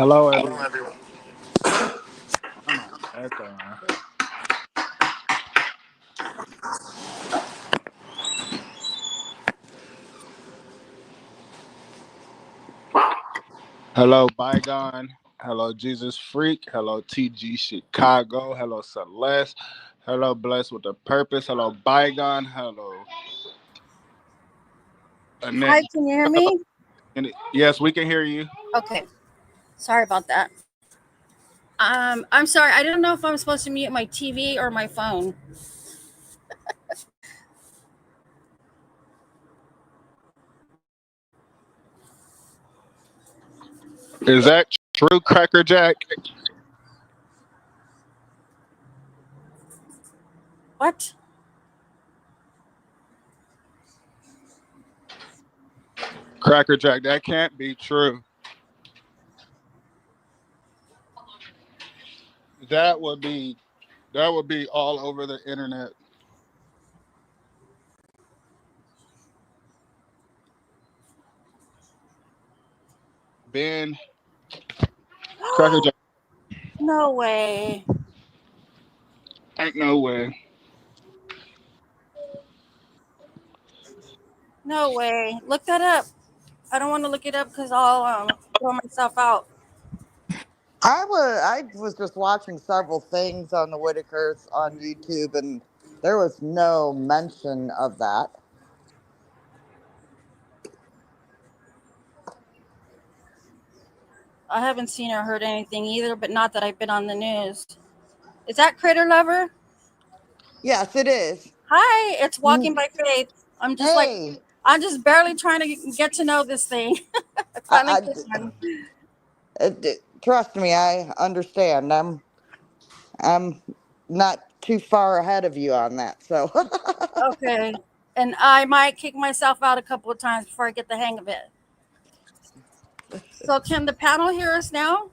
Hello, everyone. I'm on echo. Hello, Bygone. Hello, Jesus Freak. Hello, TG Chicago. Hello, Celeste. Hello, Blessed with a Purpose. Hello, Bygone. Hello, Annette. Hi, can you hear me? Yes, we can hear you. Okay. Sorry about that. I'm sorry. I don't know if I'm supposed to mute my TV or my phone. Is that true, Cracker Jack? What? Cracker Jack, that can't be true. That would be all over the internet. Ben, Cracker Jack, No way. ain't no way. No way. Look that up. I don't want to look it up because I'll throw myself out. I was just watching several things on the Whitakers on YouTube, and there was no mention of that. I haven't seen or heard anything either, but not that I've been on the news. Is that Critter Lover? Yes, it is. Hi, it's Walking by Faith. I'm just Hey, I'm just barely trying to get to know this thing. I, trust me, I understand. I'm not too far ahead of you on that, so. Okay. And I might kick myself out a couple of times before I get the hang of it. So can the panel hear us now?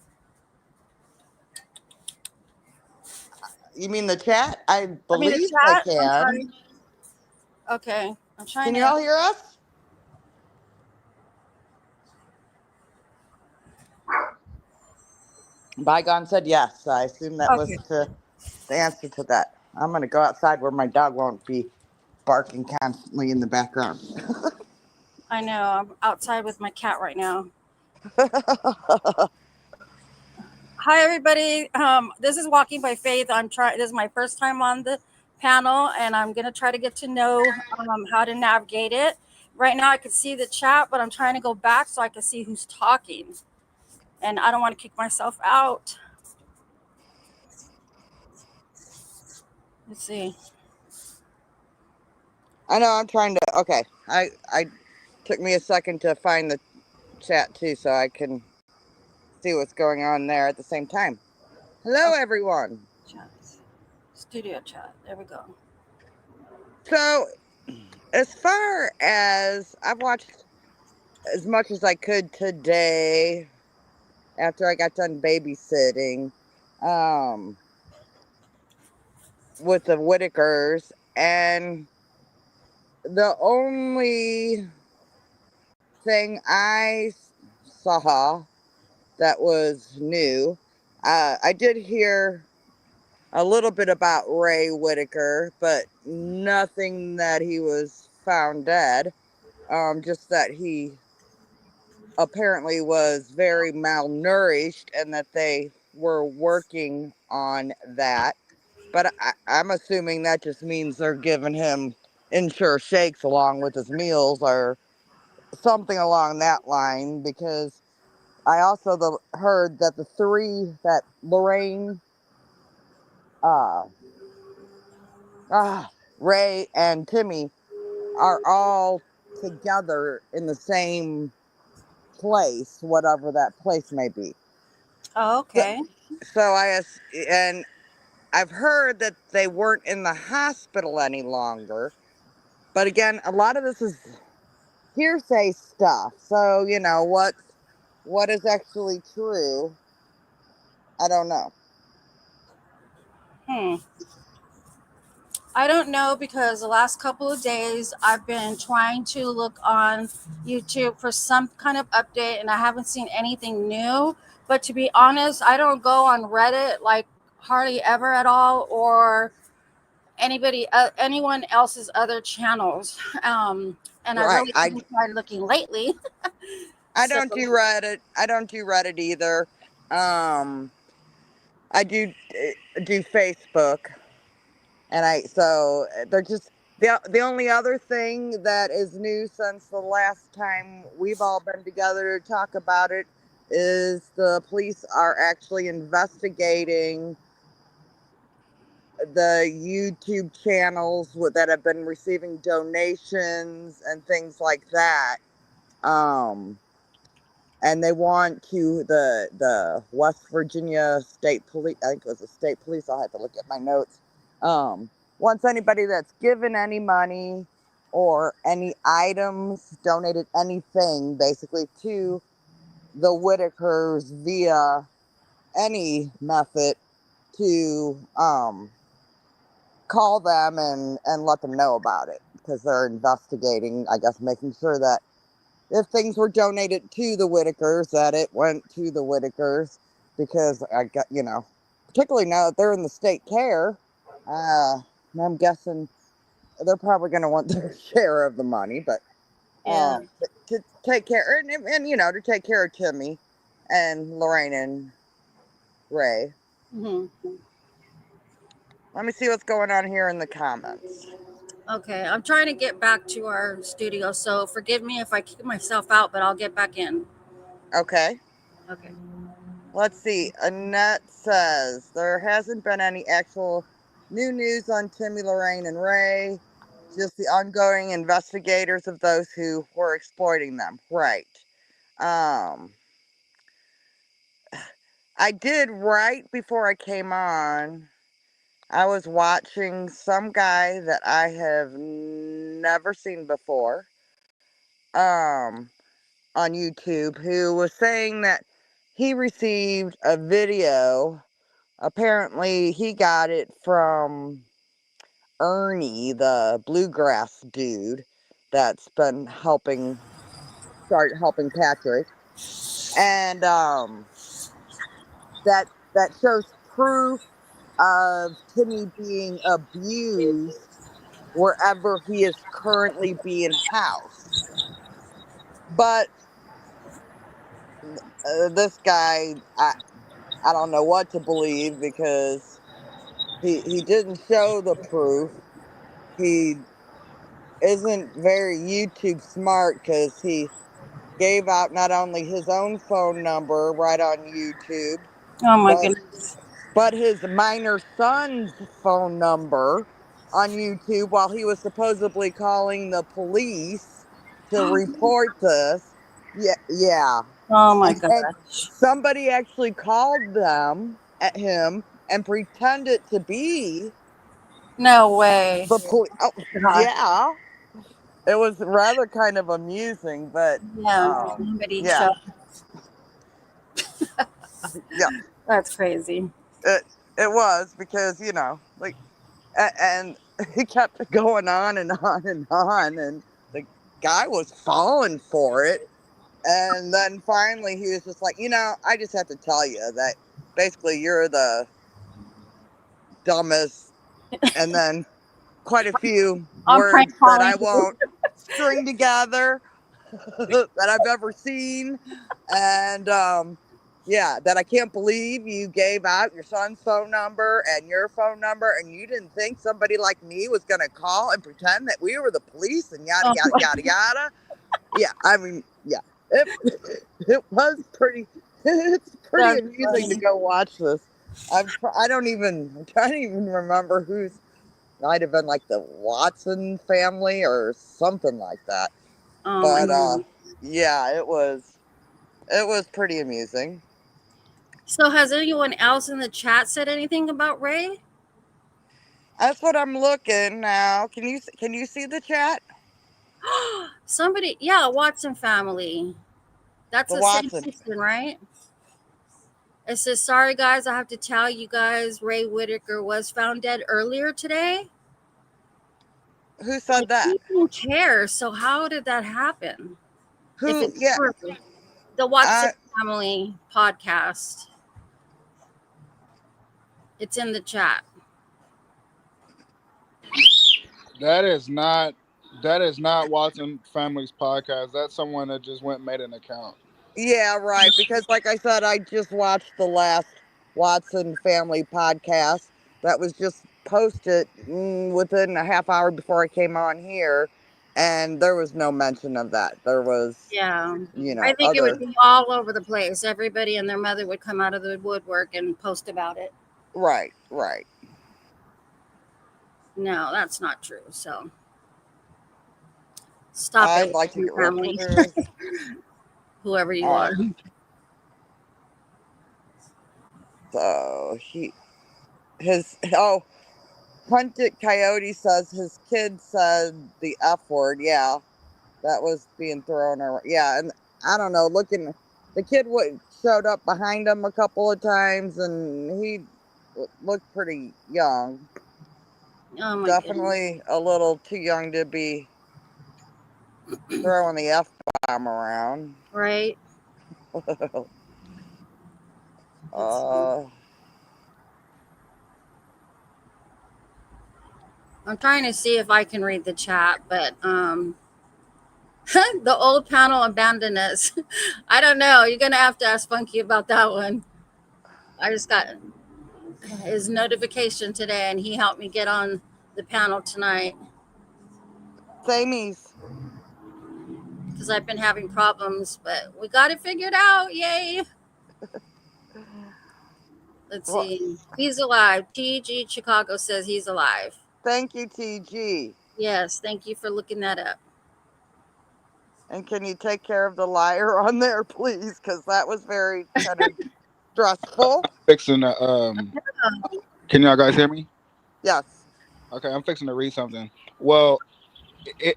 You mean the chat? I The believe they chat? I'm can. sorry. Okay. I'm trying Can to. you all hear us? Bygone said yes. I assume that was the answer to that. I'm going to go outside where my dog won't be barking constantly in the background. I know. I'm outside with my cat right now. Hi, everybody. This is Walking by Faith. This is my first time on the panel, and I'm going to try to get to know how to navigate it. Right now, I can see the chat, but I'm trying to go back so I can see who's talking. And I don't want to kick myself out. Let's see. I know I'm trying to. Okay, I took me a second to find the chat too, so I can see what's going on there at the same time. Hello, everyone. Chats. Studio chat. There we go. So, as far as I've watched as much as I could today, after I got done babysitting, with the Whitakers, and the only thing I saw that was new, I did hear a little bit about Ray Whittaker, but nothing that he was found dead. Just that he apparently was very malnourished and that they were working on that. But I'm assuming that just means they're giving him Ensure shakes along with his meals or something along that line, because I also heard that the three that Lorraine, uh, Ray, and Timmy are all together in the same place, whatever that place may be. Oh, okay. So and I've heard that they weren't in the hospital any longer. But again, a lot of this is hearsay stuff. So, what is actually true, I don't know. I don't know because the last couple of days I've been trying to look on YouTube for some kind of update and I haven't seen anything new. But to be honest, I don't go on Reddit like hardly ever at all or anyone else's other channels. And I Right. really haven't tried looking lately. I So don't do Reddit. I don't do Reddit either. I do Facebook, and they're just the only other thing that is new since the last time we've all been together to talk about it is the police are actually investigating the YouTube channels that have been receiving donations and things like that. Um, and they want to the West Virginia State Police. I think it was the state police. I'll have to look at my notes. Wants anybody that's given any money or any items, donated anything, basically to the Whitakers via any method to call them and let them know about it because they're investigating. I guess making sure that if things were donated to the Whitakers, that it went to the Whitakers, because I got, particularly now that they're in the state care, I'm guessing they're probably going to want their share of the money, but yeah. to take care and to take care of Timmy and Lorraine and Ray. Hmm. Let me see what's going on here in the comments. Okay, I'm trying to get back to our studio, so forgive me if I kick myself out, but I'll get back in. Okay. Okay. Let's see. Annette says there hasn't been any actual new news on Timmy, Lorraine, and Ray. Just the ongoing investigators of those who were exploiting them. Right. Um, I did right before I came on. I was watching some guy that I have never seen before. On YouTube, who was saying that he received a video. Apparently, he got it from Ernie, the bluegrass dude that's been helping Patrick, and that shows proof of Timmy being abused wherever he is currently being housed. But this guy, I don't know what to believe because he didn't show the proof. He isn't very YouTube smart because he gave out not only his own phone number right on YouTube, Oh my but goodness. his minor son's phone number on YouTube while he was supposedly calling the police to report this. Yeah, yeah. Oh my And gosh. somebody actually called them at him and pretended to be No way. the police. Oh, God. yeah. It was rather kind of amusing, but Yeah, comedy yeah, show. yeah. That's crazy. It was because like, and he kept going on and on and on, and the guy was falling for it, and then finally he was just like, I just have to tell you that basically you're the dumbest, and then quite a few I'm prank words that calling I you. won't string together that I've ever seen. And yeah, that I can't believe you gave out your son's phone number and your phone number, and you didn't think somebody like me was going to call and pretend that we were the police and yada, Oh yada, my, yada, yada. Yeah, I mean, yeah, it, it was pretty, it's pretty that's amusing to funny. go watch this. I'm trying to even remember who's, might have been like the Watson family or something like that. Oh my. But yeah, it was pretty amusing. So has anyone else in the chat said anything about Ray? That's what I'm looking now. Can you see the chat? Somebody, yeah, Watson family. That's The the same Watson. person, right? It says, sorry guys, I have to tell you guys Ray Whittaker was found dead earlier today. Who said that? He didn't care. So how did that happen? If Who? it's Yeah. true, the Watson I Family podcast. It's in the chat. That is not Watson Family's podcast. That's someone that just went and made an account. Yeah, right. Because, like I said, I just watched the last Watson Family podcast that was just posted within a half hour before I came on here, and there was no mention of that. There was, Yeah. I think it would other. be all over the place. Everybody and their mother would come out of the woodwork and post about it. Right, right. No, that's not true. So stop I'd it, like to get family, recruiters. whoever you Uh, are. so Hunted Coyote says his kid said the F word. Yeah, that was being thrown around. Yeah, and I don't know. The kid showed up behind him a couple of times, and he looked pretty young. Oh my goodness. Definitely a little too young to be throwing the F bomb around. Right? Let's see. uh, I'm trying to see if I can read the chat, but the old panel abandoned us. I don't know. You're gonna have to ask Funky about that one. I just got his notification today, and he helped me get on the panel tonight Samies. because I've been having problems, but we got it figured out. Yay! Let's Well, see. He's alive. TG Chicago says he's alive. thank you, TG. Yes, thank you for looking that up. And can you take care of the liar on there, please? Because that was very kind of stressful. Fixing the Can y'all guys hear me? Yes. Okay, I'm fixing to read something. Well,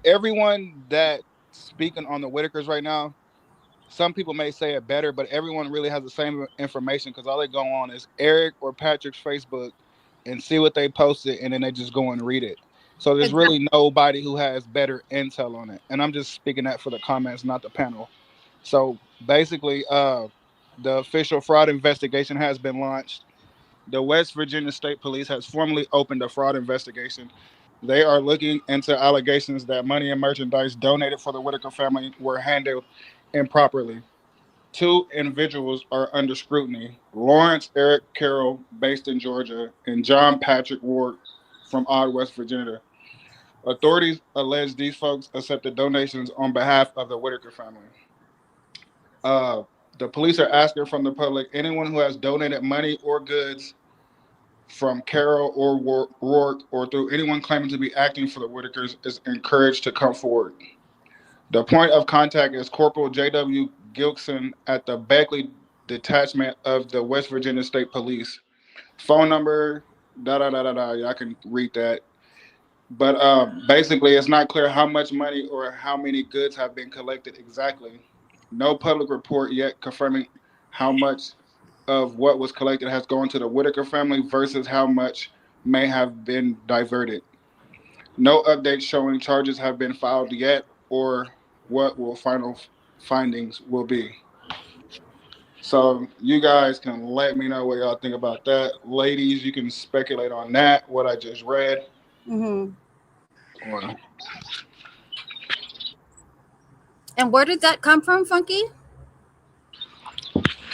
everyone that speaking on the Whitakers right now, some people may say it better, but everyone really has the same information because all they go on is Eric or Patrick's Facebook and see what they posted, and then they just go and read it. So there's Exactly. really nobody who has better intel on it. And I'm just speaking that for the comments, not the panel. So basically, the official fraud investigation has been launched. The West Virginia State Police has formally opened a fraud investigation. They are looking into allegations that money and merchandise donated for the Whittaker family were handled improperly. Two individuals are under scrutiny: Lawrence Eric Carroll, based in Georgia, and John Patrick Ward from Odd, West Virginia. Authorities allege these folks accepted donations on behalf of the Whittaker family. Uh, the police are asking from the public anyone who has donated money or goods from Carroll or Rourke or through anyone claiming to be acting for the Whitakers is encouraged to come forward. The point of contact is Corporal J.W. Gilkson at the Beckley Detachment of the West Virginia State Police. Phone number, da da da da da. Y'all can read that. But basically, it's not clear how much money or how many goods have been collected exactly. No public report yet confirming how much of what was collected has gone to the Whittaker family versus how much may have been diverted. No updates showing charges have been filed yet or what will final findings will be. So you guys can let me know what y'all think about that. Ladies, you can speculate on that, what I just read. Mm-hmm. Or, And where did that come from, Funky?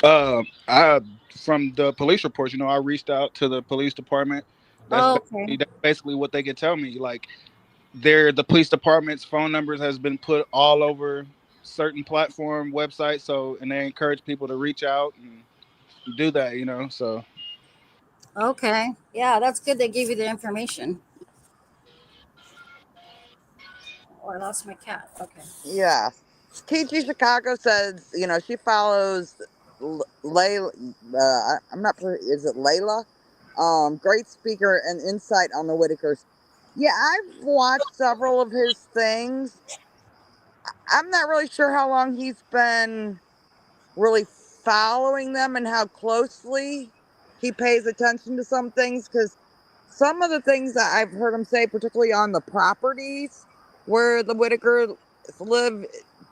I from the police reports, I reached out to the police department. That's Oh, basically, okay. that's basically what they could tell me. Like the police department's phone numbers has been put all over certain platform websites, so and they encourage people to reach out and do that. So Okay. Yeah, that's good. They gave you the information. Oh, I lost my cat. Okay. Yeah. TG Chicago says, she follows Layla. I'm not sure. Is it Layla? Great speaker and insight on the Whitakers. Yeah, I've watched several of his things. I'm not really sure how long he's been really following them and how closely he pays attention to some things because some of the things that I've heard him say, particularly on the properties where the Whitakers live,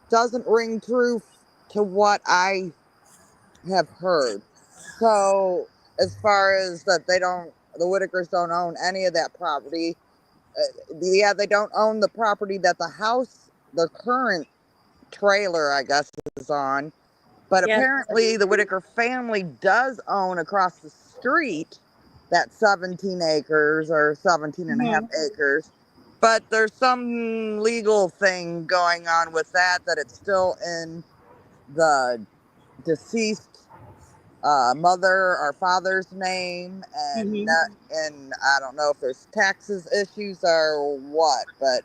doesn't ring true to what I have heard. So, as far as that, the Whitakers don't own any of that property. Yeah, they don't own the property that the current trailer, I guess, is on. But Yeah. apparently, the Whittaker family does own across the street that 17 acres or 17 and a half Mhm. acres. But there's some legal thing going on with that it's still in the deceased mother or father's name, and Mhm. and I don't know if there's taxes issues or what. But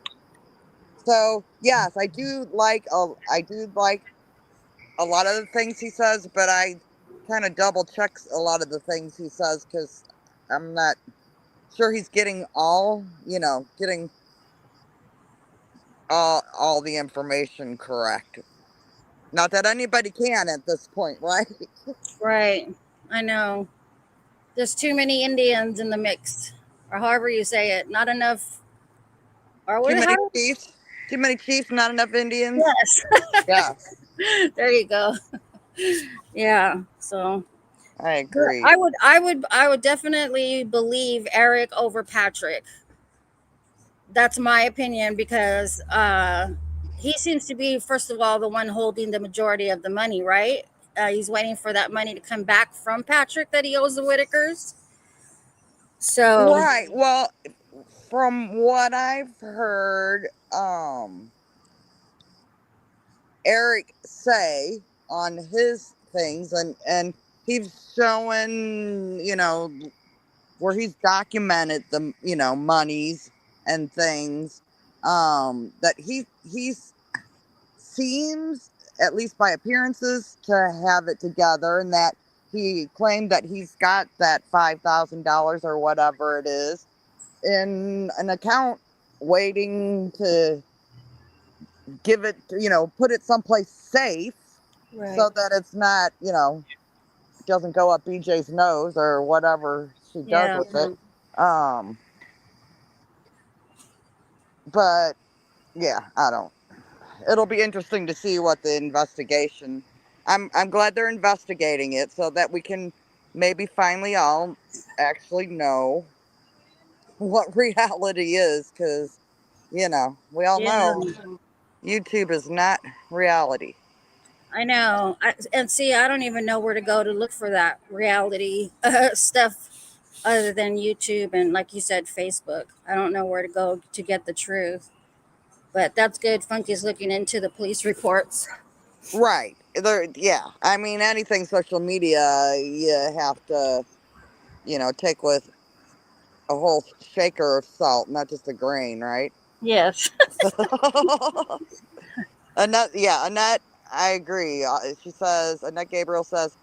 so yes, I do like a lot of the things he says, but I kind of double checks a lot of the things he says because I'm not sure he's getting getting all the information correct. Not that anybody can at this point, right? Right. I know. There's too many Indians in the mix, or however you say it. Not enough. Or Too what? many How? chiefs, too many chiefs, not enough Indians. Yes. Yeah, There you go. Yeah. So, I but agree. I would definitely believe Eric over Patrick. That's my opinion because he seems to be, first of all, the one holding the majority of the money, right? He's waiting for that money to come back from Patrick that he owes the Whitakers. So, Right. Well, from what I've heard, Eric say on his things, and he's showing, where he's documented the, monies and things, that he's seems, at least by appearances, to have it together, and that he claimed that he's got that $5,000 or whatever it is in an account waiting to give it, put it someplace safe right. so that it's not, doesn't go up BJ's nose or whatever she does Yeah. with it. Um, but yeah, I don't. It'll be interesting to see what the investigation. I'm glad they're investigating it so that we can maybe finally all actually know what reality is, because we all Yeah. know YouTube is not reality. I know. And see, I don't even know where to go to look for that reality stuff other than YouTube and, like you said, Facebook. I don't know where to go to get the truth. But that's good. Funky's looking into the police reports. Right. Yeah. I mean, anything social media, you have to, take with a whole shaker of salt, not just a grain, right? Yes. So, Annette, yeah, Annette, I agree. Annette Gabriel says,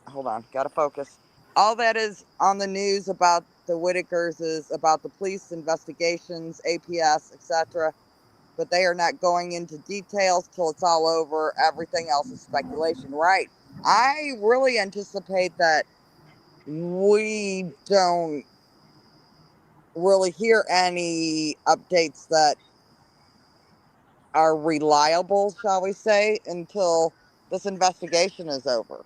hold on, gotta focus. All that is on the news about the Whitakers is about the police investigations, APS, etc. But they are not going into details till it's all over. Everything else is speculation. Right. I really anticipate that we don't really hear any updates that are reliable, shall we say, until this investigation is over.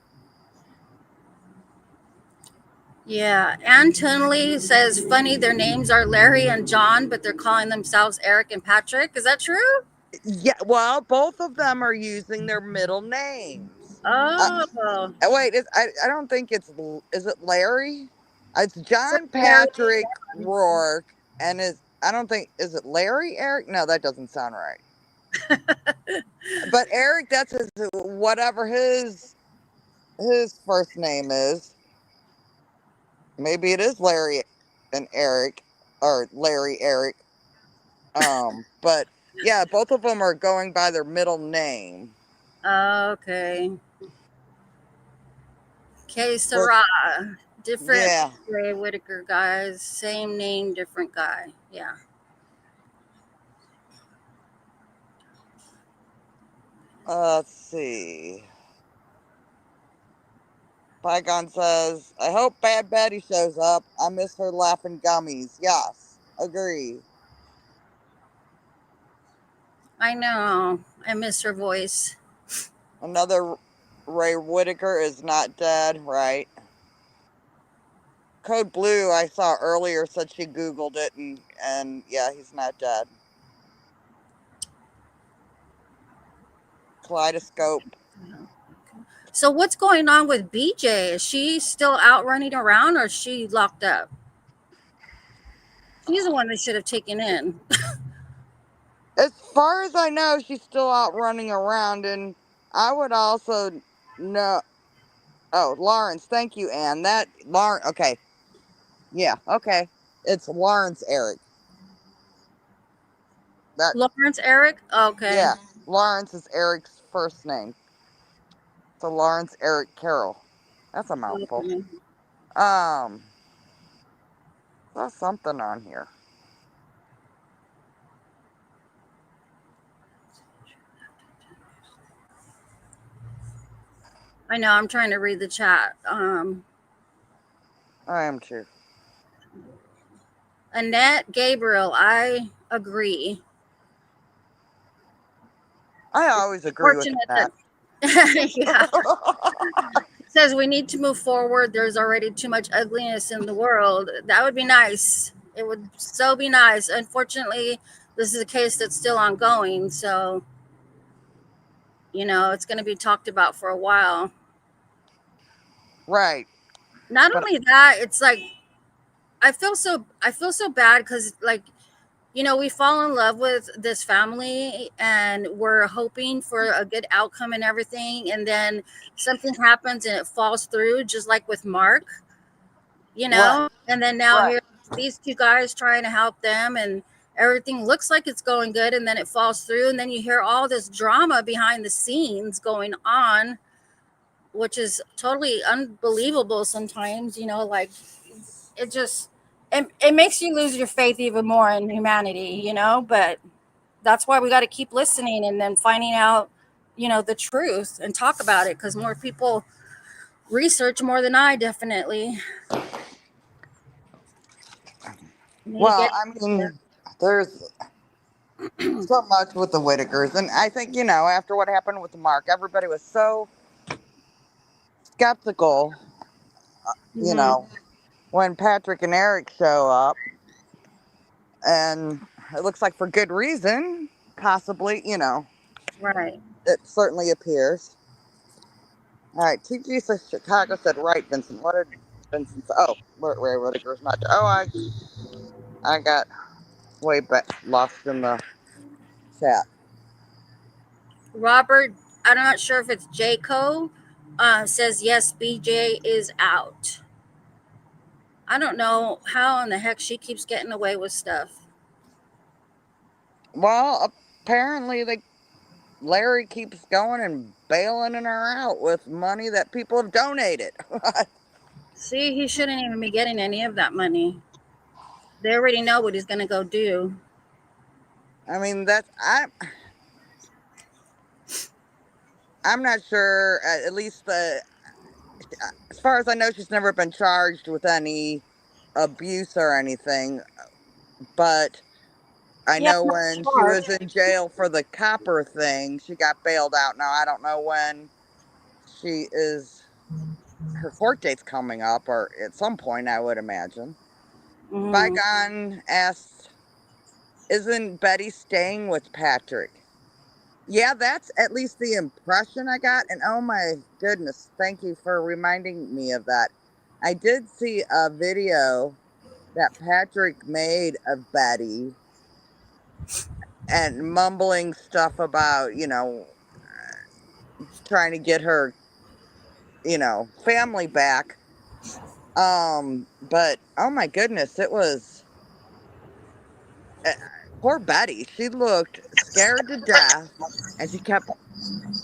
Yeah. Ann Tunley says, funny, their names are Larry and John, but they're calling themselves Eric and Patrick. Is that true? Yeah, well, both of them are using their middle names. Oh. Wait, I don't think is it Larry? It's So John Larry. Patrick Rourke, and I don't think, is it Larry Eric? No, that doesn't sound right. But Eric, that's whatever his first name is. Maybe it is Larry and Eric, or Larry Eric. But yeah, both of them are going by their middle name. Okay. Okay, So Sarah. Different yeah, Ray Whitaker guys. Same name, different guy. Yeah. let's see. Bygone says, I hope Bad Betty shows up. I miss her laughing gummies. Yes, agree. I know. I miss her voice. Another Ray Whittaker is not dead, right? Code Blue, I saw earlier, said she Googled it, and yeah, he's not dead. Kaleidoscope. So what's going on with BJ? Is she still out running around or is she locked up? She's the one they should have taken in. As far as I know, she's still out running around, and I would also know. Oh, Lawrence, thank you, Anne. That Lawrence. Okay, yeah, okay. It's Lawrence Eric. That Lawrence Eric? Okay. yeah, Lawrence is Eric's first name. So Lawrence Eric Carroll. That's a mouthful. Okay. Um, saw something on here. I know, I'm trying to read the chat. I am too. Annette Gabriel, I agree. I always agree with Fortunate that. that yeah. Says we need to move forward. There's already too much ugliness in the world. That would be nice. It would so be nice. Unfortunately, this is a case that's still ongoing. So, it's going to be talked about for a while. Right. Not But only that, it's like I feel so bad because we fall in love with this family and we're hoping for a good outcome and everything, and then something happens and it falls through, just like with Mark, right, and then now right, here these two guys trying to help them, and everything looks like it's going good, and then it falls through, and then you hear all this drama behind the scenes going on, which is totally unbelievable sometimes, like it just it makes you lose your faith even more in humanity, but that's why we got to keep listening and then finding out, the truth and talk about it, because more people research more than I definitely. Need to well, get I mean, there's so much with the Whitakers, and I think after what happened with Mark, everybody was so skeptical. You hmm know, when Patrick and Eric show up, and it looks like for good reason, possibly. right. It certainly appears. All right, TG says Chicago said right, Vincent. What did Vincent say? Oh, Ray Whitaker's not. Oh, I got way back lost in the chat. Robert, I'm not sure if it's Jayco, says yes, BJ is out. I don't know how in the heck she keeps getting away with stuff. Well, apparently Larry keeps going and bailing her out with money that people have donated. See, he shouldn't even be getting any of that money. They already know what he's going to go do. I mean, I'm not sure. At least as far as I know, she's never been charged with any abuse or anything. But I Yeah, know not when she was charged. in jail for the copper thing, she got bailed out. Now I don't know when she is. Her court date's coming up, or at some point, I would imagine. hmm Bygone asked, "Isn't Betty staying with Patrick?" Yeah, that's at least the impression I got. And oh my goodness, thank you for reminding me of that. I did see a video that Patrick made of Betty and mumbling stuff about, trying to get her, family back. But oh my goodness, it was uh, poor Betty. She looked scared to death and she kept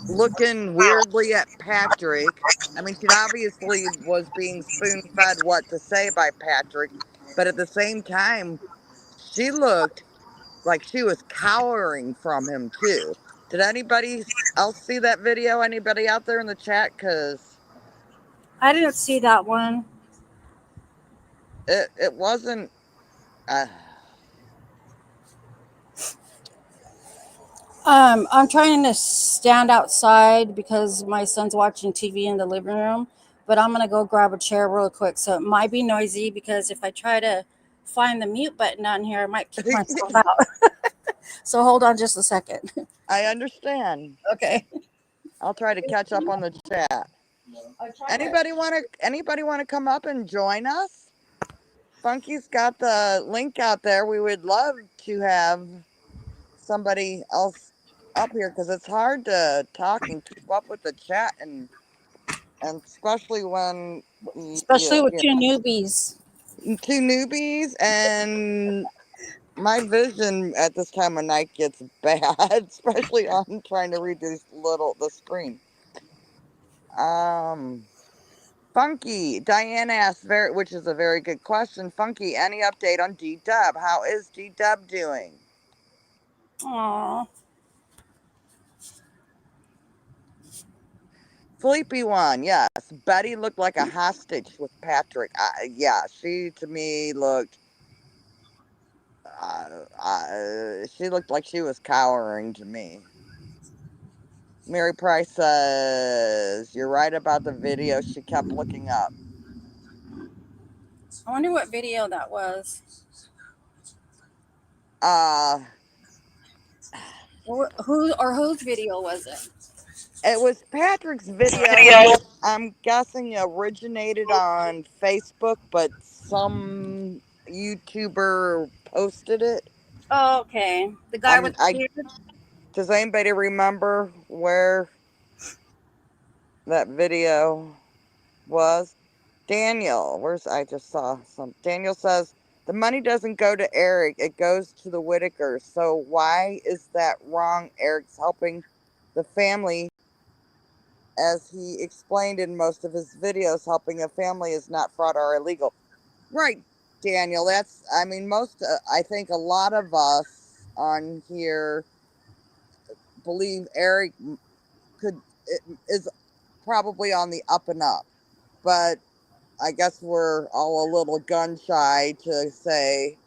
looking weirdly at Patrick. I mean, she obviously was being spoon fed what to say by Patrick, but at the same time, she looked like she was cowering from him too. Did anybody else see that video? Anybody out there in the chat? Because I didn't see that one. It wasn't. Uh, I'm trying to stand outside because my son's watching TV in the living room, but I'm gonna go grab a chair real quick. So it might be noisy because if I try to find the mute button on here, I might kick myself out. So hold on just a second. I understand. Okay. I'll try to catch up on the chat. I tried to. Anybody want to come up and join us? Funky's got the link out there. We would love to have somebody else up here because it's hard to talk and keep up with the chat, and especially when Especially with two newbies. two newbies, and my vision at this time of night gets bad, especially on trying to read the screen. Funky, Diane asked, which is a very good question. Funky, any update on D Dub? How is D Dub doing? Aw. Sleepy one, yes. Betty looked like a hostage with Patrick. Yeah, she to me looked. She looked like she was cowering to me. Mary Price says, "You're right about the video she kept looking up." I wonder what video that was. Uh, Who or whose video was it? it was Patrick's video, which I'm guessing originated on Facebook, but some YouTuber posted it. Oh, okay. The guy with the I beard. Does anybody remember where that video was? Daniel, I just saw some. Daniel says the money doesn't go to Eric, it goes to the Whitakers. So why is that wrong? Eric's helping the family, as he explained in most of his videos. Helping a family is not fraud or illegal. Right, Daniel. I mean, I think a lot of us on here believe Eric could is probably on the up and up, but I guess we're all a little gun shy to say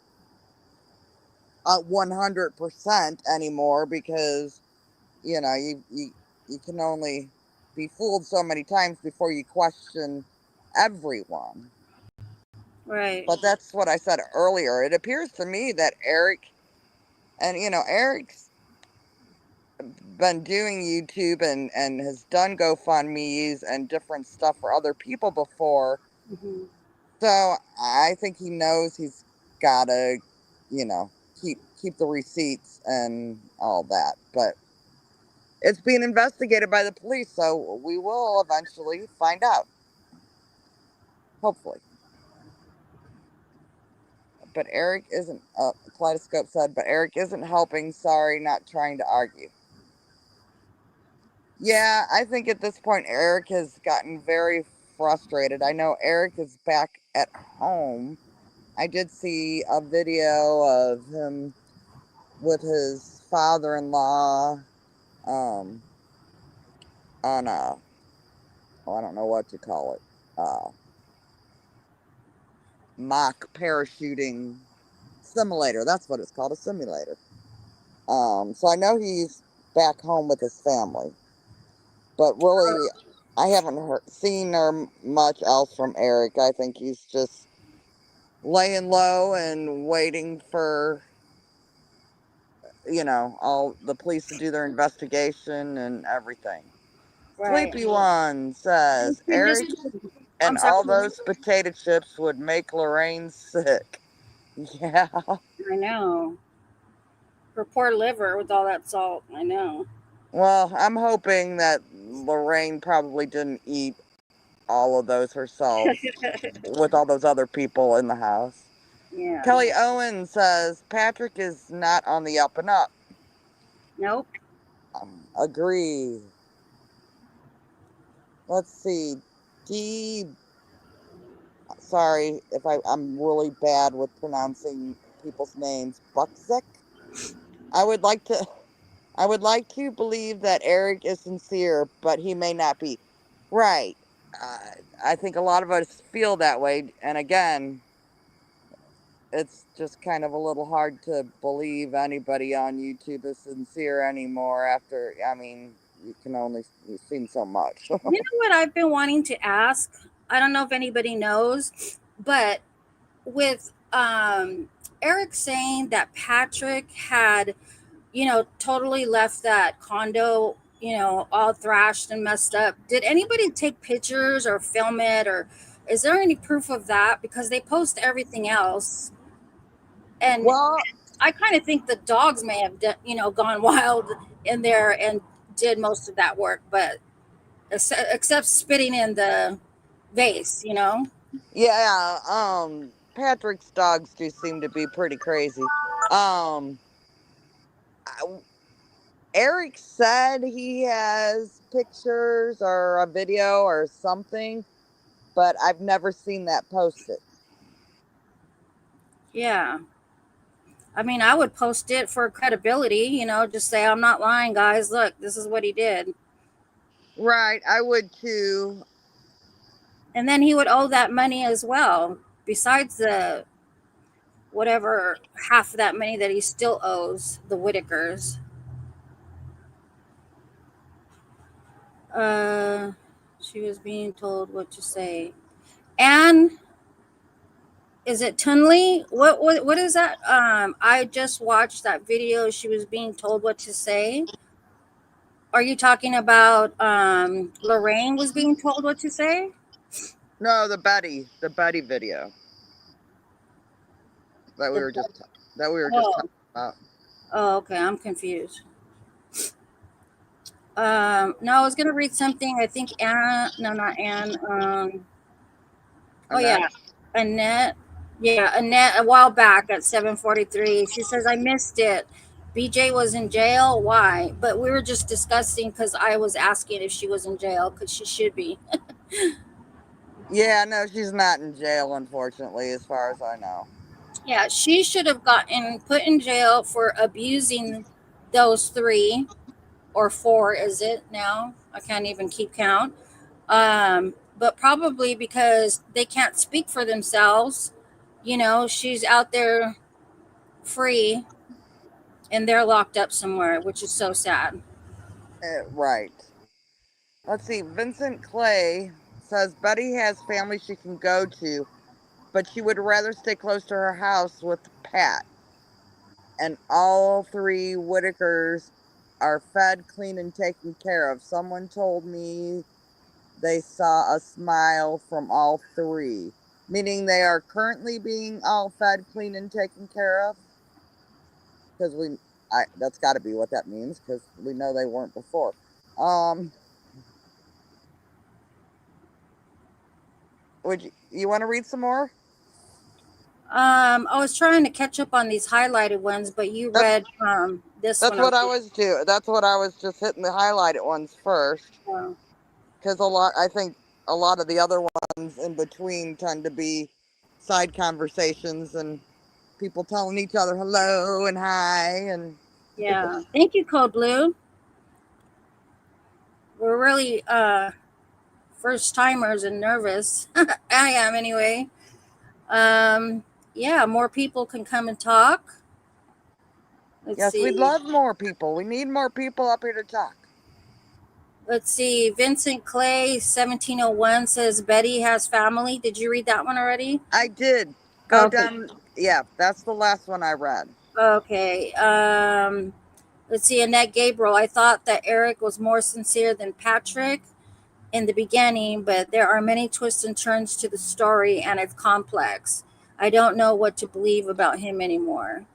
100% anymore, because you can only be fooled so many times before you question everyone. Right. But that's what I said earlier. It appears to me that Eric's been doing YouTube and has done GoFundMe's and different stuff for other people before. Hmm. So I think he knows he's gotta, you know, keep the receipts and all that. But it's being investigated by the police, so we will eventually find out. Hopefully. But Eric isn't, Kaleidoscope said, but Eric isn't helping. Sorry, not trying to argue. Yeah, I think at this point Eric has gotten very frustrated. I know Eric is back at home. I did see a video of him with his father-in-law, on a, oh, I don't know what you call it, mock parachuting simulator. That's what it's called, a simulator. So I know he's back home with his family, but really, I haven't seen or much else from Eric. I think he's just laying low and waiting for all the police to do their investigation and everything. Right. Sleepy One says Eric I'm and sorry. all those potato chips would make Lorraine sick. Yeah. I know. Her poor liver with all that salt. I know. Well, I'm hoping that Lorraine probably didn't eat all of those herself with all those other people in the house. Yeah. Kelly Owen says Patrick is not on the up and up. Nope. Agree. Let's see. D. Sorry if I'm really bad with pronouncing people's names. Buckzik. I would like to. I would like to believe that Eric is sincere, but he may not be. Right. I think a lot of us feel that way. And again, it's just kind of a little hard to believe anybody on YouTube is sincere anymore after, I mean, you've seen so much. You know what I've been wanting to ask? I don't know if anybody knows, but with Eric saying that Patrick had, totally left that condo, all thrashed and messed up. Did anybody take pictures or film it, or is there any proof of that? Because they post everything else, and Well, I kind of think the dogs may have, gone wild in there and did most of that work, but except spitting in the vase. yeah, Patrick's dogs do seem to be pretty crazy. Um, I- Eric said he has pictures or a video or something, but I've never seen that posted. Yeah. I mean, I would post it for credibility, just say, I'm not lying, guys. Look, this is what he did. Right, I would too. And then he would owe that money as well, besides the whatever half of that money that he still owes the Whitakers. Uh, she was being told what to say. And is it Tunley? What is that? I just watched that video. She was being told what to say. Are you talking about Lorraine was being told what to say? No, the Betty video that we The were just that we were just oh talking about. oh okay, I'm confused. No, I was gonna read something. I think Anne. No, not Anne. Oh Annette. yeah, Annette. Yeah, Annette. A while back at 7:43, she says I missed it. BJ was in jail. Why? But we were just discussing because I was asking if she was in jail because she should be. Yeah, no, she's not in jail, unfortunately, as far as I know. Yeah, she should have gotten put in jail for abusing those three or four. Is it now? I can't even keep count. But probably because they can't speak for themselves. She's out there free and they're locked up somewhere, which is so sad. Right. Let's see. Vincent Clay says Betty has family she can go to, but she would rather stay close to her house with Pat. And all three Whitakers are fed, clean, and taken care of. Someone told me they saw a smile from all three, meaning they are currently being all fed, clean, and taken care of. Because that's got to be what that means. Because we know they weren't before. Um, would you want to read some more? I was trying to catch up on these highlighted ones, but you That's read this that's one what I already. was doing. That's what I was just hitting the highlighted ones first. So, Because I think a lot of the other ones in between tend to be side conversations and people telling each other hello and hi and yeah. Thank you, Code Blue. We're really first timers and nervous. I am anyway. Um, yeah, more people can come and talk. Let's yes, we'd see. love more people. We need more people up here to talk. Let's see. Vincent Clay, 1701 says Betty has family. Did you read that one already? I did go Okay. down. Yeah, that's the last one I read. Okay. Let's see. Annette Gabriel. I thought that Eric was more sincere than Patrick in the beginning, but there are many twists and turns to the story, and it's complex. I don't know what to believe about him anymore.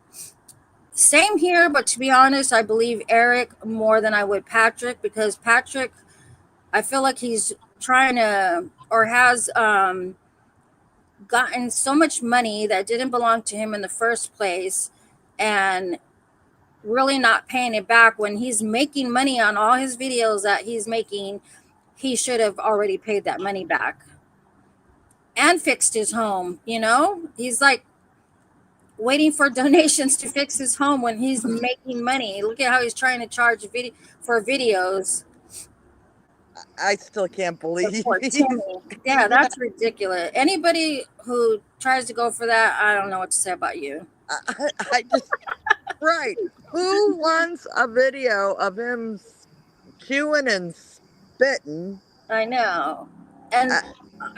Same here, but to be honest, I believe Eric more than I would Patrick because Patrick, I feel like he's trying to or has gotten so much money that didn't belong to him in the first place and really not paying it back when he's making money on all his videos that he's making. He should have already paid that money back and fixed his home. He's like waiting for donations to fix his home when he's making money. Look at how he's trying to charge for videos. I still can't believe Poor Timmy. Yeah, that's ridiculous. Anybody who tries to go for that, I don't know what to say about you. I just, right. Who wants a video of him chewing and spitting? I know. And Uh,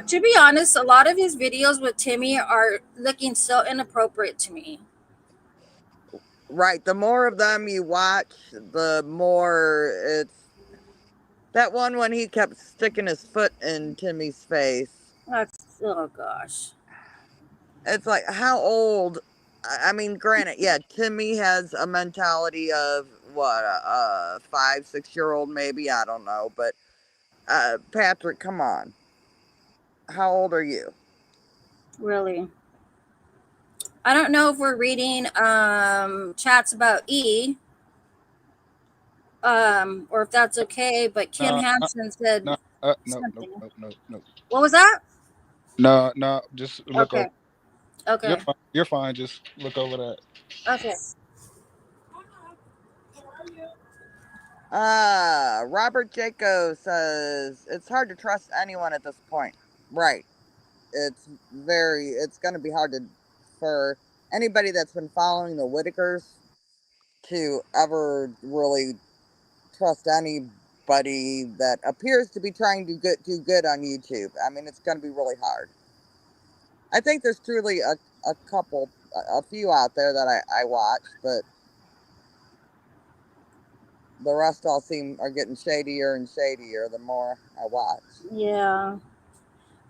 to be honest, a lot of his videos with Timmy are looking so inappropriate to me. right. The more of them you watch, the more it's that one when he kept sticking his foot in Timmy's face. That's, oh gosh. It's like, how old? I mean, granted, yeah, Timmy has a mentality of what, a 5, 6 year old, maybe. I don't know. But Patrick, come on. How old are you? Really. I don't know if we're reading chats about E, or if that's okay, but Kim No, Hansen said no, no, no, something. no, no, no, What was that? no, no. Just look over. Okay. Okay. You're fine. Just look over that. Okay. Robert Jaco says it's hard to trust anyone at this point. Right. It's going to be hard for anybody that's been following the Whitakers to ever really trust anybody that appears to be trying to do good on YouTube. I mean, it's going to be really hard. I think there's truly a couple, a few out there that I watch, but the rest all are getting shadier and shadier the more I watch. Yeah.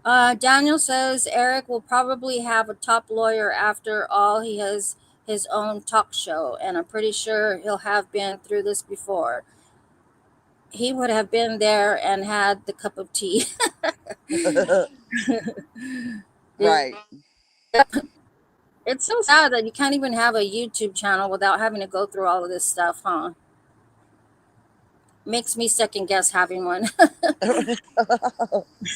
Daniel says Eric will probably have a top lawyer after all. He has his own talk show, and I'm pretty sure he'll have been through this before. He would have been there and had the cup of tea. Right. It's so sad that you can't even have a YouTube channel without having to go through all of this stuff, huh? Makes me second guess having one.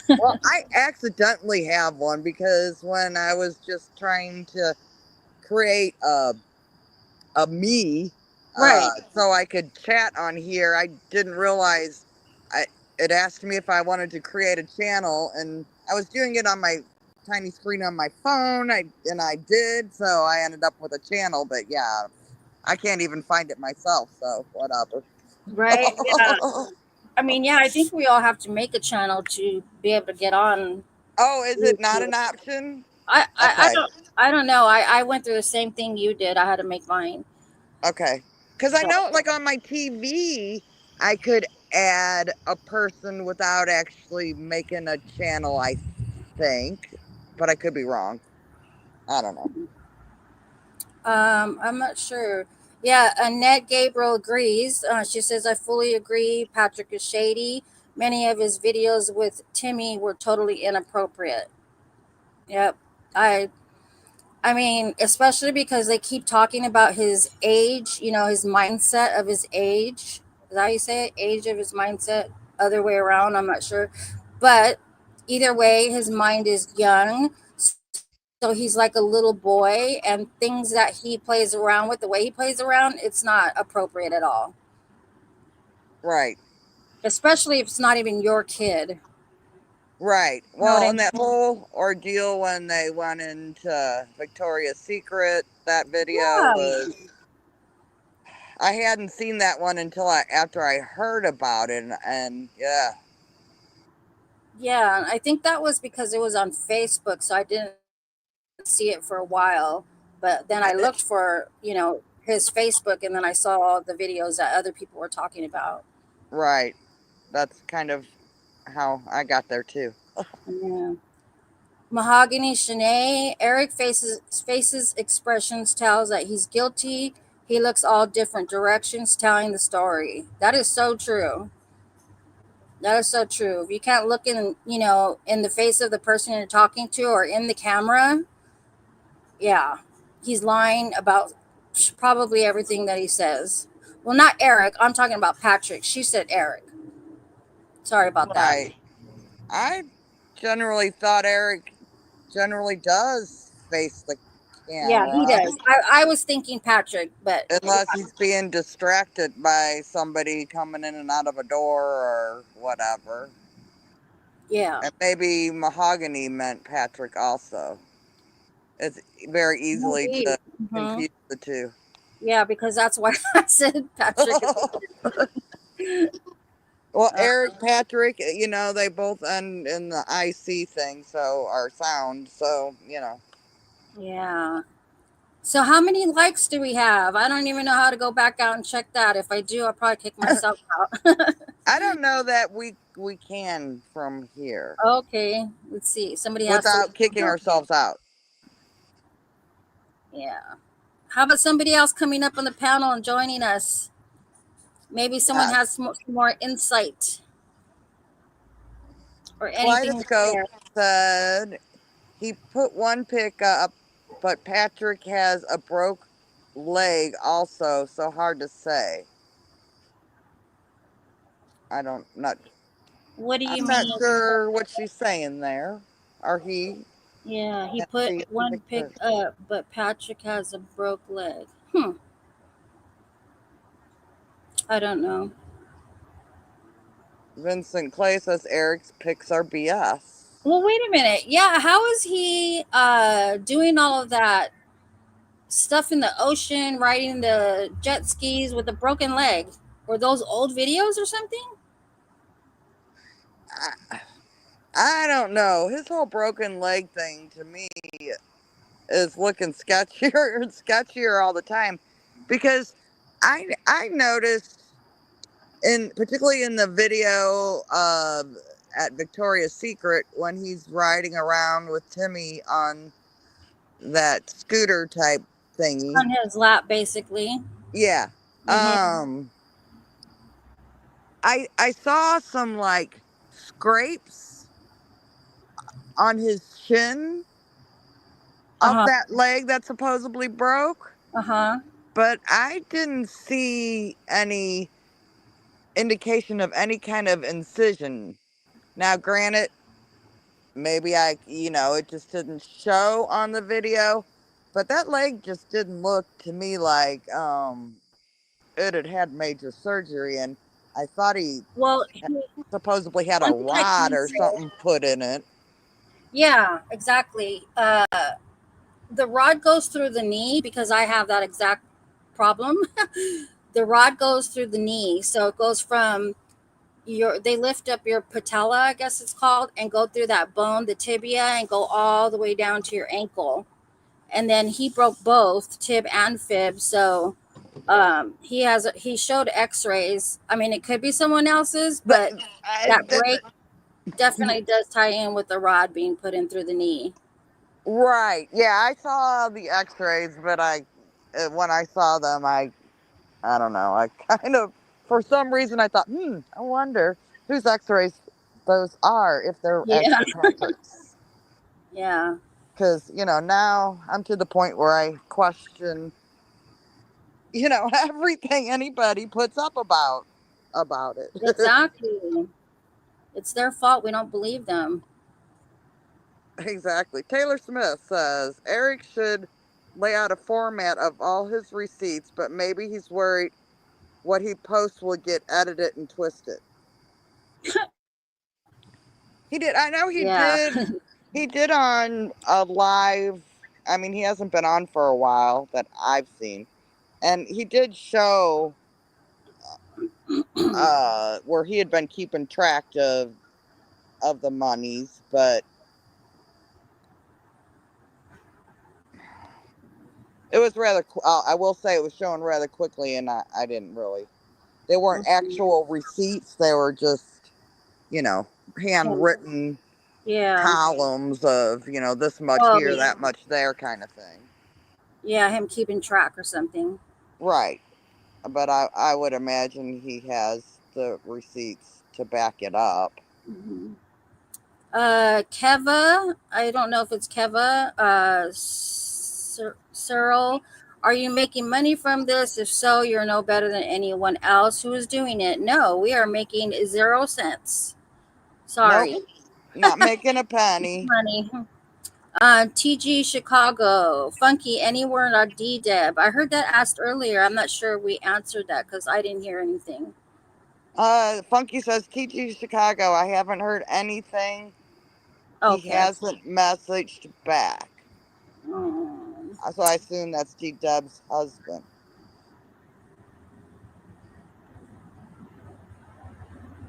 Well, I accidentally have one because when I was just trying to create a me, Right. so I could chat on here, I didn't realize it asked me if I wanted to create a channel, and I was doing it on my tiny screen on my phone. And I did, so I ended up with a channel. But yeah, I can't even find it myself, so whatever. Right. Yeah. I mean, yeah, I think we all have to make a channel to be able to get on Oh, is it not YouTube. an option? I Okay. don't, I don't know. I went through the same thing you did. I had to make mine. Okay. Because I So, know, like on my TV, I could add a person without actually making a channel, I think. But I could be wrong. I don't know. I'm not sure. Yeah, Annette Gabriel agrees. She says, I fully agree. Patrick is shady. Many of his videos with Timmy were totally inappropriate. Yep. I I mean, especially because they keep talking about his age, his mindset of his age. Is that how you say it? Age of his mindset? Other way around, I'm not sure. But either way, his mind is young. So he's like a little boy, and things that he plays around with, the way he plays around, it's not appropriate at all. Right. Especially if it's not even your kid. Right. You know what Well, I and mean? that whole ordeal when they went into Victoria's Secret, that video Yeah. was. I hadn't seen that one until after I heard about it, and yeah. Yeah, I think that was because it was on Facebook, so I didn't see it for a while. But then I looked for, his Facebook, and then I saw all the videos that other people were talking about. Right. That's kind of how I got there too. Yeah. Mahogany Shanae, Eric faces expressions tells that he's guilty. He looks all different directions telling the story. That is so true. That is so true. If you can't look in the face of the person you're talking to or in the camera, yeah, he's lying about probably everything that he says. Well, not Eric. I'm talking about Patrick. She said Eric. Sorry about that. Right. I generally thought Eric generally does face the Yeah, he camera. does. I was thinking Patrick, but Unless he's being distracted by somebody coming in and out of a door or whatever. yeah, And maybe mahogany meant Patrick also. It's very easily maybe. to Hmm. confuse the two. Yeah, because that's why I said Patrick. Well, Uh, Eric, Patrick, they both end in the IC thing, so our sound, so. yeah. So how many likes do we have? I don't even know how to go back out and check that. If I do, I'll probably kick myself out. I don't know that we can from here Okay, let's see. Somebody has to. without kicking ourselves out. Yeah. How about somebody else coming up on the panel and joining us? Maybe someone Yes. has some more insight or anything to Kaleidoscope share. said he put one pick up, but Patrick has a broke leg also, so hard to say. I don't not What do you I'm not mean? sure what she's saying there. Or he Yeah, he can't put see it in the one pick picture. up, but Patrick has a broke leg. Hmm. I don't know. Vincent Clay says Eric's picks are BS. Well, wait a minute. Yeah, how is he doing all of that stuff in the ocean, riding the jet skis with a broken leg? Were those old videos or something? I, I don't know. His whole broken leg thing to me is looking sketchier and sketchier all the time, because I noticed, in particularly in the video at Victoria's Secret, when he's riding around with Timmy on that scooter type thingy. On his lap, basically. Yeah. Mm-hmm. I saw some like scrapes on his shin Uh of huh. that leg that supposedly broke, Uh huh. but I didn't see any indication of any kind of incision. Now, granted, maybe it just didn't show on the video, but that leg just didn't look to me like it had had major surgery, and I thought he Well, supposedly had a one thing I rod can or say, something put in it. yeah, exactly. The rod goes through the knee because I have that exact problem. The rod goes through the knee, so it goes from they lift up your patella, I guess it's called, and go through that bone, the tibia, and go all the way down to your ankle. And then he broke both tib and fib, so he showed x-rays. I mean, it could be someone else's, But but I, that break definitely does tie in with the rod being put in through the knee. right, yeah, I saw the X-rays, but when I saw them, I don't know, I kind of, for some reason, I thought, I wonder whose X-rays those are, if they're Yeah. actually Patrick's. Yeah, Because now I'm to the point where I question everything anybody puts up about it. exactly. It's their fault we don't believe them. Exactly. Taylor Smith says Eric should lay out a format of all his receipts, but maybe he's worried what he posts will get edited and twisted. He did. I know he Yeah. did. He did on a live. I mean, he hasn't been on for a while that I've seen, and he did show where he had been keeping track of the monies, but it was rather. I will say it was shown rather quickly, and I didn't really. They weren't actual receipts. They were just, you know, handwritten Yeah. columns of, this much Oh, here, yeah. that much there kind of thing. Yeah, him keeping track or something. Right. But I would imagine he has the receipts to back it up. Hmm. Keva, I don't know if it's Keva, Cyril, are you making money from this? If so, you're no better than anyone else who is doing it. No, we are making 0 cents. Nope. Sorry. Not making a penny. Money. TG Chicago, Funky, any word on D-Deb? I heard that asked earlier. I'm not sure we answered that because I didn't hear anything. Funky says TG Chicago. I haven't heard anything. He Okay. hasn't messaged back. Um, So I assume that's T Dub's husband.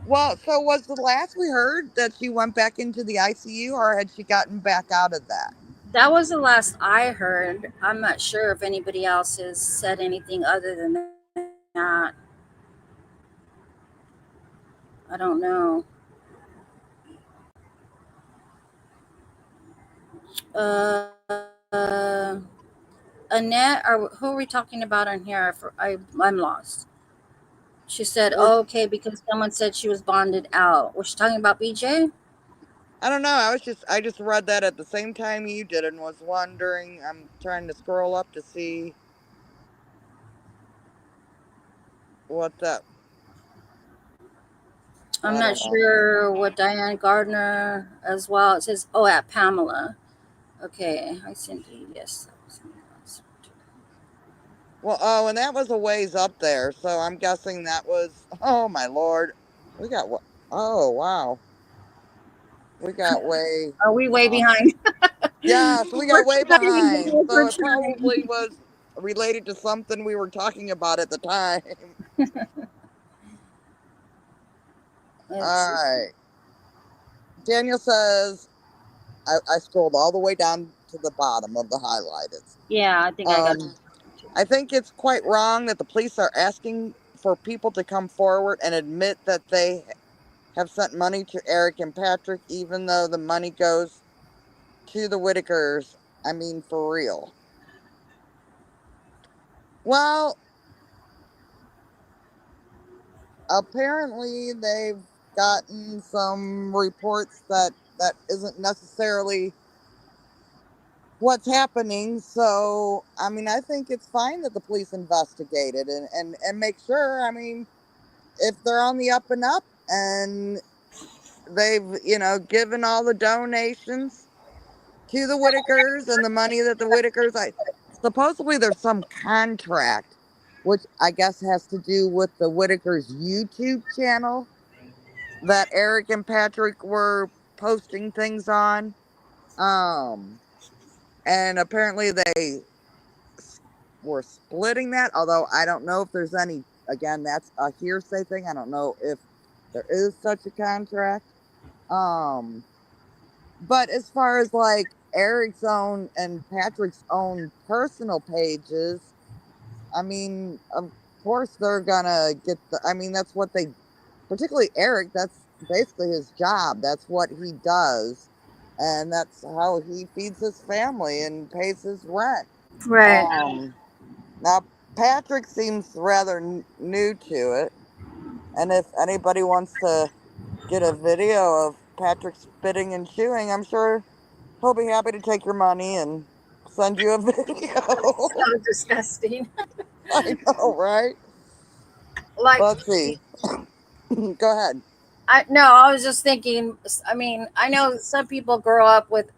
Well, so was the last we heard that she went back into the ICU, or had she gotten back out of that? that was the last I heard. I'm not sure if anybody else has said anything other than that. I don't know. Uh, Annette, who are we talking about on here? I'm lost. She said, oh, Or okay, because someone said she was bonded out. Was she talking about BJ? I don't know. I just read that at the same time you did and was wondering. I'm trying to scroll up to see what that. I'm I not don't know. sure what Diane Gardner as well. It says, oh, at Pamela. Okay, I sent you. Yes. Well, oh, and that was a ways up there, so I'm guessing that was. Oh my lord, we got what? Oh wow, we got way. Are we way Uh, behind? yeah, so we We're got way trying, behind. guys. So We're it probably trying. was related to something we were talking about at the time. Let's All see. right. Daniel says I scrolled all the way down to the bottom of the highlighted. Yeah, I think I got. I think it's quite wrong that the police are asking for people to come forward and admit that they have sent money to Eric and Patrick, even though the money goes to the Whitakers. I mean, for real. Well, apparently they've gotten some reports that isn't necessarily what's happening. So, I mean, I think it's fine that the police investigate it and make sure. I mean, if they're on the up and up and they've, given all the donations to the Whitakers and the money that the Whitakers, supposedly there's some contract, which I guess has to do with the Whitakers YouTube channel that Eric and Patrick were posting things on. Um, and apparently they were splitting that, although I don't know if there's any, again, that's a hearsay thing. I don't know if there is such a contract. Um, but as far as like Eric's own and Patrick's own personal pages, I mean, of course they're gonna get I mean, that's what they, particularly Eric, that's basically his job. That's what he does. And that's how he feeds his family and pays his rent. Right. Now, Patrick seems rather new to it. And if anybody wants to get a video of Patrick spitting and chewing, I'm sure he'll be happy to take your money and send you a video. So disgusting. I know, right? Like, Let's see. Go ahead. I was just thinking. I mean, I know some people grow up with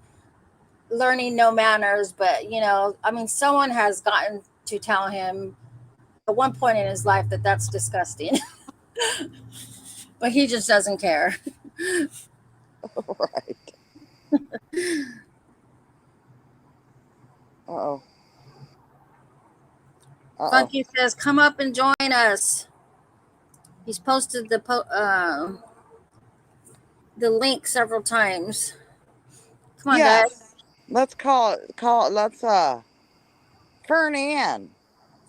learning no manners, but I mean, someone has gotten to tell him at one point in his life that that's disgusting, but he just doesn't care. Right. Uh oh. Uh oh. Funky says, "Come up and join us." He's posted the link several times. Come on, guys. Yes. Let's call it. Let's Fernan.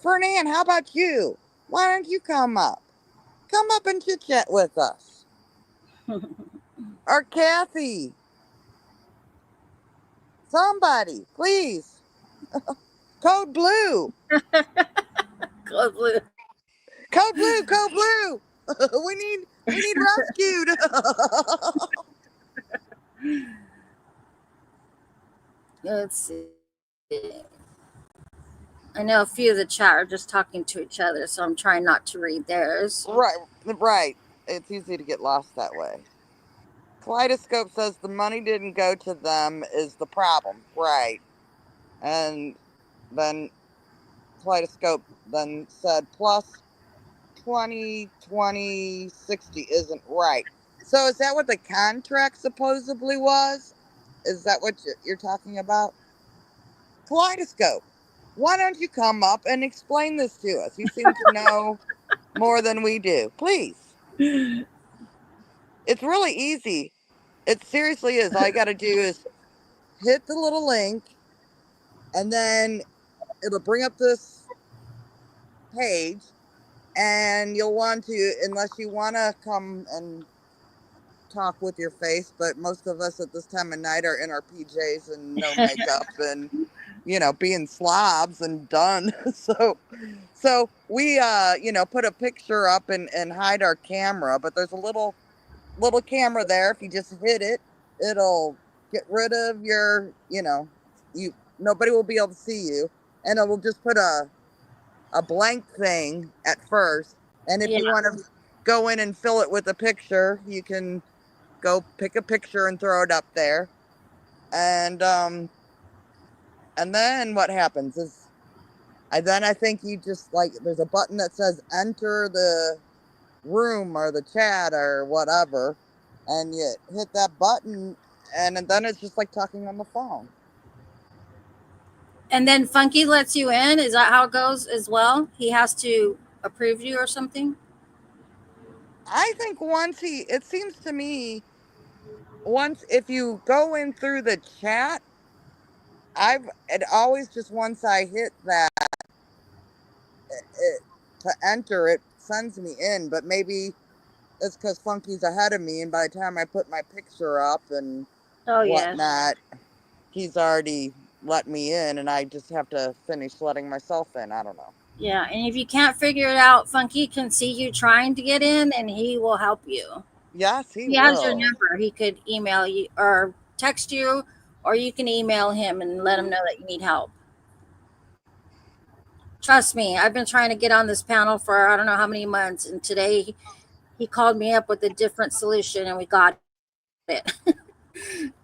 Fernan, how about you? Why don't you come up? Come up and chit chat with us. Or Kathy. Somebody, please. Code blue. Code blue. Code blue, code blue. we need rescued. Let's see. I know a few of the chat are just talking to each other, so I'm trying not to read theirs. Right. It's easy to get lost that way. Kaleidoscope says the money didn't go to them is the problem. Right. And then Kaleidoscope then said plus 20, 20, 60 isn't right. So is that what the contract supposedly was? Is that what you're talking about? Kaleidoscope, why don't you come up and explain this to us? You seem to know more than we do. Please. It's really easy. It seriously is. All you got to do is hit the little link, and then it'll bring up this page, and you'll want to, unless you want to come and talk with your face, but most of us at this time of night are in our PJs and no makeup and being slobs and done. So we put a picture up and hide our camera, but there's a little camera there. If you just hit it, it'll get rid of your, you nobody will be able to see you, and it will just put a blank thing at first. And if Yeah. you want to go in and fill it with a picture, you can go pick a picture and throw it up there. And then what happens is I think you just there's a button that says enter the room or the chat or whatever, and you hit that button, and then it's just like talking on the phone. And then Funky lets you in. Is that how it goes as well? He has to approve you or something? I think it seems to me, if you go in through the chat, it always just once I hit that to enter, it sends me in, but maybe it's because Funky's ahead of me, and by the time I put my picture up and whatnot, he's already let me in, and I just have to finish letting myself in. I don't know. Yeah, and if you can't figure it out, Funky can see you trying to get in, and he will help you. Yes, He has your number. He could email you or text you, or you can email him and let him know that you need help. Trust me, I've been trying to get on this panel for I don't know how many months, and today he called me up with a different solution, and we got it.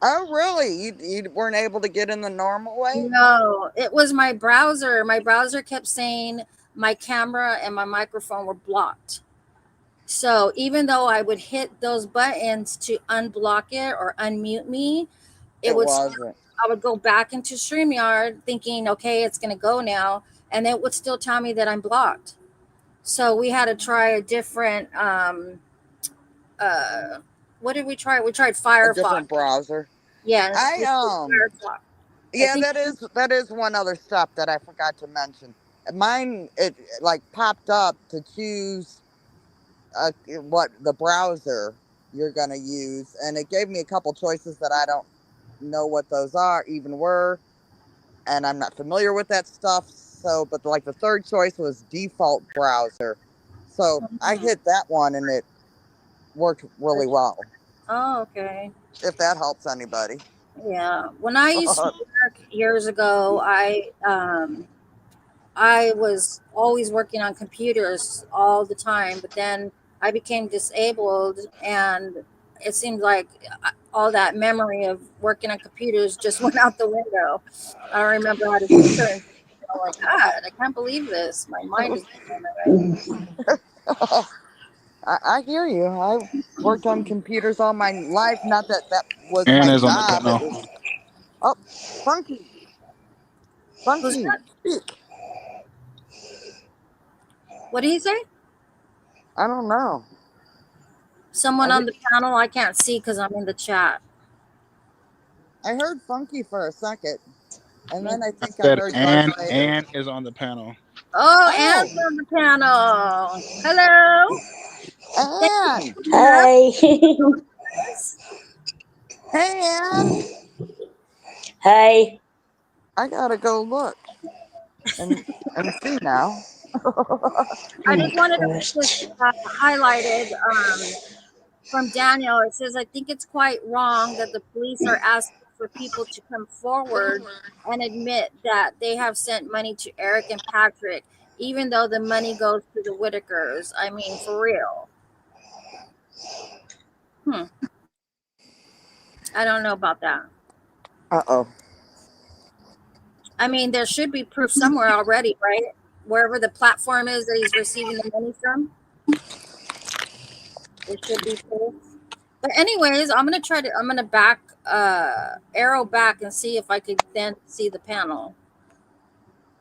Oh, really? You weren't able to get in the normal way? No, it was my browser. My browser kept saying my camera and my microphone were blocked. So even though I would hit those buttons to unblock it or unmute me, It wasn't. I would go back into StreamYard thinking, okay, it's going to go now. And it would still tell me that I'm blocked. So we had to try a different, what did we try? We tried Firefox. A different browser. Yes. Firefox. Yeah, that is one other step that I forgot to mention. Mine, it popped up to choose what the browser you're going to use, and it gave me a couple choices that I don't know what those were, and I'm not familiar with that stuff. So, but the third choice was default browser. So I hit that one, and it worked really well. Oh, okay. If that helps anybody. Yeah. When I used to work years ago, I was always working on computers all the time, but then I became disabled, and it seemed like all that memory of working on computers just went out the window. I don't remember how to do certain things. I'm like, God, I can't believe this. My mind is going away. I hear you. I worked on computers all my life. Not that was And my is on the job. panel. It was, oh, Funky. Funky, speak. What did he say? I don't know. Someone on the panel I can't see because I'm in the chat. I heard Funky for a second, and then I think I said heard Ann is on the panel. Oh, Anne's on the panel. Hello. Ann. Hi. Hey, Ann. Hi. I gotta go look and see now. I just wanted to put this highlighted from Daniel. It says, I think it's quite wrong that the police are asking for people to come forward and admit that they have sent money to Eric and Patrick, even though the money goes to the Whitakers. I mean, for real. I don't know about that. Uh-oh. I mean, there should be proof somewhere already, right? Wherever the platform is that he's receiving the money from, there should be proof. But anyways, I'm gonna back arrow back and see if I could then see the panel.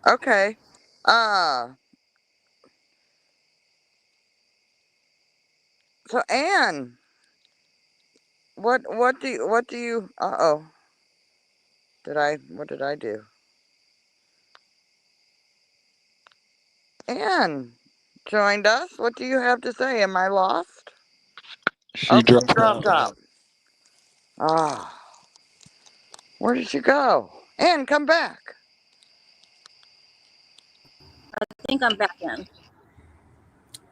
Okay. Uh, so Anne, what do you uh-oh. What did I do? Anne joined us. What do you have to say? Am I lost? She Oh, she dropped dropped out. out. Ah, where did she go? Anne, come back. I think I'm back in.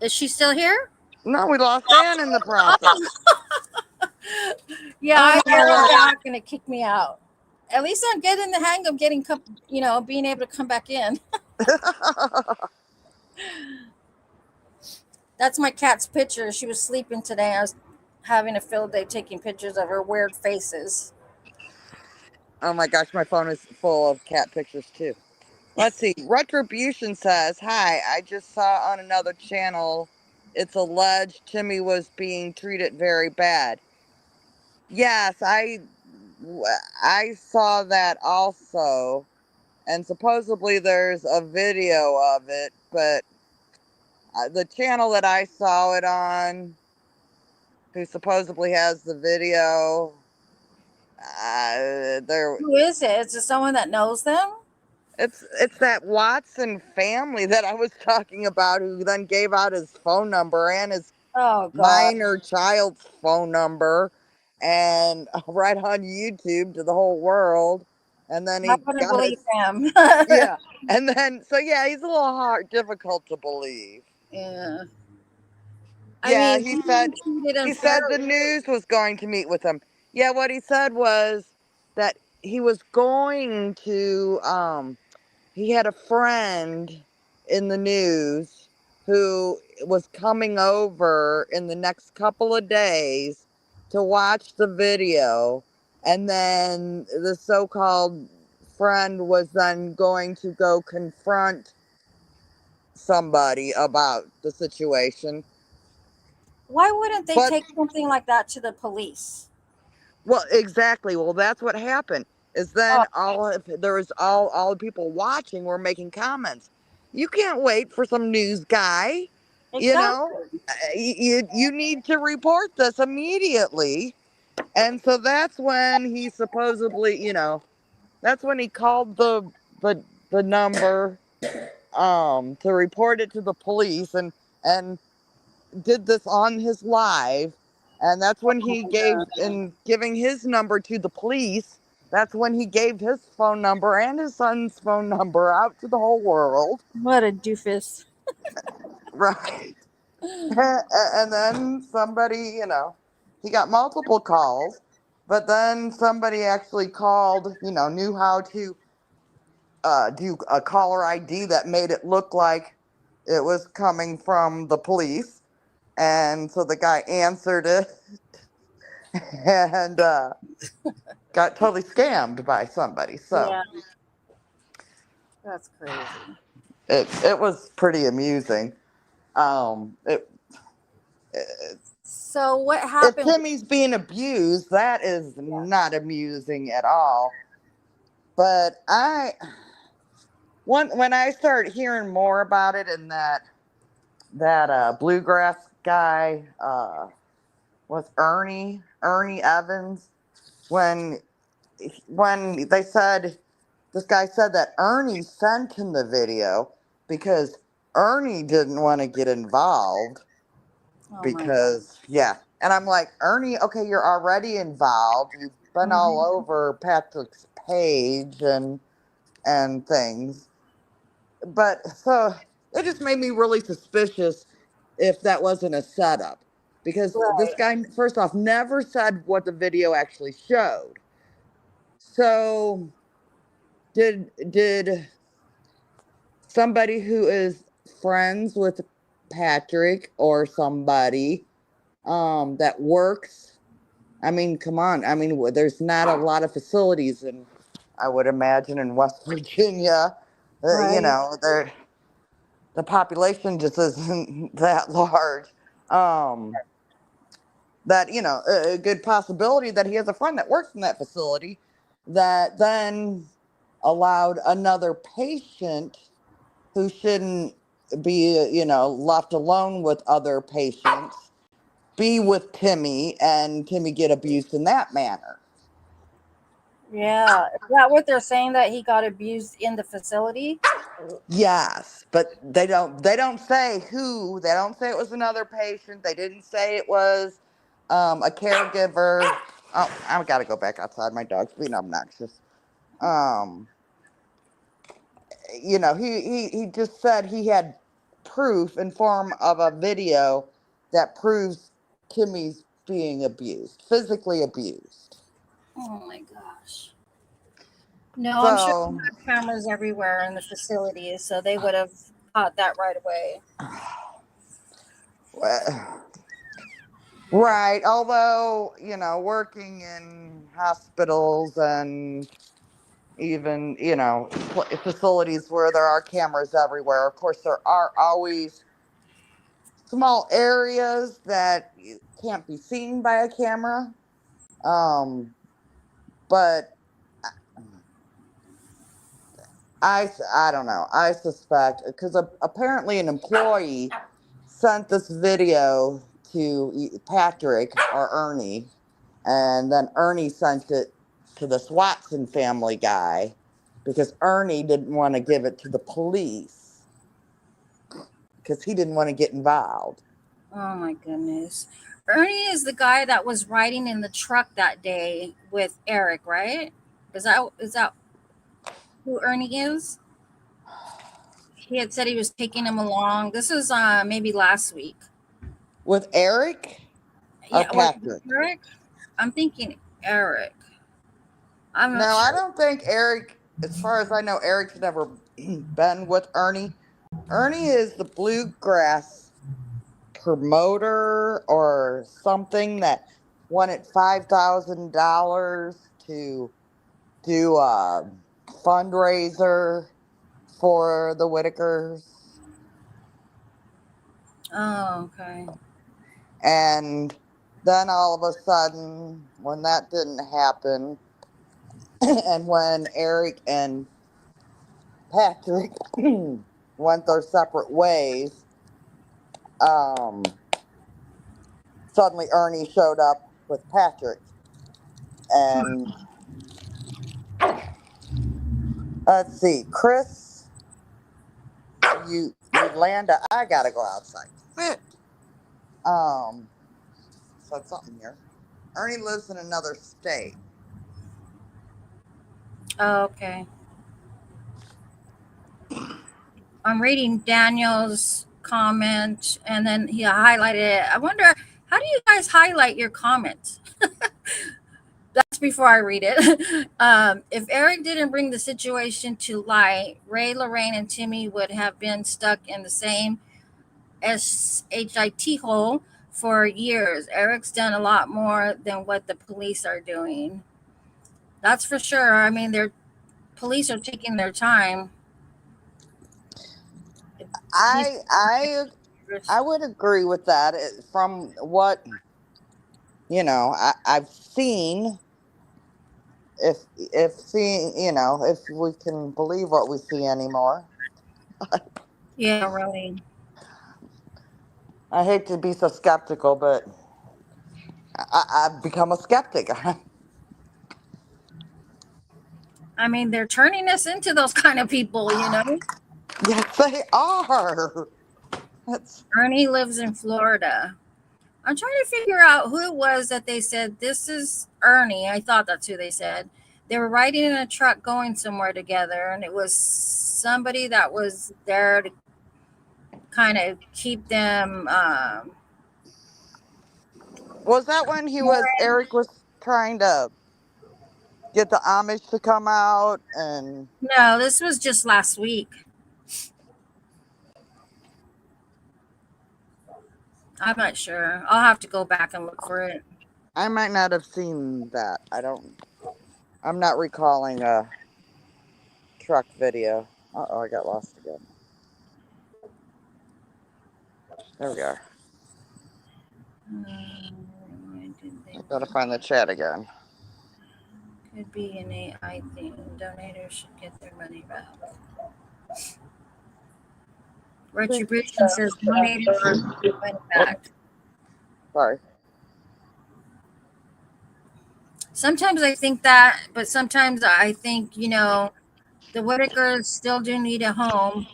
Is she still here? No, we lost Anne in the process. Yeah, I I don't know arrowed what. back and it kicked me out. At least I'm getting the hang of being able to come back in. That's my cat's picture. She was sleeping today. I was having a field day taking pictures of her weird faces. Oh my gosh, my phone is full of cat pictures too. Let's see. Retribution says, "Hi, I just saw on another channel it's alleged Timmy was being treated very bad." Yes, I saw that also, and supposedly there's a video of it, but the channel that I saw it on, who supposedly has the video, there Who is it? Is it someone that knows them? it's that Watson family that I was talking about, who then gave out his phone number and his Oh God, minor child's phone number, and right on YouTube to the whole world. And then I he wouldn't got believe his, him. yeah. And then, so yeah, he's a little difficult to believe. Yeah, I Yeah, mean, being treated he said the unfairly. news was going to meet with him. Yeah, what he said was that he was going to he had a friend in the news who was coming over in the next couple of days to watch the video, and then the so-called friend was then going to go confront somebody about the situation. Why wouldn't they But take something like that to the police? well, exactly. Well, that's what happened. Is Oh, then there was all the people watching were making comments. You can't wait for some news guy, you know. exactly. You need to report this immediately. And so that's when he supposedly, that's when he called the the number to report it to the police, and did this on his live, and that's when Oh he my gave, God, in giving his number to the police, that's when he gave his phone number and his son's phone number out to the whole world. what a doofus! Right. And then somebody, he got multiple calls, but then somebody actually called, knew how to do a caller ID that made it look like it was coming from the police. And so the guy answered it, and got totally scammed by somebody. So Yeah, that's crazy. it was pretty amusing. It, So what if happened? Timmy's being abused, that is Yeah, not amusing at all. But when I started hearing more about it, and that bluegrass guy was Ernie Evans, when they said, this guy said that Ernie sent him the video because Ernie didn't want to get involved, oh my God. because yeah. And I'm like, Ernie, okay, you're already involved. You've been all Hmm. over Patrick's page and things. But so it just made me really suspicious if that wasn't a setup, because this Right. guy, first off, never said what the video actually showed. So did somebody who is friends with Patrick, or somebody that works I mean, come on. I mean, there's not a lot of facilities in, I would imagine, in West Virginia. You Right. know, the population just isn't that large. Um, that, you know, a good possibility that he has a friend that works in that facility that then allowed another patient who shouldn't be, you know, left alone with other patients be with Timmy and Timmy get abused in that manner. Yeah. Is that what they're saying, that he got abused in the facility? Yes, but they don't say who. They don't say it was another patient. They didn't say it was a caregiver. Oh, I've got to go back outside. My dog's being obnoxious. Um, you know, he just said he had proof in form of a video that proves Timmy's being abused, physically abused. Oh my gosh. No, I'm sure they So, have cameras everywhere in the facilities, so they would have caught that right away. right. Although, you know, working in hospitals and even, you know, facilities where there are cameras everywhere, of course, there are always small areas that can't be seen by a camera. Um, but I don't know. I suspect because apparently an employee sent this video to Patrick or Ernie, and then Ernie sent it to this Watson family guy because Ernie didn't want to give it to the police because he didn't want to get involved. Oh my goodness. Ernie is the guy that was riding in the truck that day with Eric, right? Is that who Ernie is? He had said he was taking him along. This is maybe last week. With Eric or Yeah, was it Patrick? Eric? I'm thinking Eric. I'm not No, I sure. don't think Eric, as far as I know, Eric's never been with Ernie. Ernie is the bluegrass promoter or something that wanted $5,000 to do a fundraiser for the Whitakers. Oh, okay. And then all of a sudden, when that didn't happen, and when Eric and Patrick went their separate ways, um, suddenly Ernie showed up with Patrick. And let's see, Chris, Yolanda, I gotta go outside. Quit. Um, said something here. Ernie lives in another state. Oh, okay. I'm reading Daniel's comment, and then he highlighted it. I wonder, how do you guys highlight your comments? That's before I read it. If Eric didn't bring the situation to light, Ray, Lorraine, and Timmy would have been stuck in the same SHIT hole for years. Eric's done a lot more than what the police are doing. That's for sure. I mean, their police are taking their time. These I I I would agree with that. From what I've seen, if seeing, if we can believe what we see anymore. yeah, really. I hate to be so skeptical, but I've become a skeptic. I mean, they're turning us into those kind of people, you know. Yes, they are. That's Ernie lives in Florida. I'm trying to figure out who it was that they said this is Ernie. I thought that's who they said. They were riding in a truck going somewhere together, and it was somebody that was there to kind of keep them. was that when Eric was trying to get the Amish to come out and No, this was just last week. I'm not sure. I'll have to go back and look for it. I might not have seen that. I'm not recalling a truck video. Uh-oh, I got lost again. There we are. I gotta find the chat again. Could be an AI thing. Donators should get their money back. Retribution says donators should get their money back. Sorry. Sometimes I think that, but sometimes I think, the Whitakers still do need a home.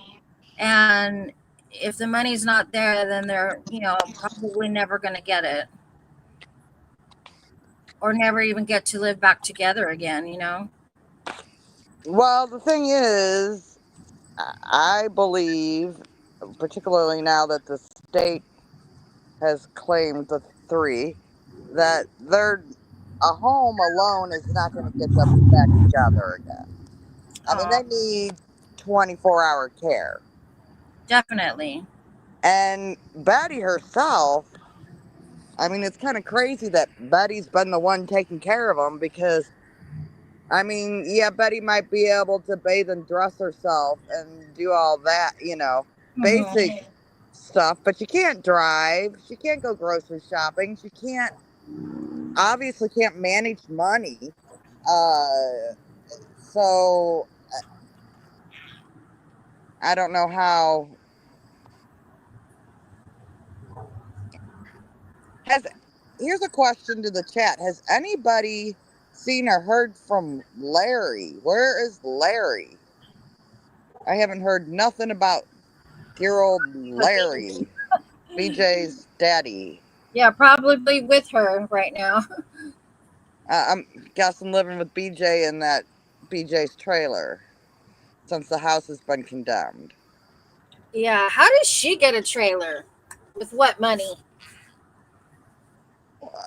And if the money's not there, then they're, probably never going to get it. Or never even get to live back together again. Well, the thing is, I believe, particularly now that the state has claimed the three, that a home alone is not going to get them back together again. I mean, they need 24-hour care. Definitely. And Betty herself, I mean, it's kind of crazy that Betty's been the one taking care of them because, I mean, yeah, Betty might be able to bathe and dress herself and do all that, basic stuff, but she can't drive. She can't go grocery shopping. She obviously can't manage money. So I don't know how. Here's a question to the chat. Has anybody seen or heard from Larry? Where is Larry? I haven't heard nothing about dear old Larry, BJ's daddy. Yeah, probably with her right now. I'm guessing living with BJ in that BJ's trailer since the house has been condemned. Yeah, how does she get a trailer? With what money?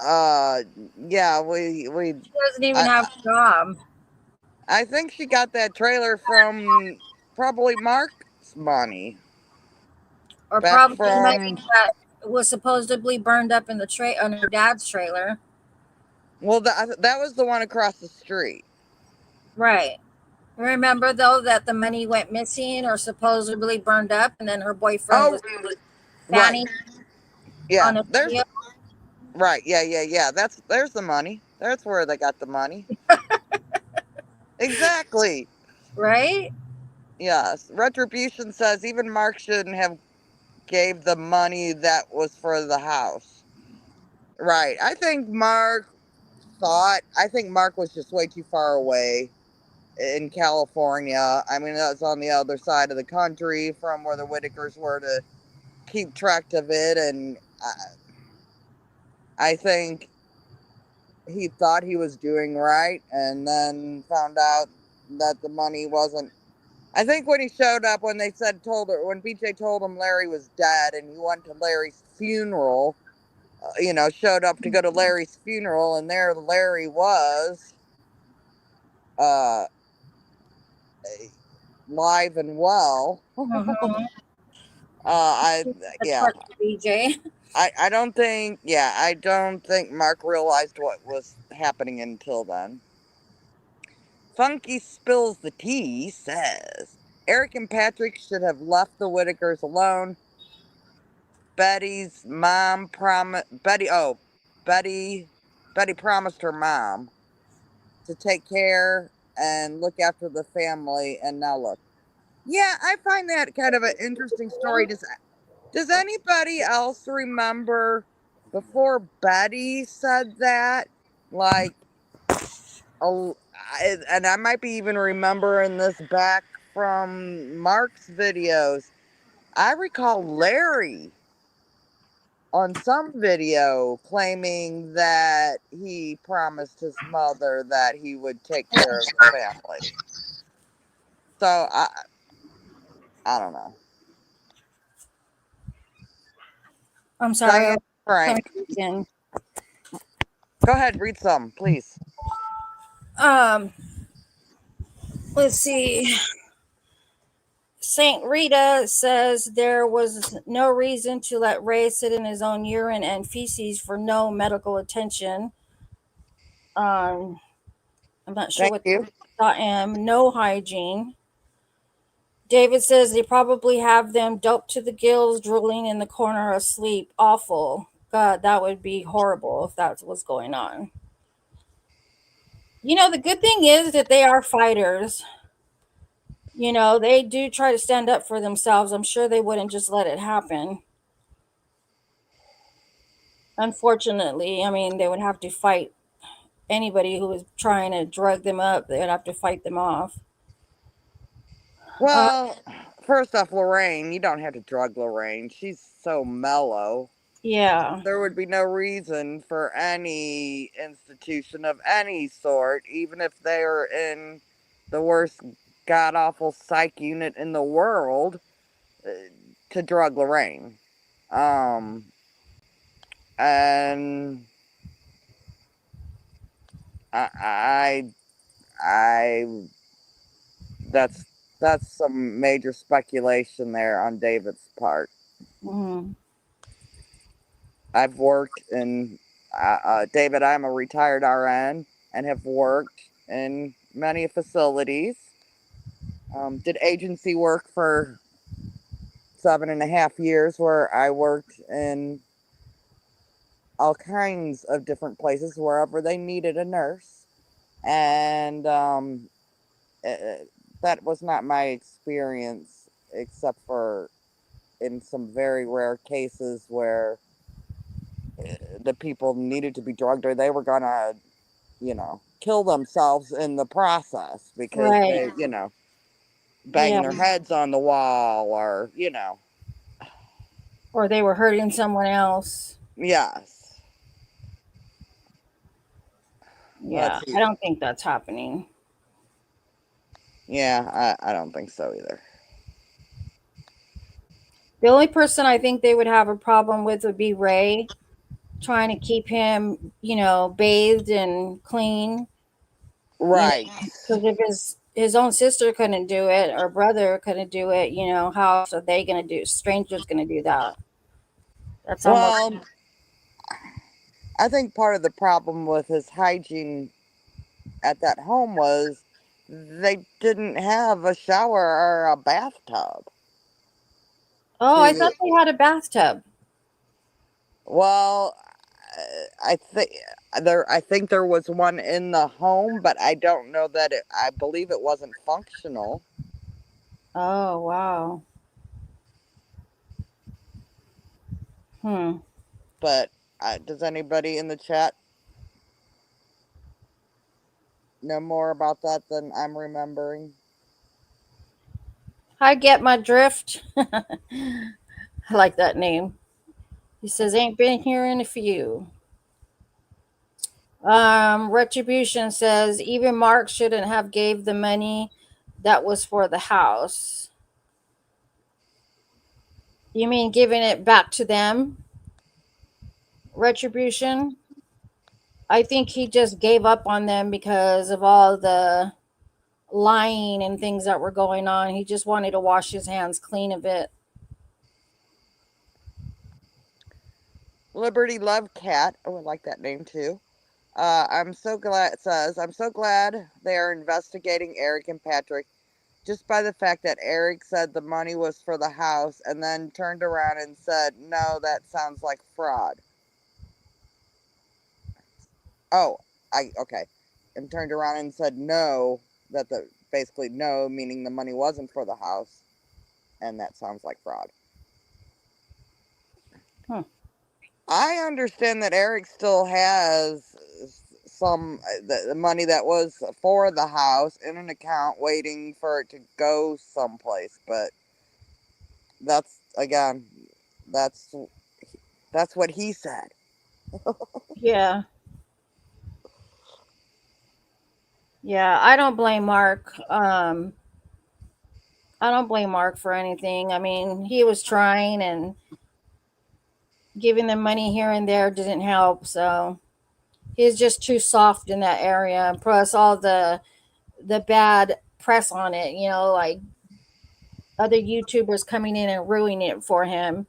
Yeah, She doesn't even have a job. I think she got that trailer from probably Mark's money. Or Back probably money from that was supposedly burned up in the on her dad's trailer. Well, that was the one across the street. Right. Remember though that the money went missing or supposedly burned up, and then her boyfriend was right. Fanny Yeah, on a video. Right. Yeah. There's the money. That's where they got the money. Exactly. Right. Yes. Retribution says even Mark shouldn't have gave the money that was for the house. Right. I think Mark was just way too far away in California. I mean, that's on the other side of the country from where the Whitakers were to keep track of it. And I think he thought he was doing right and then found out that the money wasn't. I think when he showed up, when BJ told him Larry was dead and he went to Larry's funeral, showed up to go to Larry's funeral, and there Larry was, live and well. BJ. I don't think Mark realized what was happening until then. Funky Spills the Tea says Eric and Patrick should have left the Whitakers alone. Betty's mom promised Betty promised her mom to take care and look after the family, and now look. Yeah, I find that kind of an interesting story. Does anybody else remember before Betty said that? Like, and I might be even remembering this back from Mark's videos. I recall Larry on some video claiming that he promised his mother that he would take care of the family. So I don't know. I'm sorry. Diane Frank. Go ahead, read some, please. Let's see. Saint Rita says there was no reason to let Ray sit in his own urine and feces for no medical attention. I'm not sure Thank what you. I am. No hygiene. David says they probably have them doped to the gills, drooling in the corner asleep. Awful. God, that would be horrible if that's what's going on. The good thing is that they are fighters. They do try to stand up for themselves. I'm sure they wouldn't just let it happen. Unfortunately, I mean, they would have to fight anybody who was trying to drug them up. They would have to fight them off. Uh, Well, first off, Lorraine, you don't have to drug Lorraine. She's so mellow. yeah, There would be no reason for any institution of any sort, even if they are in the worst god awful psych unit in the world, uh, to drug Lorraine. And I, I, that's some major speculation there on David's part. mhm, I've worked in, David, I'm a retired RN and have worked in many facilities. Did agency work for 7.5 years where I worked in all kinds of different places wherever they needed a nurse. And uh, that was not my experience, except for in some very rare cases where the people needed to be drugged or they were gonna, kill themselves in the process because right, they, yeah, banging their heads on the wall or, or they were hurting someone else. yes. Let's Yeah, I see. don't think that's happening. Yeah, I don't think so either. The only person I think they would have a problem with would be Ray, trying to keep him, bathed and clean. Right. Because if his own sister couldn't do it or brother couldn't do it, how else are they gonna do? Strangers gonna do that? That's almost Well, I think part of the problem with his hygiene at that home was they didn't have a shower or a bathtub Oh, I to. thought they had a bathtub. Well, I think there was one in the home, but I don't know that I believe it wasn't functional. Oh, wow. Hmm. But does anybody in the chat know more about that than I'm remembering? I get my drift. I like that name. He says, ain't been here in a few. Retribution says, even Mark shouldn't have gave the money that was for the house. You mean giving it back to them? Retribution? I think he just gave up on them because of all the lying and things that were going on. He just wanted to wash his hands clean of it. Liberty Love Cat. Oh, I like that name too. I'm so glad. It says, I'm so glad they are investigating Eric and Patrick just by the fact that Eric said the money was for the house and then turned around and said, no, that sounds like fraud. Oh, okay. And turned around and said no, that the basically no, meaning the money wasn't for the house, and that sounds like fraud. Hmm. I understand that Eric still has some the money that was for the house in an account waiting for it to go someplace, but that's again, that's that's what he said. Yeah. Yeah. I don't blame Mark. I don't blame Mark for anything. I mean, he was trying and giving them money here and there didn't help. So he's just too soft in that area. Plus all the bad press on it, like other YouTubers coming in and ruining it for him.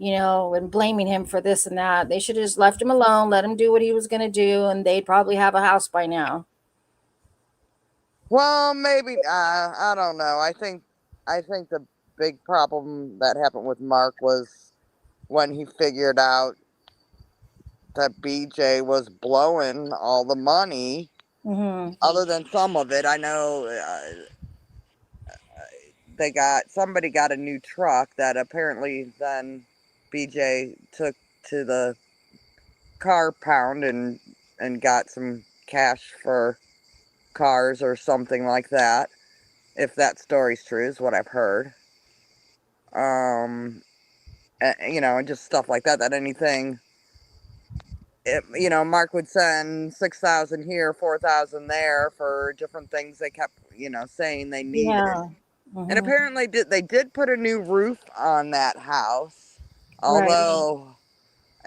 and blaming him for this and that. They should have just left him alone, let him do what he was going to do, and they'd probably have a house by now. Well, maybe I don't know. I think the big problem that happened with Mark was when he figured out that BJ was blowing all the money. Mm-hmm. Other than some of it, I know somebody got a new truck that apparently then BJ took to the car pound and got some cash for cars or something like that. If that story's true, is what I've heard. Um, and just stuff like that. That anything, Mark would send 6,000 here, 4,000 there for different things they kept, saying they needed. Yeah. And Mm-hmm. apparently, they did put a new roof on that house. Right. Although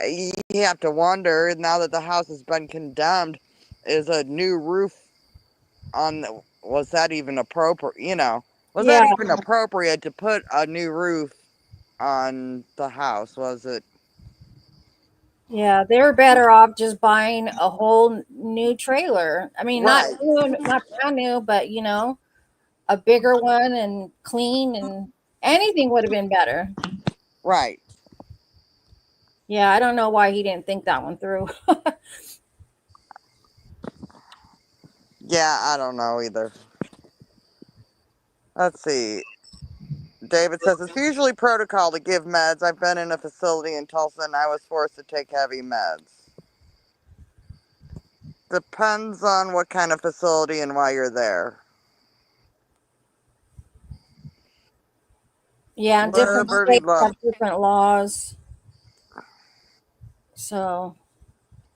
you have to wonder now that the house has been condemned, is a new roof was that even appropriate? Was that Yeah. even appropriate to put a new roof on the house? Was it? Yeah, they were better off just buying a whole new trailer. I mean, not Right, new, not brand new, but a bigger one and clean, and anything would have been better. right. Yeah, I don't know why he didn't think that one through. Yeah, I don't know either. Let's see. David says it's usually protocol to give meds. I've been in a facility in Tulsa and I was forced to take heavy meds. Depends on what kind of facility and why you're there. Yeah, and different Liberty states love. have different laws. So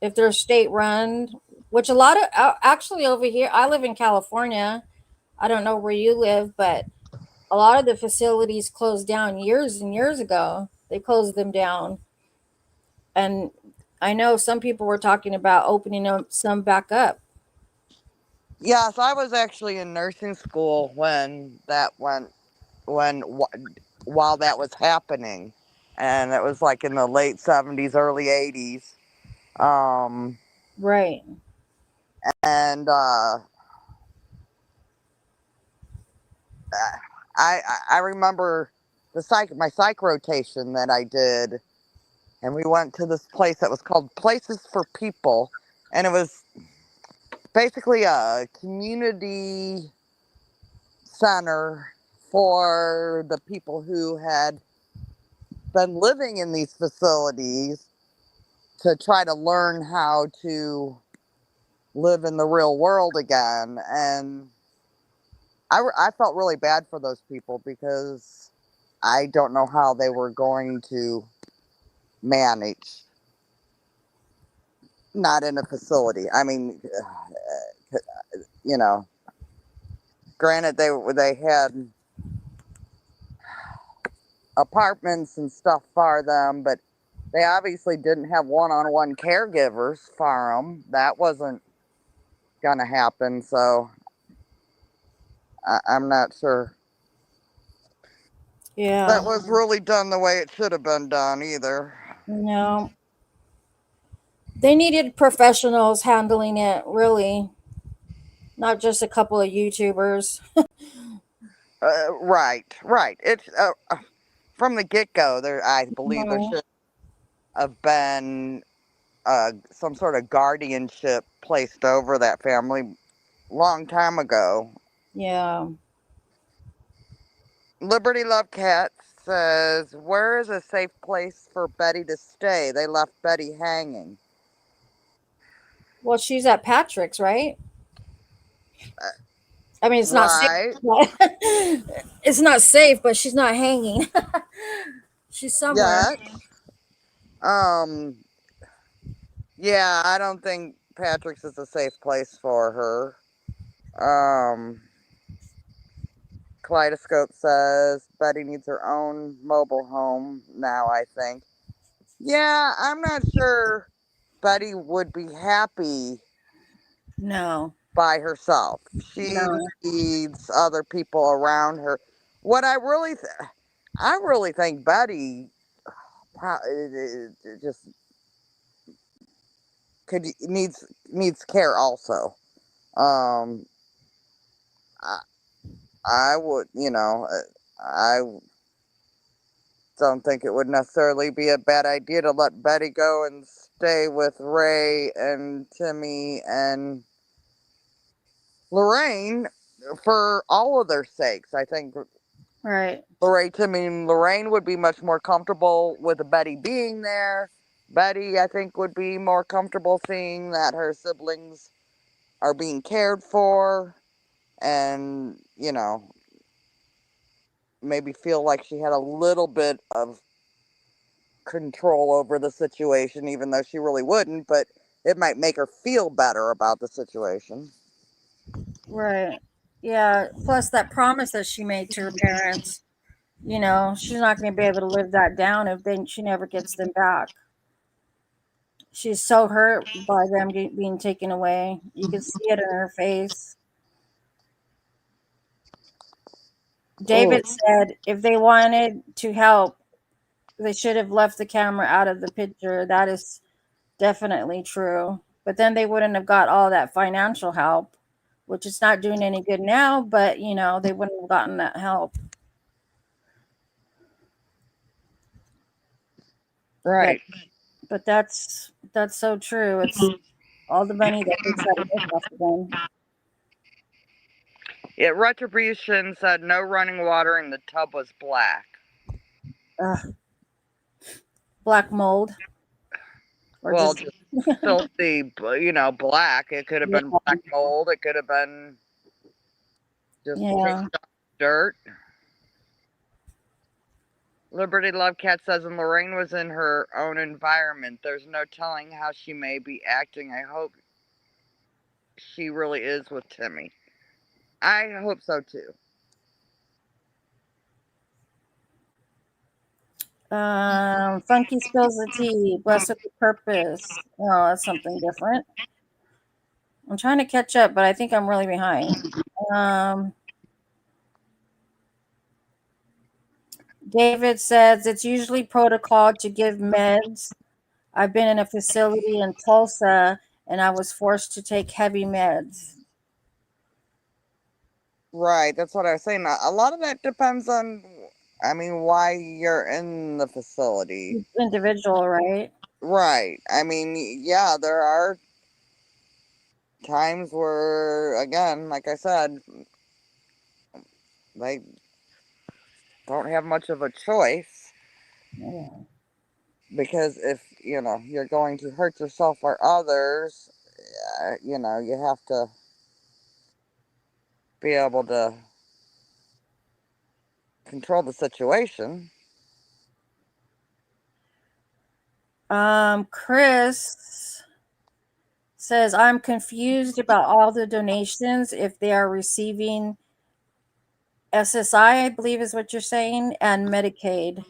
if they're state run, which a lot of actually over here, I live in California. I don't know where you live, but a lot of the facilities closed down years and years ago. They closed them down. And I know some people were talking about opening them some back up. Yes, I was actually in nursing school when while that was happening, and it was like in the late 70s, early 80s. Um, Right. and I remember my psych rotation that I did, and we went to this place that was called Places for People, and it was basically a community center for the people who had been living in these facilities to try to learn how to live in the real world again. And I felt really bad for those people because I don't know how they were going to manage not in a facility. I mean, you know, granted they had apartments and stuff for them, but they obviously didn't have one-on-one caregivers for them. That wasn't gonna happen. So I'm not sure that Yeah. was really done the way it should have been done either. No. They needed professionals handling it, really, not just a couple of YouTubers. Right. It's from the get-go. I believe there Mhm. should have been some sort of guardianship placed over that family long time ago. Yeah. Liberty Love Cat says, "Where is a safe place for Betty to stay? They left Betty hanging." Well, she's at Patrick's, right? Uh, I mean, it's not safe. right. But it's not safe, but she's not hanging. She's somewhere. Yet. Um. Yeah, I don't think Patrick's is a safe place for her. Um. Kaleidoscope says Betty needs her own mobile home now, I think. Yeah, I'm not sure Betty would be happy No. by herself. She No. needs other people around her. What I really think Betty it just needs care also. Um, I, I would, I don't think it would necessarily be a bad idea to let Betty go and stay with Ray and Timmy and Lorraine for all of their sakes. I think Right. Ray, Timmy, and Lorraine would be much more comfortable with Betty being there. Betty, I think, would be more comfortable seeing that her siblings are being cared for and, maybe feel like she had a little bit of control over the situation, even though she really wouldn't, but it might make her feel better about the situation. Right. Yeah. Plus that promise that she made to her parents. She's not going to be able to live that down if then she never gets them back. She's so hurt by them being taken away. You can see it in her face. Oh, David said if they wanted to help, they should have left the camera out of the picture. That is definitely true. But then they wouldn't have got all that financial help, which is not doing any good now, but they wouldn't have gotten that help. But right. but that's so true. It's all the money that they try to make off of them. Yeah, Retribution said no running water and the tub was black. Ugh, black mold or Well, just just filthy, black. It could have been yeah, black mold. It could have been just yeah. caked up dirt. Liberty Love Cat says, and Lorraine was in her own environment. There's no telling how she may be acting. I hope she really is with Timmy. I hope so too. Funky spills the tea. Blessed with purpose. Oh, that's something different. I'm trying to catch up, but I think I'm really behind. Um, David says it's usually protocol to give meds. I've been in a facility in Tulsa and I was forced to take heavy meds. Right, that's what I was saying. A lot of that depends on, why you're in the facility. It's individual, right? Right. Yeah, there are times where, again, like I said, they don't have much of a choice Yeah. because if, you're going to hurt yourself or others, you have to be able to control the situation. Chris says I'm confused about all the donations if they are receiving SSI, I believe is what you're saying, and Medicaid.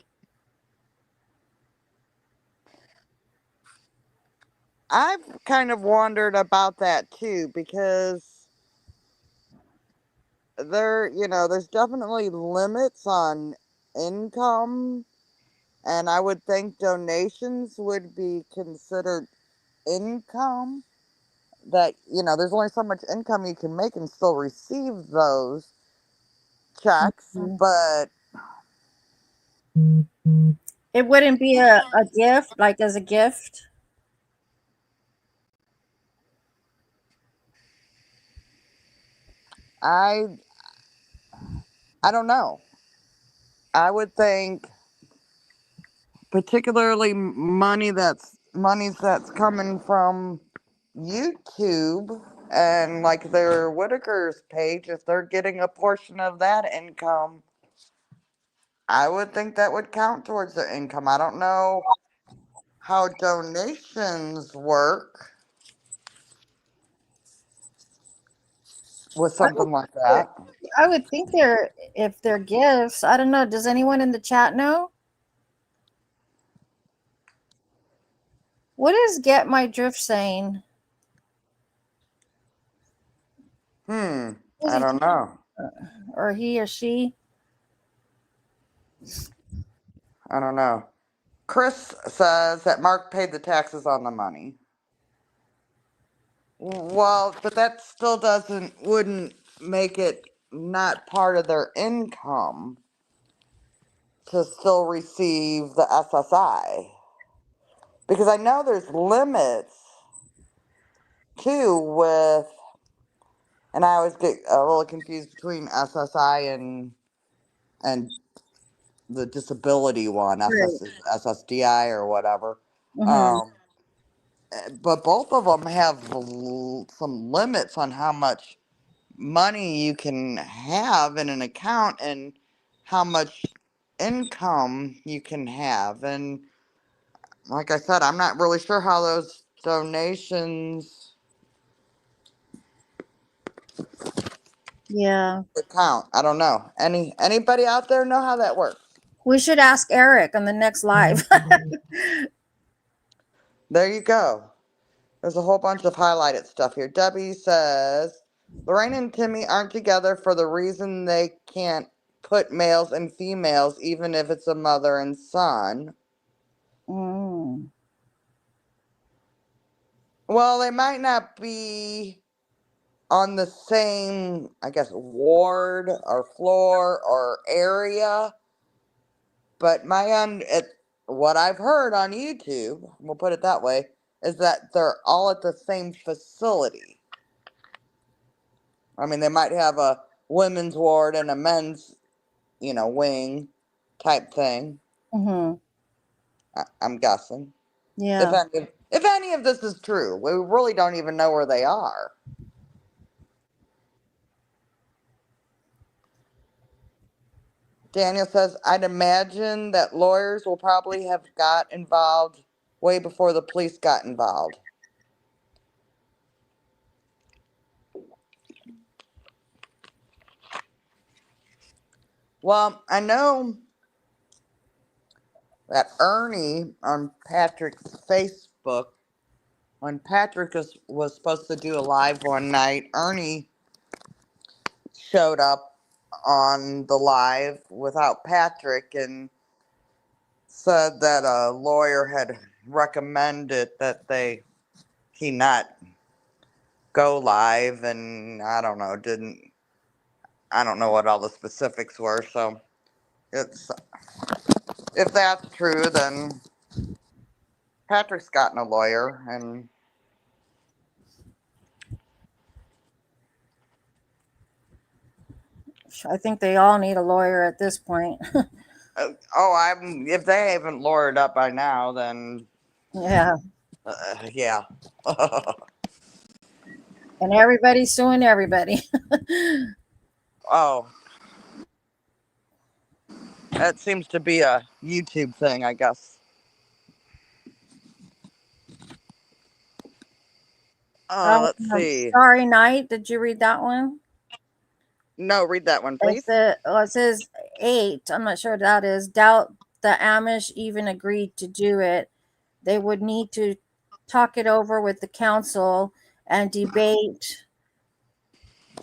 I've kind of wondered about that too because there's definitely limits on income, and I would think donations would be considered income. That, there's only so much income you can make and still receive those checks, Mhm. but It wouldn't be a gift, like as a gift. I I don't know. I would think particularly monies that's coming from YouTube and like their Whitakers page, if they're getting a portion of that income, I would think that would count towards their income. I don't know how donations work with I would, something like that. I would think they're if they're gifts. I don't know. Does anyone in the chat know? What is Get My Drift saying? What is I he don't know. or he or she? I don't know. Chris says that Mark paid the taxes on the money. Well, but that still wouldn't make it not part of their income to still receive the SSI. Because I know there's limits too with, and I always get a little confused between SSI and the disability one, Right. SSDI or whatever. Mm-hmm. Um, but both of them have some limits on how much money you can have in an account and how much income you can have. And like I said, I'm not really sure how those donations Yeah. count. I don't know. Anybody out there know how that works? We should ask Eric on the next live. There you go. There's a whole bunch of highlighted stuff here. Debbie says Lorraine and Timmy aren't together for the reason they can't put males and females, even if it's a mother and son. Mm. Well, they might not be on the same, I guess, ward or floor or area, but what I've heard on YouTube, we'll put it that way, is that they're all at the same facility. I mean, they might have a women's ward and a men's, wing type thing. Mm-hmm. I'm guessing. Yeah. If any of this is true, we really don't even know where they are. Daniel says, I'd imagine that lawyers will probably have got involved way before the police got involved. Well, I know that Ernie on Patrick's Facebook, when Patrick was supposed to do a live one night, Ernie showed up on the live without Patrick and said that a lawyer had recommended that he not go live, and I don't know what all the specifics were. So it's if that's true, then Patrick's gotten a lawyer, and I think they all need a lawyer at this point. if they haven't lawyered up by now, then Yeah. yeah. And everybody's suing everybody. Oh, that seems to be a YouTube thing, I guess. Oh, let's see. Starry Night. Did you read that one? No, read that one, please. It says 8. I'm not sure what that is. Doubt the Amish even agreed to do it. They would need to talk it over with the council and debate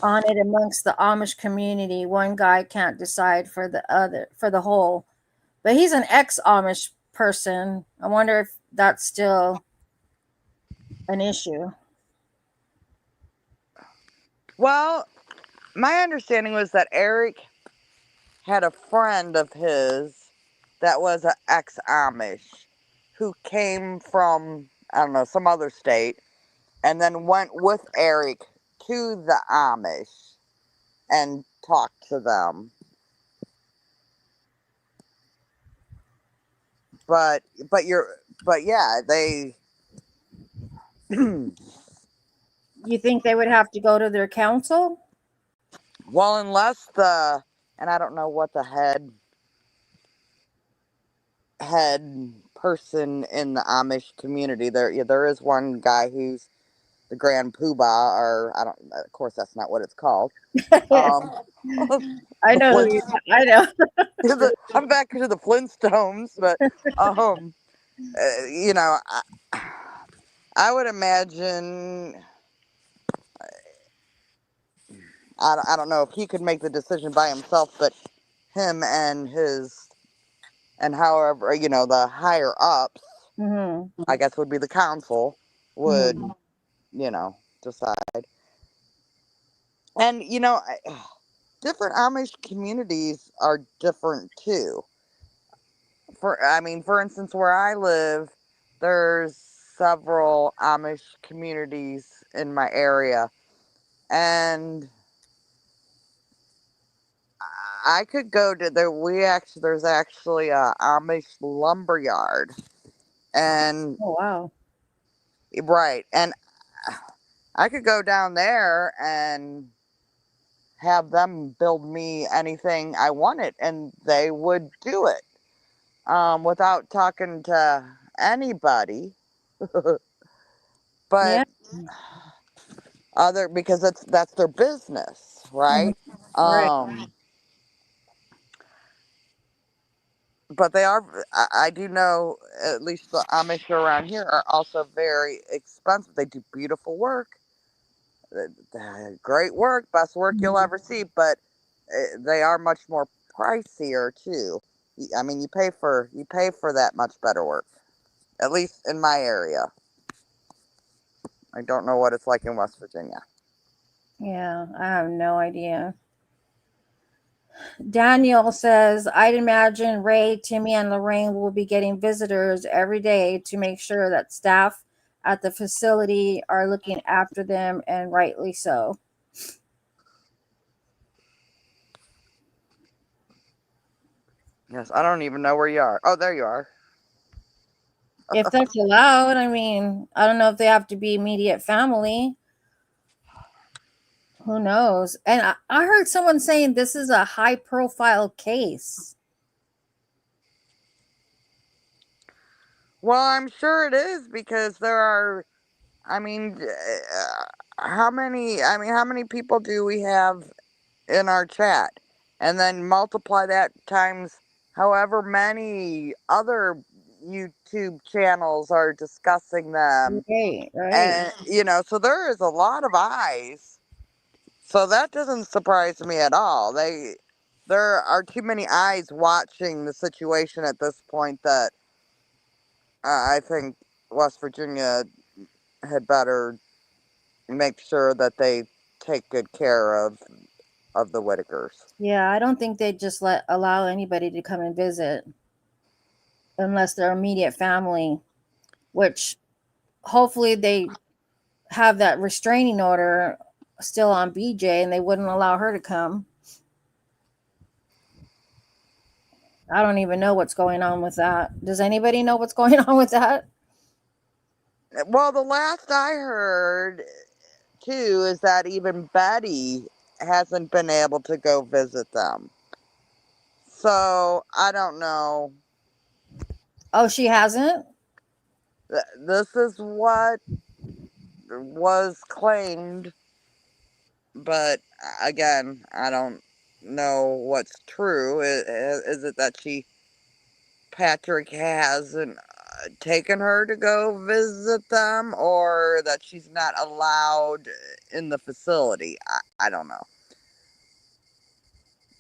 on it amongst the Amish community. One guy can't decide for the whole. But he's an ex-Amish person. I wonder if that's still an issue. Well, my understanding was that Eric had a friend of his that was an ex-Amish who came from, I don't know, some other state, and then went with Eric to the Amish and talked to them. But yeah, they You think they would have to go to their council? well, unless and I don't know what the head person in the Amish community. There is one guy who's the Grand Poobah, or I don't. Of course, that's not what it's called. Um, I the know who Flint. I know. I'm back to the Flintstones, but you know, I would imagine. I don't know if he could make the decision by himself, but him and and however, the higher ups, Mm-hmm. I guess would be the council, would, Mm-hmm. decide. And, different Amish communities are different too. For instance, where I live, there's several Amish communities in my area, and I could go to there. There's actually a Amish lumber yard, and Oh wow. right, and I could go down there and have them build me anything I wanted, and they would do it, without talking to anybody. But Yeah. because that's their business, Mhm. right? Right. Um, but they are. I do know at least the Amish around here are also very expensive. They do beautiful work, great work, best work you'll Mhm. ever see. But they are much more pricier too. I mean, you pay for that much better work. At least in my area. I don't know what it's like in West Virginia. Yeah, I have no idea. Daniel says, I'd imagine Ray, Timmy, and Lorraine will be getting visitors every day to make sure that staff at the facility are looking after them, and rightly so. Yes, I don't even know where you are. Oh, there you are. If that's allowed, I mean, I don't know if they have to be immediate family. Who knows? And I heard someone saying this is a high profile case. Well, I'm sure it is because there are. I mean, how many people do we have in our chat? And then multiply that times however many other YouTube channels are discussing them. Right, right. And, so there is a lot of eyes. So that doesn't surprise me at all. There are too many eyes watching the situation at this point that I think West Virginia had better make sure that they take good care of the Whitakers. Yeah, I don't think they just allow anybody to come and visit unless they're immediate family, which hopefully they have that restraining order still on BJ and they wouldn't allow her to come. I don't even know what's going on with that. Does anybody know what's going on with that? Well, the last I heard too is that even Betty hasn't been able to go visit them. So I don't know. Oh, she hasn't? This is what was claimed, but again, I don't know what's true. Is it that Patrick hasn't taken her to go visit them, or that she's not allowed in the facility? I don't know.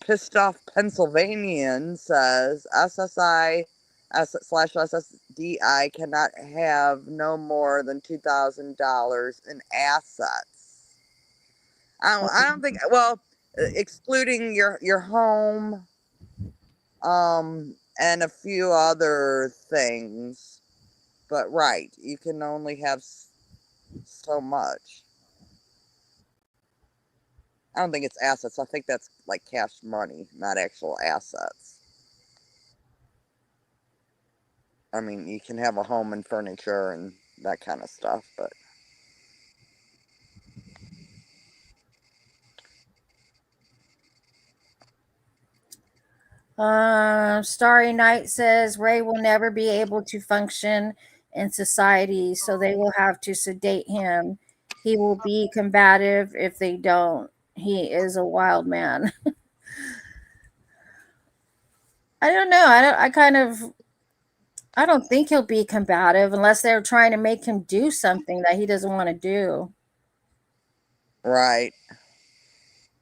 Pissed off Pennsylvanian says SSI slash SSDI cannot have no more than $2,000 in assets. I don't think. Well, excluding your home, and a few other things. But right, you can only have so much. I don't think it's assets. I think that's like cash money, not actual assets. I mean, you can have a home and furniture and that kind of stuff, but Starry Night says Ray will never be able to function in society, so they will have to sedate him. He will be combative if they don't. He is a wild man. I don't know. I don't think he'll be combative unless they're trying to make him do something that he doesn't want to do. right.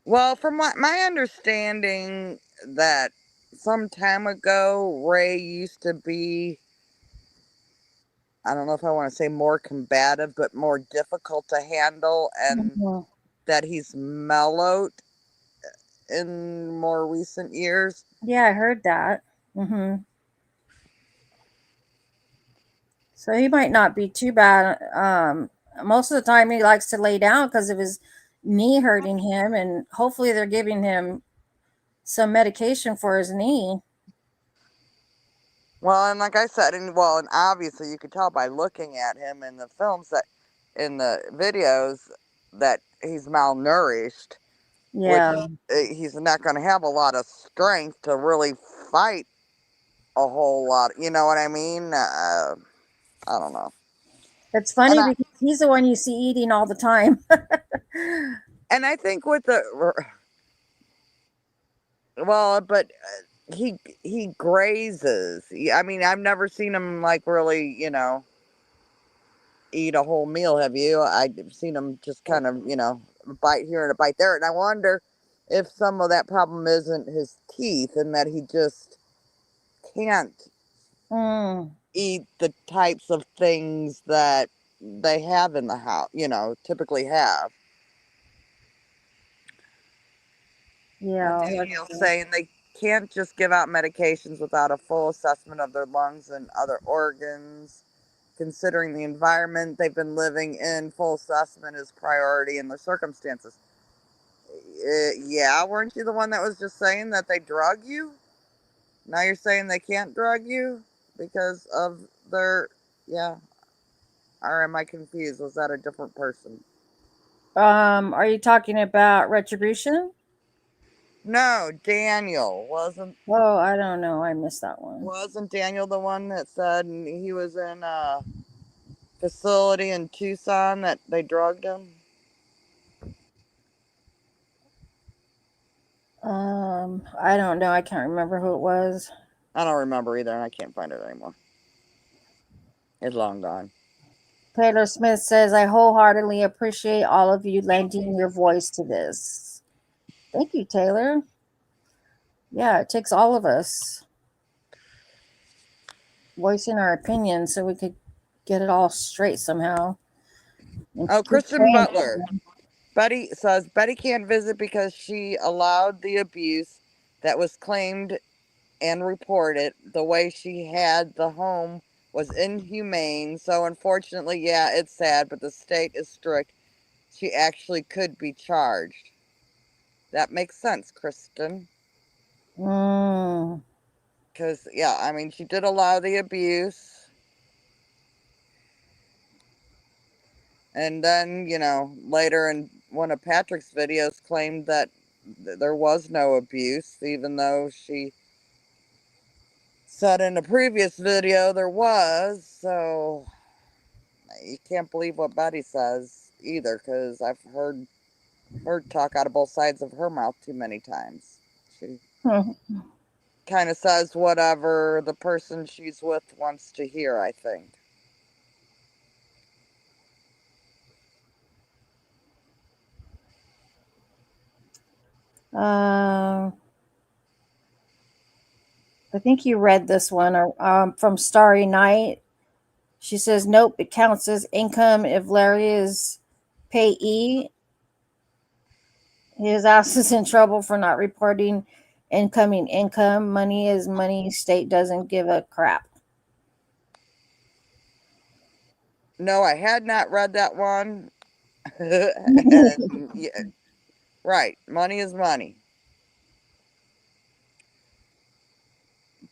Well, from my understanding, that some time ago, Ray used to be, I don't know if I want to say more combative, but more difficult to handle, and Mhm. that he's mellowed in more recent years. Yeah, I heard that. So he might not be too bad. Most of the time, he likes to lay down because of his knee hurting him, and hopefully, they're giving him some medication for his knee. Well, and like I said, and obviously you could tell by looking at him in the films that, in the videos, that he's malnourished, which Yeah, he's not going to have a lot of strength to really fight a whole lot. You know what I mean? I don't know. it's And funny I because he's the one you see eating all the time. and I think with the, well, but he grazes. I mean, I've never seen him like really, eat a whole meal. Have you? I've seen him just kind of, a bite here and a bite there, and I wonder if some of that problem isn't his teeth and that he just can't Mm, eat the types of things that they have in the house, typically have. yeah, that's Daniel's true. saying they can't just give out medications without a full assessment of their lungs and other organs. Considering the environment they've been living in, full assessment is priority in the circumstances. Yeah, weren't you the one that was just saying that they drug you? Now you're saying they can't drug you because of their, yeah. Or am I confused? Was that a different person? Are you talking about retribution? No, Daniel Oh, I don't know. I missed that one. wasn't Daniel the one that said he was in a facility in Tucson that they drugged him? I don't know. I can't remember who it was. I don't remember either, and I can't find it anymore. It's long gone. Taylor Smith says, I wholeheartedly appreciate all of you lending your voice to this. Thank you, Taylor. Yeah, it takes all of us voicing our opinion so we could get it all straight somehow. And Oh, keep Kristen saying Butler. Betty says Betty can't visit because she allowed the abuse that was claimed and reported. The way she had the home was inhumane. So, unfortunately, yeah, it's sad, but the state is strict. She actually could be charged. That makes sense, Kristen. Mm, Because, yeah, I mean, she did allow the abuse. And then, later in one of Patrick's videos claimed that there was no abuse, even though she said in a previous video there was. So you can't believe what Betty says either, because I've heard her talk out of both sides of her mouth too many times. She kind of says whatever the person she's with wants to hear, I think. um, I think you read this one from Starry Night. She says, nope, it counts as income if Larry is payee. His ass is in trouble for not reporting incoming income. Money is money. State doesn't give a crap. No, I had not read that one. And yeah, right, money is money.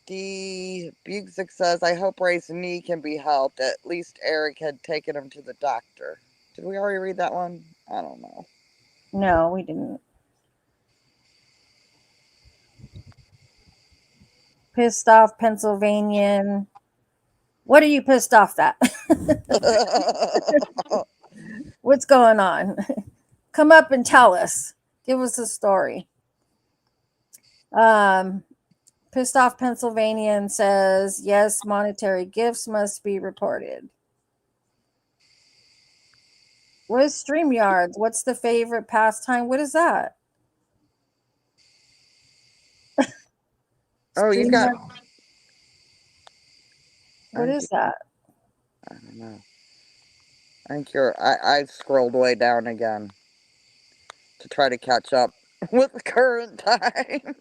D. Buxic says, I hope Ray's knee can be helped. At least Eric had taken him to the doctor. Did we already read that one? I don't know. No, we didn't. Pissed off Pennsylvanian. What are you pissed off at? What's going on? Come up and tell us. Give us a story. Um, Pissed off Pennsylvanian says, yes, monetary gifts must be reported. What is StreamYards? What's the favorite pastime? What is that? Oh, you got. Streamer. What is that? I don't know. I think you're. I scrolled way down again to try to catch up with the current time.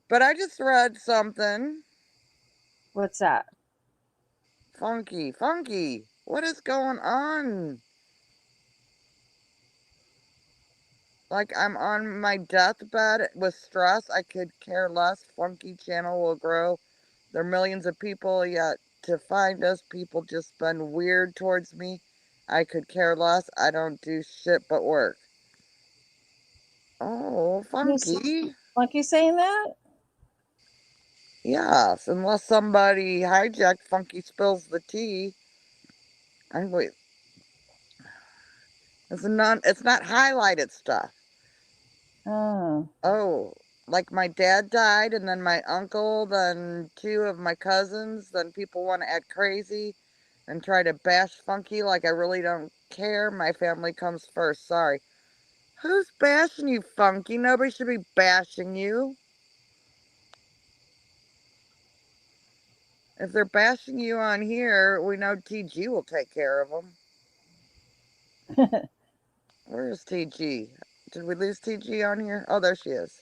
But I just read something. What's that? Funky, funky. What is going on? Like I'm on my deathbed with stress. I could care less. Funky channel will grow. There are millions of people yet to find us. People just been weird towards me. I could care less. I don't do shit but work. Oh, Who's funky. Monkey saying that? Yes, unless somebody hijacked Funky spills the tea. I wait. It's not highlighted stuff. Oh. Oh, like my dad died, and then my uncle, then two of my cousins, then people want to act crazy and try to bash Funky like I really don't care. My family comes first. Sorry. Who's bashing you, Funky? Nobody should be bashing you. If they're bashing you on here, we know TG will take care of them. Where is TG? Did we lose TG on here? Oh, there she is.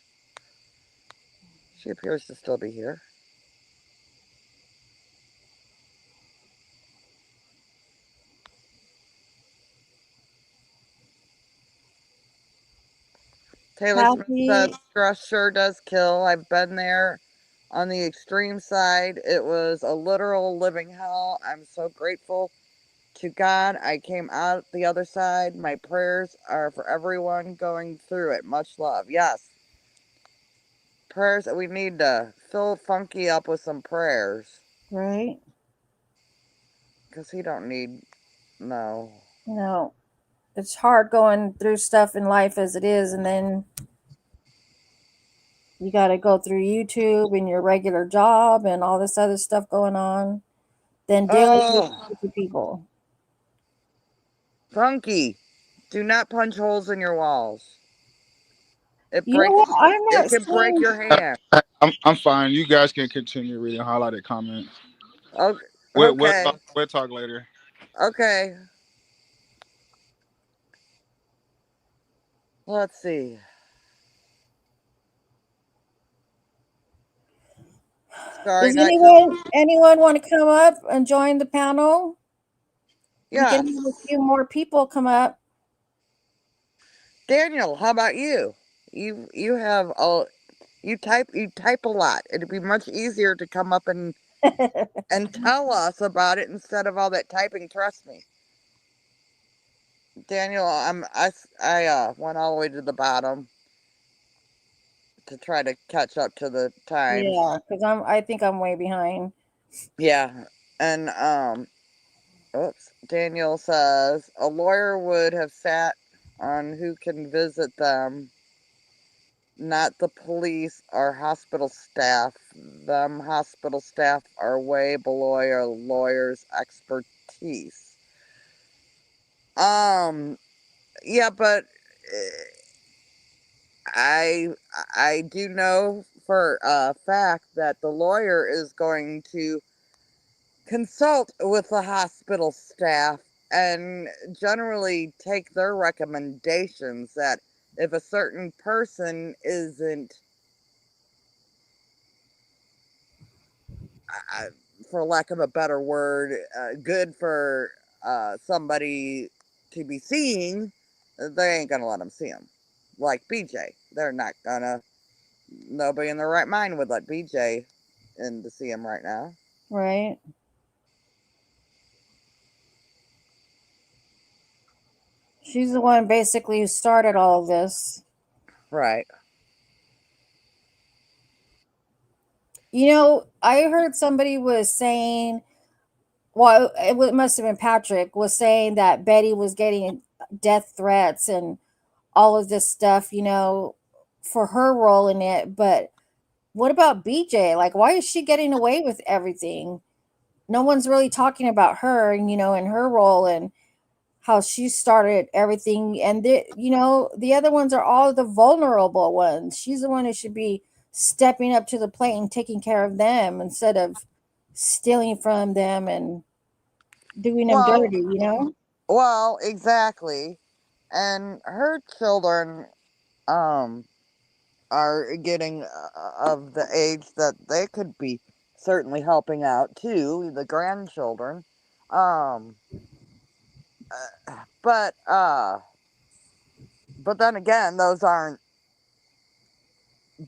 She appears to still be here. Taylor Smith says Kathy. stress sure does kill. I've been there on the extreme side. It was a literal living hell. I'm so grateful to God I came out the other side. My prayers are for everyone going through it. Much love. Yes. Prayers. We need to fill Funky up with some prayers. Right? Because he don't need no. No. It's hard going through stuff in life as it is, and then you got to go through YouTube and your regular job and all this other stuff going on. Then dealing Oh, with people. Funky. Do not punch holes in your walls. It You know what? breaks. I'm It not can break seeing. your hand. I'm fine. You guys can continue reading highlighted comments. Okay. We'll Okay. talk, we'll talk later. Okay. Let's see. Sorry, Does Night Call. anyone want to come up and join the panel? We can Yes. have a few more people come up. Daniel, how about you? You have a you type a lot. It'd be much easier to come up and tell us about it instead of all that typing. Trust me, Daniel. I went all the way to the bottom to try to catch up to the times. Yeah, because I think I'm way behind. Yeah, and oops. Daniel says a lawyer would have sat on who can visit them, not the police or hospital staff. Them hospital staff are way below a lawyer's expertise. Um, yeah, but I I do know for a fact that the lawyer is going to consult with the hospital staff and generally take their recommendations that if a certain person isn't, uh, for lack of a better word, good for somebody to be seeing, they ain't gonna let them see him. Like BJ, they're not gonna. Nobody in their right mind would let BJ in to see him right now. Right? She's the one basically who started all of this. Right. You know, I heard somebody was saying, well, must have been Patrick, was saying that Betty was getting death threats and all of this stuff, for her role in it. But what about BJ? Like, why is she getting away with everything? No one's really talking about her and, and her role and how she started everything. And, the other ones are all the vulnerable ones. She's the one who should be stepping up to the plate and taking care of them instead of stealing from them and doing them Well, dirty, you know? well, exactly. And her children um are getting of the age that they could be certainly helping out too, the grandchildren. Um but but then again, those aren't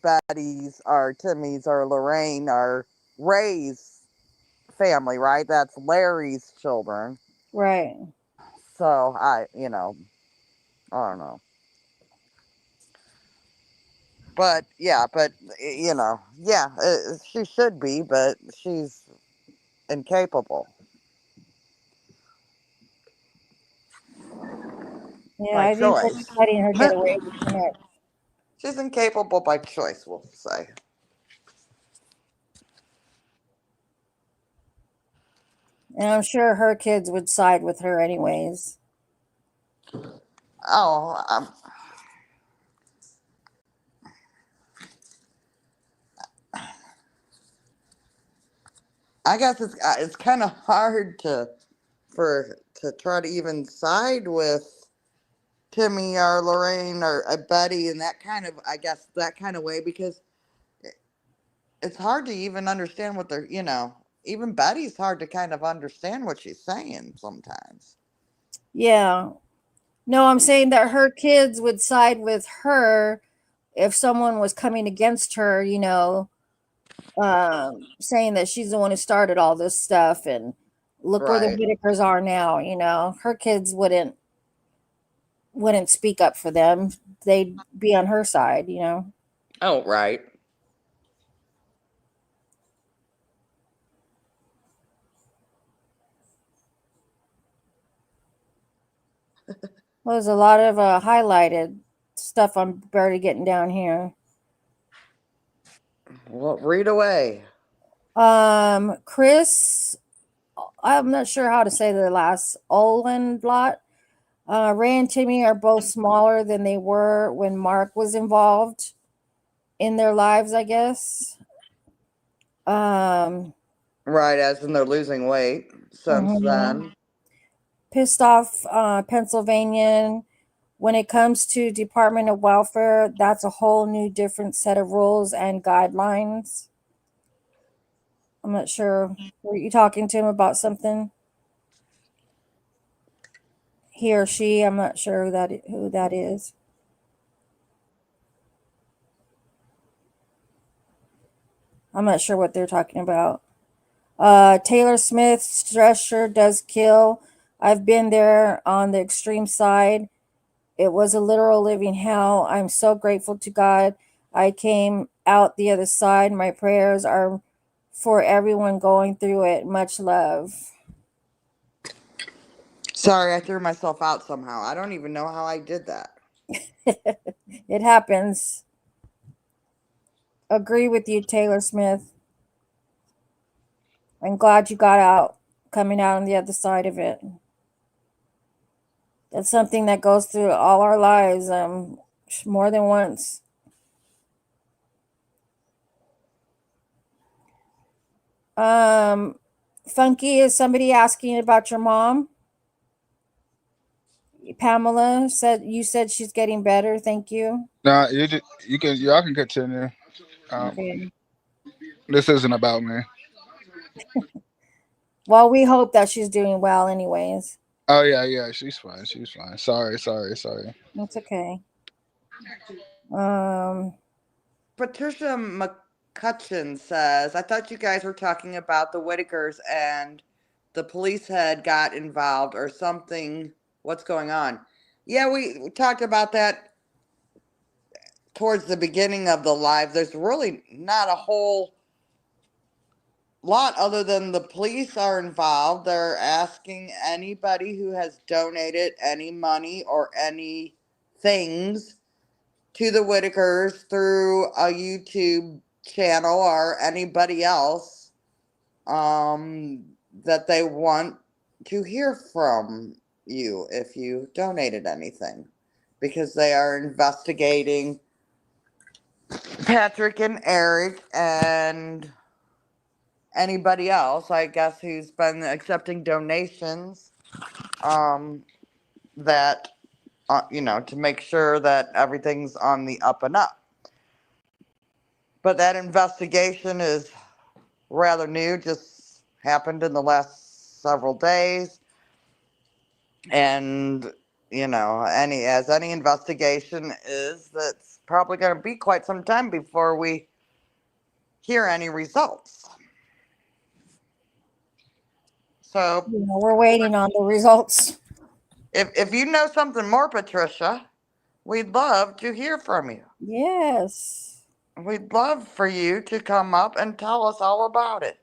Betty's or Timmy's or Lorraine or Ray's family, right? That's Larry's children. Right. So I don't know. But yeah, yeah, she should be, but she's incapable Yeah, by I think they're choice. just letting her get away with too much. She's incapable by choice, we'll say. And I'm sure her kids would side with her anyways. Oh, I guess it's kind of hard to try to even side with Timmy or Lorraine or Betty in that kind of, I guess, that kind of way, because it's hard to even understand what they're, even Betty's hard to kind of understand what she's saying sometimes. Yeah. No, I'm saying that her kids would side with her if someone was coming against her, saying that she's the one who started all this stuff and look where the Right. Whitakers are now, her kids wouldn't speak up for them. They'd be on her side. Oh, right. Well, there's a lot of highlighted stuff I'm barely getting down here. Well, read away. Chris, I'm not sure how to say their last Olenblot. Ray and Timmy are both smaller than they were when Mark was involved in their lives, I guess. Um, Right, as in they're losing weight since mhm. then. Pissed off Pennsylvanian. When it comes to Department of Welfare, that's a whole new different set of rules and guidelines. I'm not sure. Were you talking to him about something? He or she? I'm not sure who that is. I'm not sure what they're talking about. Taylor Smith, stress sure does kill. I've been there on the extreme side. It was a literal living hell. I'm so grateful to God I came out the other side. My prayers are for everyone going through it. Much love. Sorry, I threw myself out somehow. I don't even know how I did that. It happens. Agree with you, Taylor Smith. I'm glad you got out, coming out on the other side of it. That's something that goes through all our lives, more than once. Um, Funky, is somebody asking about your mom? Pamela said she's getting better. Thank you. Nah, y'all can continue. Um, Okay. this isn't about me. Well, we hope that she's doing well, anyways. Oh yeah, yeah, she's fine. She's fine. Sorry, sorry, sorry. That's okay. Um, Patricia McCutcheon says, I thought you guys were talking about the Whitakers and the police had got involved or something. What's going on? Yeah, we talked about that towards the beginning of the live. There's really not a whole lot other than the police are involved. They're asking anybody who has donated any money or any things to the Whitakers through a YouTube channel or anybody else that they want to hear from you if you donated anything, because they are investigating Patrick and Eric and anybody else, I guess, who's been accepting donations, that, to make sure that everything's on the up and up. But that investigation is rather new, just happened in the last several days. And, any investigation is, that's probably going to be quite some time before we hear any results. So, We're waiting on the results. if you know something more, Patricia, we'd love to hear from you. Yes. We'd love for you to come up and tell us all about it.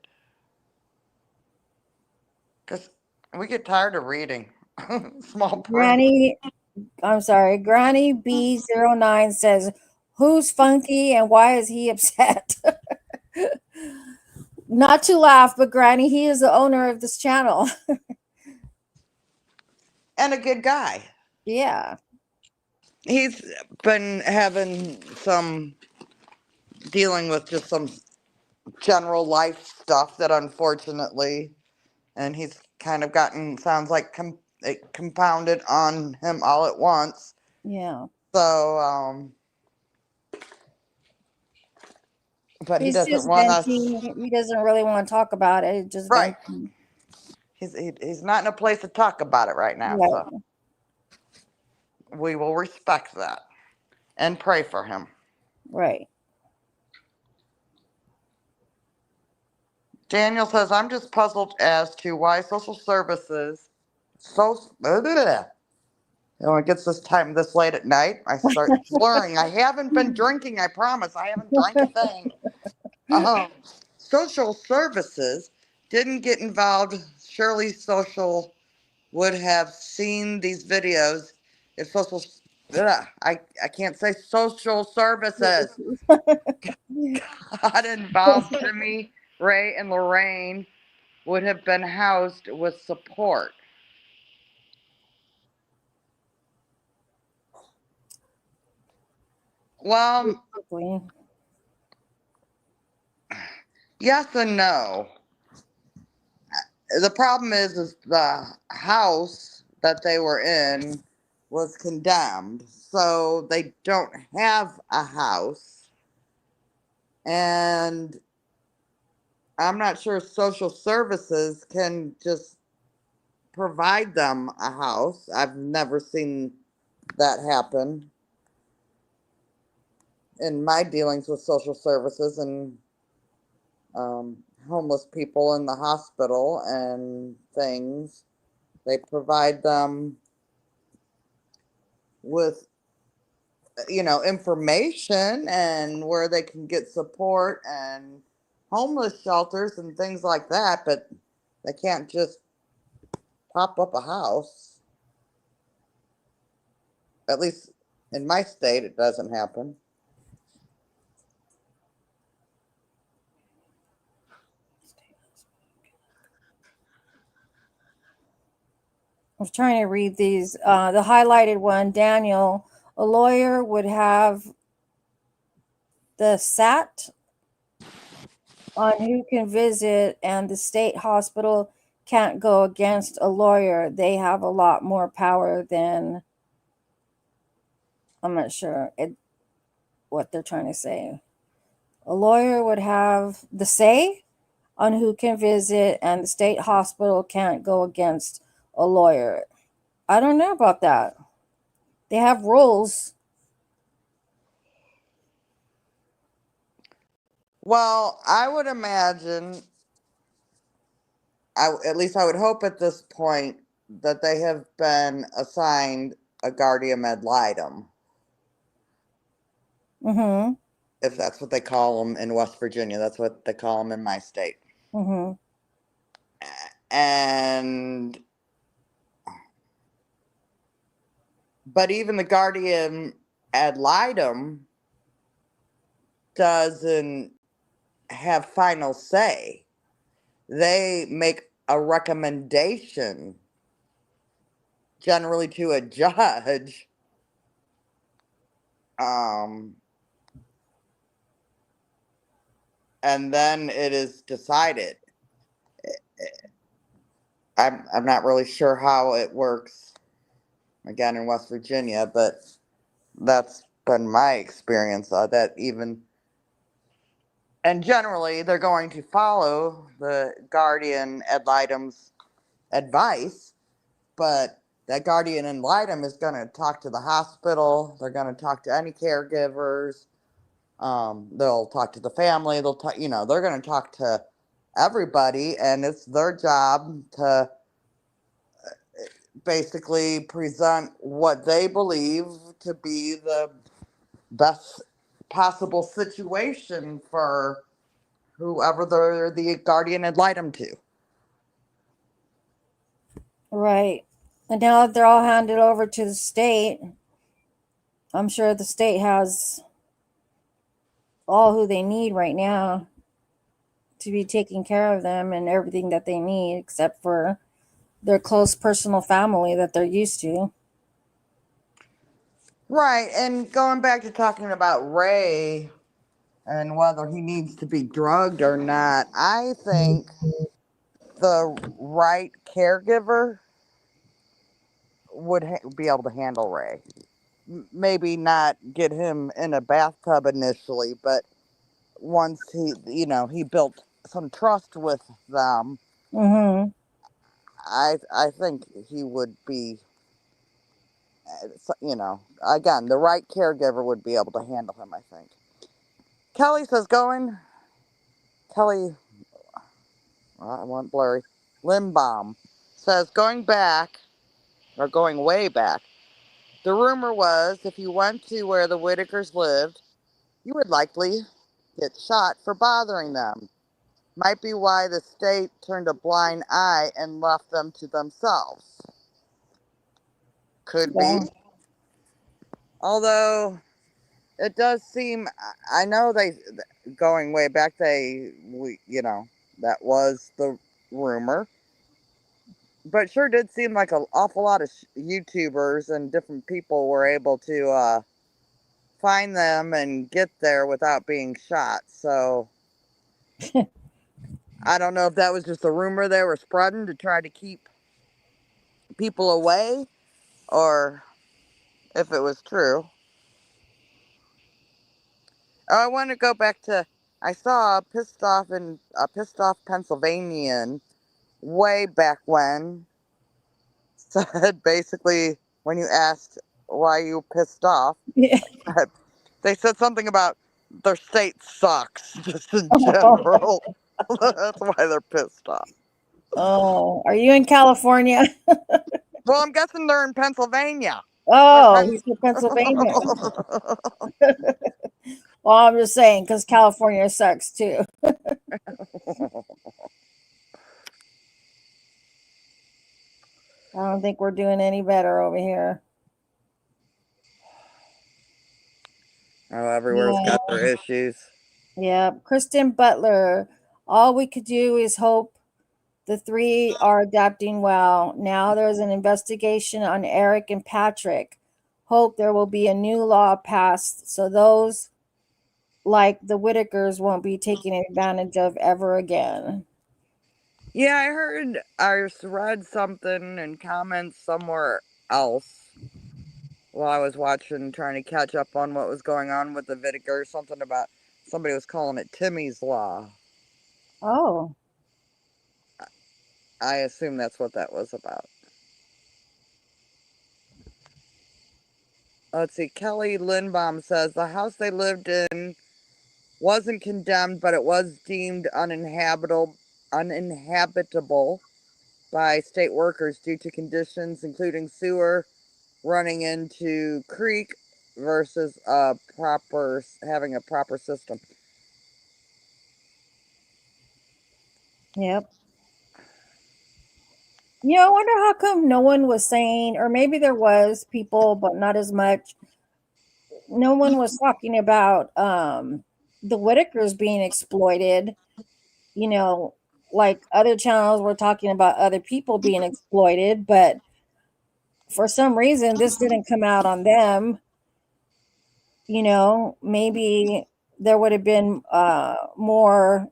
Because we get tired of reading. Small print. Granny B09 says, who's funky and why is he upset? Not to laugh, but Granny, he is the owner of this channel. And a good guy. Yeah. He's been having some dealing with just some general life stuff that unfortunately, and he's kind of gotten, sounds like it compounded on him all at once. Yeah. So, but He's he doesn't just want us. venting. He doesn't really want to talk about it. Just Right. venting. He's not in a place to talk about it right now. Right. So we will respect that and pray for him. Right. Daniel says, I'm just puzzled as to why social services it gets this late at night, I start slurring. I haven't been drinking, I promise. I haven't drank a thing. Social services didn't get involved. Surely social would have seen these videos if I can't say social services got involved. Jimmy, Ray, and Lorraine would have been housed with support. Well, yes and no. The problem is the house that they were in was condemned, so they don't have a house. And I'm not sure social services can just provide them a house. I've never seen that happen in my dealings with social services and homeless people in the hospital and things. They provide them with, information and where they can get support and homeless shelters and things like that, but they can't just pop up a house. At least in my state, it doesn't happen. I was trying to read these. The highlighted one, Daniel, a lawyer would have the SAT on who can visit, and the state hospital can't go against a lawyer. They have a lot more power than, I'm not sure what they're trying to say. A lawyer would have the say on who can visit, and the state hospital can't go against a lawyer. I don't know about that. They have rules. Well, I would imagine, at least I would hope at this point, that they have been assigned a guardian ad litem. Mm-hmm. If that's what they call them in West Virginia. That's what they call them in my state. Mm-hmm. But even the guardian ad litem doesn't have final say. They make a recommendation, generally to a judge, and then it is decided. I'm not really sure how it works again in West Virginia, but that's been my experience. That even and generally they're going to follow the guardian ad litem's advice, but that guardian ad litem is going to talk to the hospital. They're going to talk to any caregivers. They'll talk to the family. They'll talk, they're going to talk to everybody, and it's their job to basically present what they believe to be the best possible situation for whoever the guardian ad litem to. Right. And now that they're all handed over to the state, I'm sure the state has all who they need right now to be taking care of them and everything that they need, except for their close personal family that they're used to. Right, and going back to talking about Ray and whether he needs to be drugged or not, I think the right caregiver would be able to handle Ray. Maybe not get him in a bathtub initially, but once he built some trust with them, Mm-hmm. I think he would be, again, the right caregiver would be able to handle him, I think. Kelly says Kelly, I want blurry, Limbaum says going way back, the rumor was if you went to where the Whitakers lived, you would likely get shot for bothering them. Might be why the state turned a blind eye and left them to themselves. Could be. Yeah. Although it does seem, I know going way back, that was the rumor. But sure did seem like an awful lot of YouTubers and different people were able to find them and get there without being shot. So I don't know if that was just a rumor they were spreading to try to keep people away, or if it was true. Oh, I want to go back to, I saw a pissed off Pennsylvanian way back when said basically when you asked why you pissed off, Yeah. they said something about their state sucks just in general. That's why they're pissed off. Oh, are you in California? Well, I'm guessing they're in Pennsylvania. Oh, he's from Pennsylvania. Well, I'm just saying because California sucks too. I don't think we're doing any better over here. Oh, everywhere's Yeah. got their issues. Yeah. Kristen Butler. All we could do is hope the three are adapting well. Now there's an investigation on Eric and Patrick. Hope there will be a new law passed so those like the Whitakers won't be taken advantage of ever again. Yeah, I read something in comments somewhere else while I was watching, trying to catch up on what was going on with the Whittaker. Something about somebody was calling it Timmy's Law. Oh. I assume that's what that was about. Let's see. Kelly Lindbaum says the house they lived in wasn't condemned, but it was deemed uninhabitable by state workers due to conditions including sewer running into creek versus having a proper system. Yep. I wonder how come no one was saying, or maybe there was people, but not as much. No one was talking about the Whitakers being exploited. You know, like other channels were talking about other people being exploited, but for some reason this didn't come out on them. Maybe there would have been more.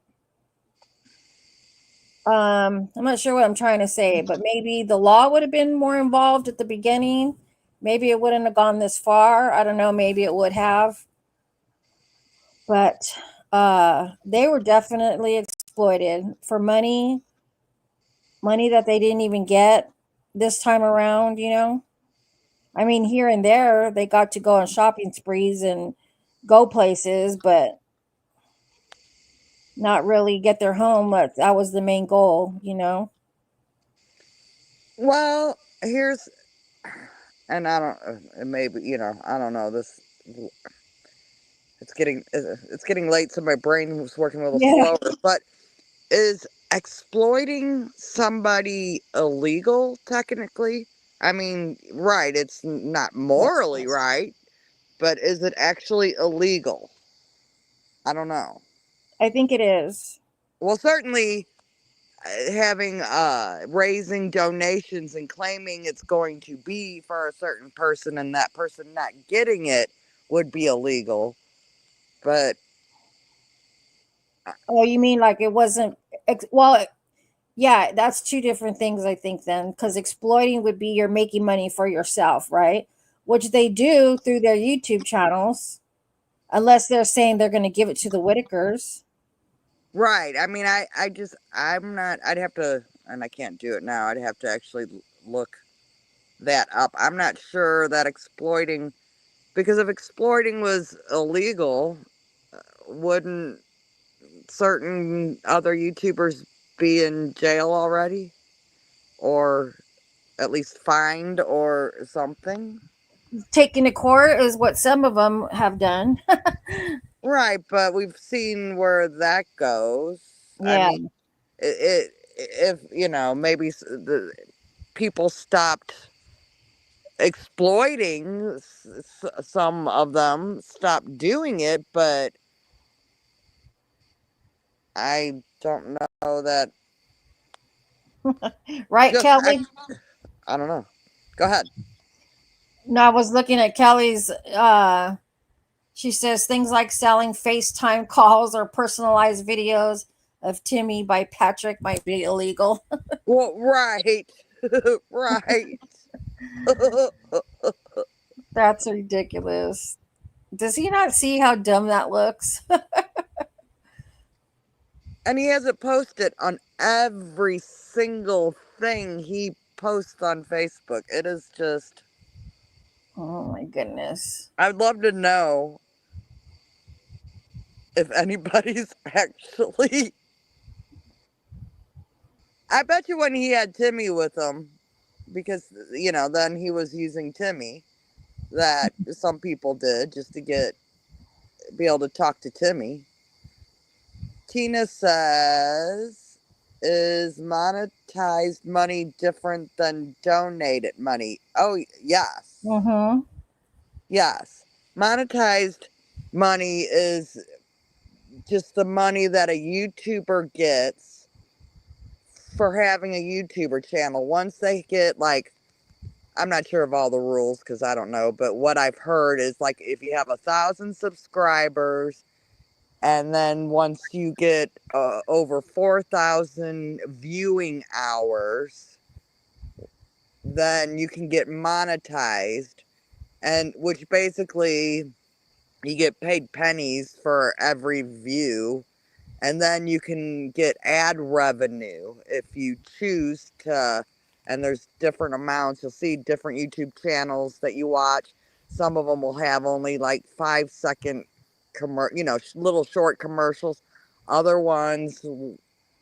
I'm not sure what I'm trying to say, but maybe the law would have been more involved at the beginning. Maybe it wouldn't have gone this far. I don't know. Maybe it would have, but they were definitely exploited for money that they didn't even get this time around. I mean, here and there they got to go on shopping sprees and go places, but not really get their home. But that was the main goal. Well, here's, and I don't, maybe, I don't know. It's getting late, so my brain was working a little Yeah, slower. But is exploiting somebody illegal technically? I mean, right, it's not morally right, but is it actually illegal? I don't know. I think it is. Well, certainly having raising donations and claiming it's going to be for a certain person and that person not getting it would be illegal. But Oh, you mean like it wasn't? Well, yeah, that's two different things, I think, then, because exploiting would be you're making money for yourself, right? Which they do through their YouTube channels, unless they're saying they're going to give it to the Whitakers. right, I mean, I'm not. I'd have to, and I can't do it now. I'd have to actually look that up. I'm not sure that exploiting, because if exploiting was illegal, wouldn't certain other YouTubers be in jail already, or at least fined or something? Taking to court is what some of them have done. Right, but we've seen where that goes. I Yeah. mean, if maybe the people stopped exploiting, some of them stopped doing it, but I don't know that. Right, Just Kelly? I don't know. Go ahead. No, I was looking at Kelly's. She says things like selling FaceTime calls or personalized videos of Timmy by Patrick might be illegal. Well, right, right. That's ridiculous. Does he not see how dumb that looks? And he has it posted on every single thing he posts on Facebook. It is just. Oh my goodness. I'd love to know if anybody's actually. I bet you when he had Timmy with him, because, then he was using Timmy, that some people did just to be able to talk to Timmy. Tina says, is monetized money different than donated money? Oh, yes. Mm-hmm. Yes. Monetized money is just the money that a YouTuber gets for having a YouTuber channel. Once they get, like, I'm not sure of all the rules because I don't know, but what I've heard is, like, if you have 1,000 subscribers, and then once you get over 4,000 viewing hours, then you can get monetized, and which basically you get paid pennies for every view, and then you can get ad revenue if you choose to. And there's different amounts. You'll see different YouTube channels that you watch. Some of them will have only like 5-second little short commercials. Other ones,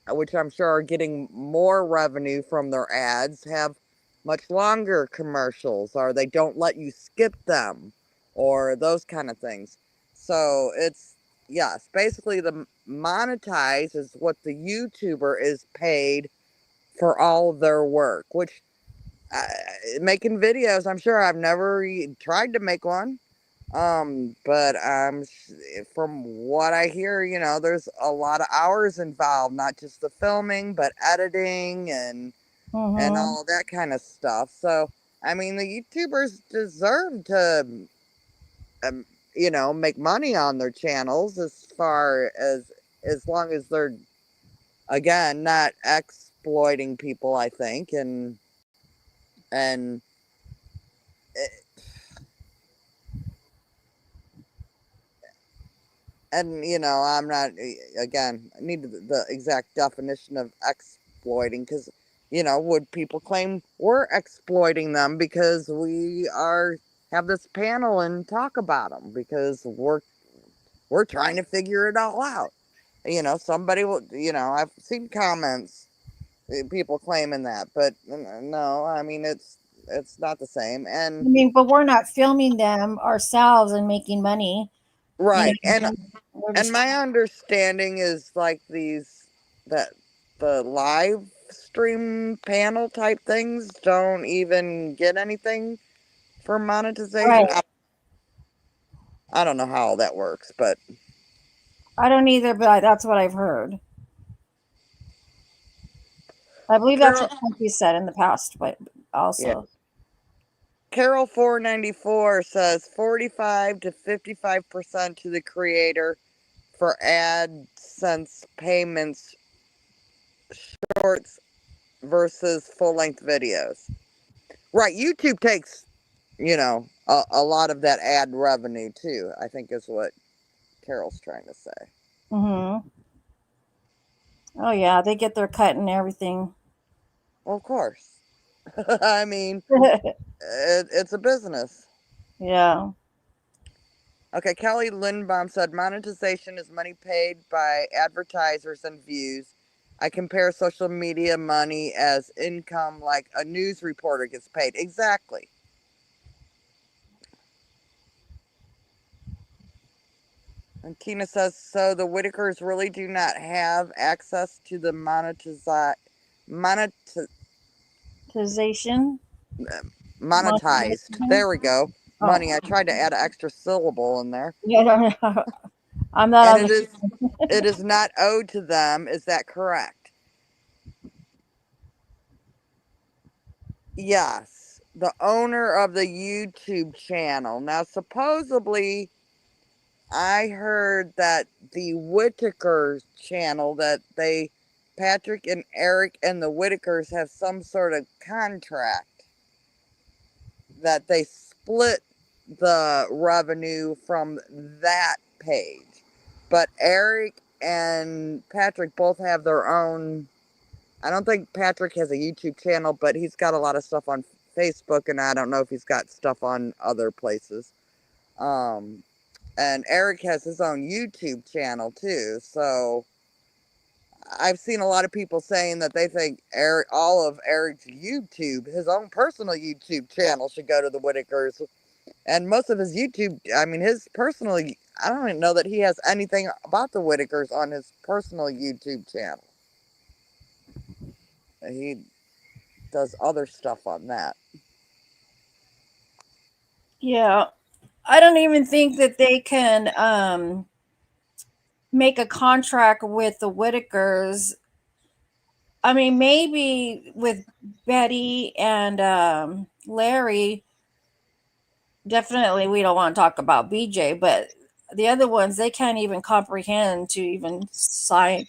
which I'm sure are getting more revenue from their ads, have much longer commercials, or they don't let you skip them, or those kind of things. So it's, yes, basically the monetize is what the YouTuber is paid for all of their work, which uh, making videos, I'm sure I've never tried to make one. But from what I hear, there's a lot of hours involved, not just the filming, but editing and Mm-hmm. all that kind of stuff. So, I mean, the YouTubers deserve to, make money on their channels as long as they're, again, not exploiting people, I think. And I'm not, again, I need the exact definition of exploiting, because, would people claim we're exploiting them because we have this panel and talk about them, because we're trying to figure it all out. Somebody will, I've seen comments, people claiming that, but no, I mean, it's not the same. I mean, but we're not filming them ourselves and making money. Right. We're And just, my understanding is like that the live stream panel type things don't even get anything for monetization. right. I don't know how all that works, but I don't either, but that's what I've heard. I believe that's Carol, what Punky said in the past, but yeah. also. Carol 494 says 45 to 55% to the creator for AdSense payments, shorts versus full length videos. Right, YouTube takes, a lot of that ad revenue too, I think is what Carol's trying to say. Mm-hmm. Oh yeah, they get their cut and everything. Well, of course. I mean, it's a business. Yeah. Okay, Kelly Lindbaum said monetization is money paid by advertisers and views. I compare social media money as income like a news reporter gets paid. Exactly. And Tina says, so the Whitakers really do not have access to the monetization. Monetization. Monetized. Monetization? There we go. Oh, Money. I tried to add an extra syllable in there. yeah, no. I'm not And on the. it is not owed to them. Is that correct? Yes. The owner of the YouTube channel. Now, supposedly, I heard that the Whittaker channel, Patrick and Eric and the Whitakers have some sort of contract that they split the revenue from that page. But Eric and Patrick both have their own. I don't think Patrick has a YouTube channel, but he's got a lot of stuff on Facebook, and I don't know if he's got stuff on other places. And Eric has his own YouTube channel too. So I've seen a lot of people saying that they think all of Eric's YouTube, his own personal YouTube channel, should go to the Whitakers. And most of his YouTube, I mean, I don't even know that he has anything about the Whitakers on his personal YouTube channel. He does other stuff on that. Yeah, I don't even think that they can make a contract with the Whitakers. I mean, maybe with Betty and Larry. Definitely, we don't want to talk about BJ, but the other ones they can't even comprehend to even sign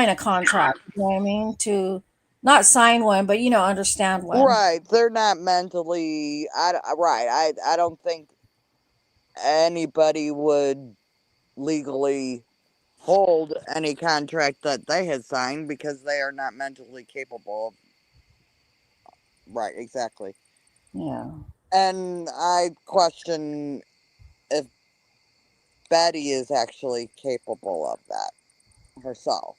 a contract. You know what I mean? To not sign one, but understand one. Right. They're not mentally. Right. I don't think anybody would legally hold any contract that they had signed because they are not mentally capable of. Right, exactly. Yeah. And I question if Betty is actually capable of that herself.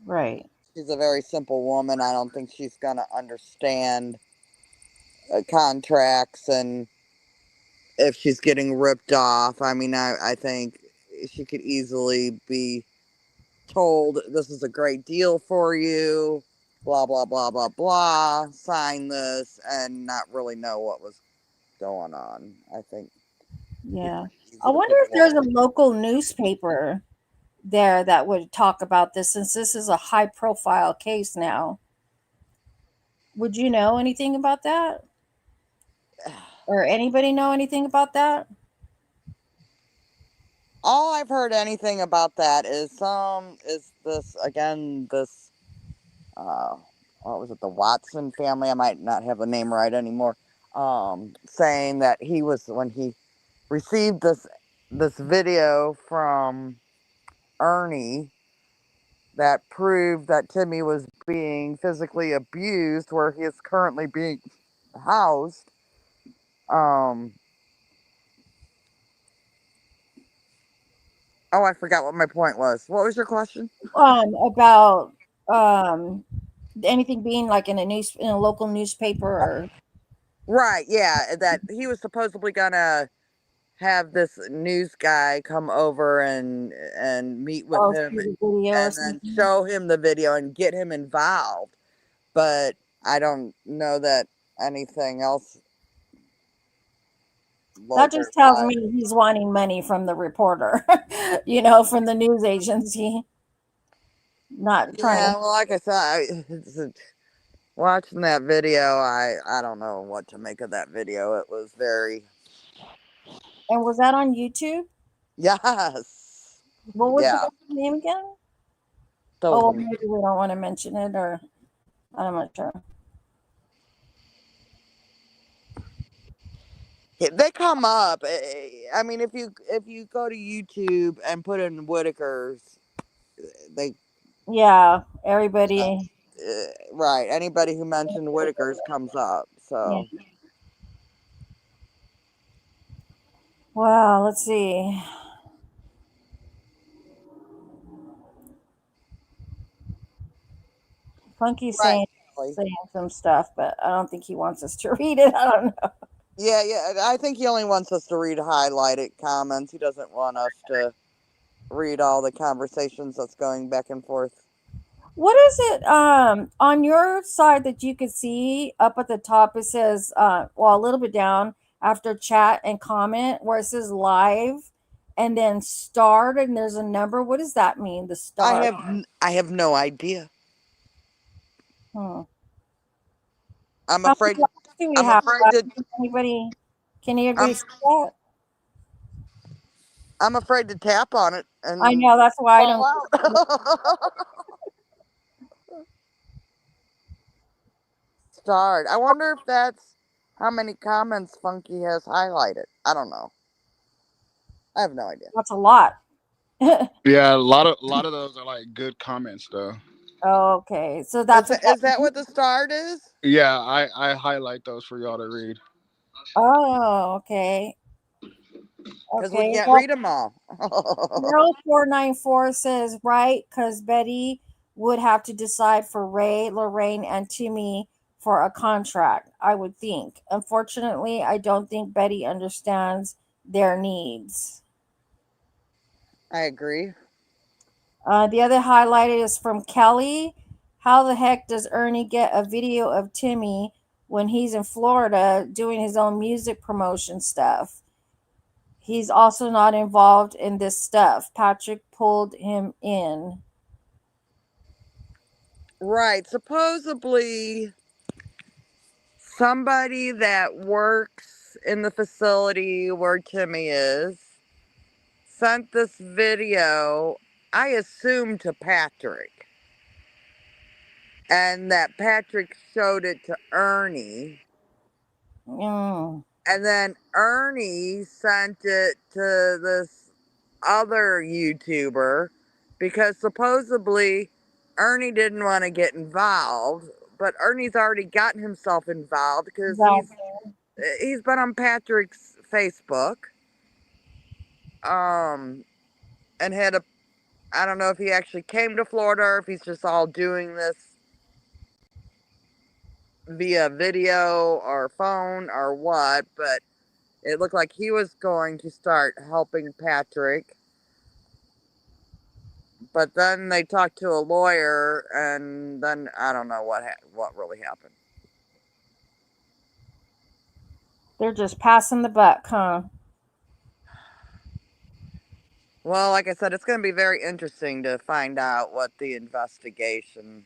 Right. She's a very simple woman. I don't think she's going to understand contracts and if she's getting ripped off. I mean, I think she could easily be told this is a great deal for you, blah, blah, blah, blah, blah, sign this, and not really know what was going on. I think it'd be Yeah. pretty I easy to wonder pick if there's one. a local newspaper there that would talk about this since this is a high profile case now. Would you know anything about that? Or anybody know anything about that? all I've heard anything about that is this again, this what was it, the Watson family? I might not have the name right anymore. Saying that he was, when he received this video from Ernie that proved that Timmy was being physically abused, where he is currently being housed. Oh, I forgot what my point was. What was your question? About anything being like in a local newspaper or Right, yeah, that he was supposedly gonna have this news guy come over and meet with see him the video or and then something. show him the video and get him involved. But I don't know that anything else That local just tells wise. me he's wanting money from the reporter, from the news agency, not Yeah, trying. well, like I said, watching that video, I don't know what to make of that video. It was very, And was that on YouTube? yes, What was the yeah. guy's name again? Oh, So maybe we don't want to mention it, or I'm not sure. they come up. I mean, if you go to YouTube and put in Whitakers, they Yeah, uh, everybody. right. Anybody who mentioned Whitakers comes up. Yeah. So Well, let's see. Funky's right. saying some stuff, but I don't think he wants us to read it. I don't know. Yeah, yeah. I think he only wants us to read highlighted comments. He doesn't want us to read all the conversations that's going back and forth. What is it on your side that you could see up at the top? It says well, a little bit down after chat and comment where it says live and then start and there's a number. What does that mean? The start. I have no idea. Hmm. I'm How many afraid. likes do we I'm have? afraid to. Anybody? Can anybody I'm see that? I'm afraid to tap on it I and know that's why I fall don't. out. Start. I wonder if that's how many comments Funky has highlighted. I don't know. I have no idea. That's a lot. Yeah, a lot of those are like good comments though. Okay, so that's what that Is that means? what the start is? Yeah, I highlight those for y'all to read. Oh, okay. Because we Okay. can't Well, read them all. 0494 says, right, because Betty would have to decide for Ray, Lorraine, and Timmy for a contract, I would think. Unfortunately, I don't think Betty understands their needs. I agree. The other highlighted is from Kelly. How the heck does Ernie get a video of Timmy when he's in Florida doing his own music promotion stuff? He's also not involved in this stuff. Patrick pulled him in. Right. Supposedly, somebody that works in the facility where Timmy is sent this video, I assume, to Patrick. And that Patrick showed it to Ernie. Mm, And then Ernie sent it to this other YouTuber because supposedly Ernie didn't want to get involved, but Ernie's already gotten himself involved because exactly. he's been on Patrick's Facebook, and had a, I don't know if he actually came to Florida or if he's just all doing this via video or phone or what, but it looked like he was going to start helping Patrick. But then they talked to a lawyer, and then I don't know what really happened. They're just passing the buck, huh? Well, like I said, it's going to be very interesting to find out what the investigation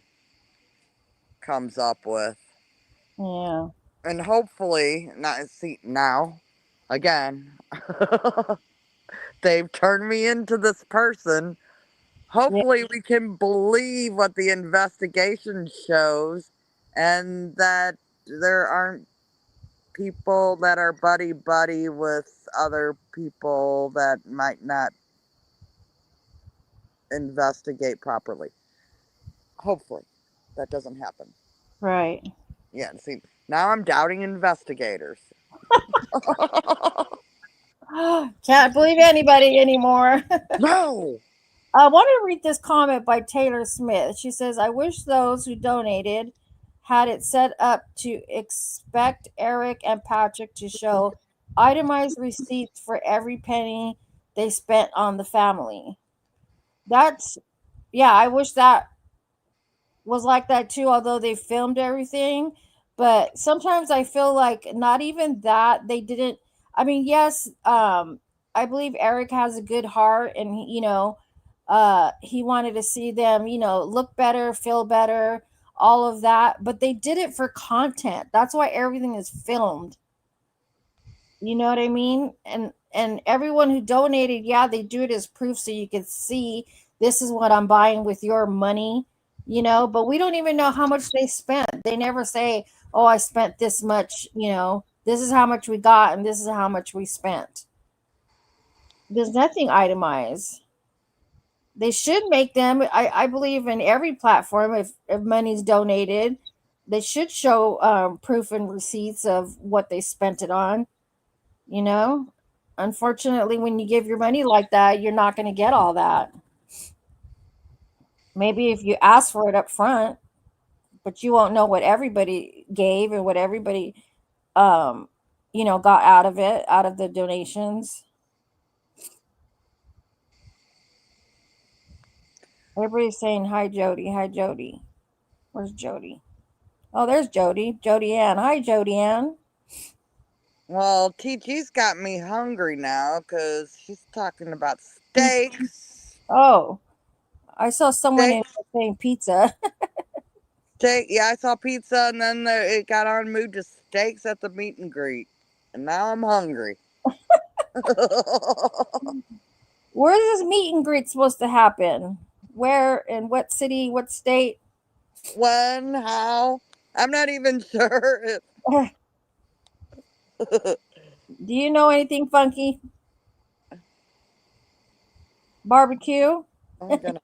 comes up with. Yeah. And hopefully, not see now, again, they've turned me into this person. Yeah. Hopefully, we can believe what the investigation shows and that there aren't people that are buddy buddy with other people that might not investigate properly. Hopefully, that doesn't happen. Right. Yeah, see, now I'm doubting investigators. Can't believe anybody anymore. No! I want to read this comment by Taylor Smith. She says, I wish those who donated had it set up to expect Eric and Patrick to show itemized receipts for every penny they spent on the family. That's, yeah, I wish that was like that too, although they filmed everything. But sometimes I feel like not even that they didn't. I mean, yes, I believe Eric has a good heart, and he wanted to see them, look better, feel better, all of that. But they did it for content. That's why everything is filmed. You know what I mean? And everyone who donated, yeah, they do it as proof so you can see this is what I'm buying with your money, but we don't even know how much they spent. They never say, "Oh, I spent this much," This is how much we got and this is how much we spent. There's nothing itemized. They should make them. I believe in every platform, if money's donated, they should show proof and receipts of what they spent it on. You know, Unfortunately, when you give your money like that, you're not going to get all that. Maybe if you ask for it up front, but you won't know what everybody gave and what everybody, um, got out of it, out of the donations. Everybody's saying hi, Jody. Hi, Jody. Where's Jody? Oh, there's Jody. Jody Ann. Hi, Jody Ann. Well, TG's got me hungry now because she's talking about steaks. Oh, I saw someone in Steak, saying pizza. steak. Yeah, I saw pizza and then it got on moved to steaks at the meet and greet. And now I'm hungry. Where is this meet and greet supposed to happen? Where, in what city, what state? When, how? I'm not even sure. Do you know anything funky? Barbecue? I'm gonna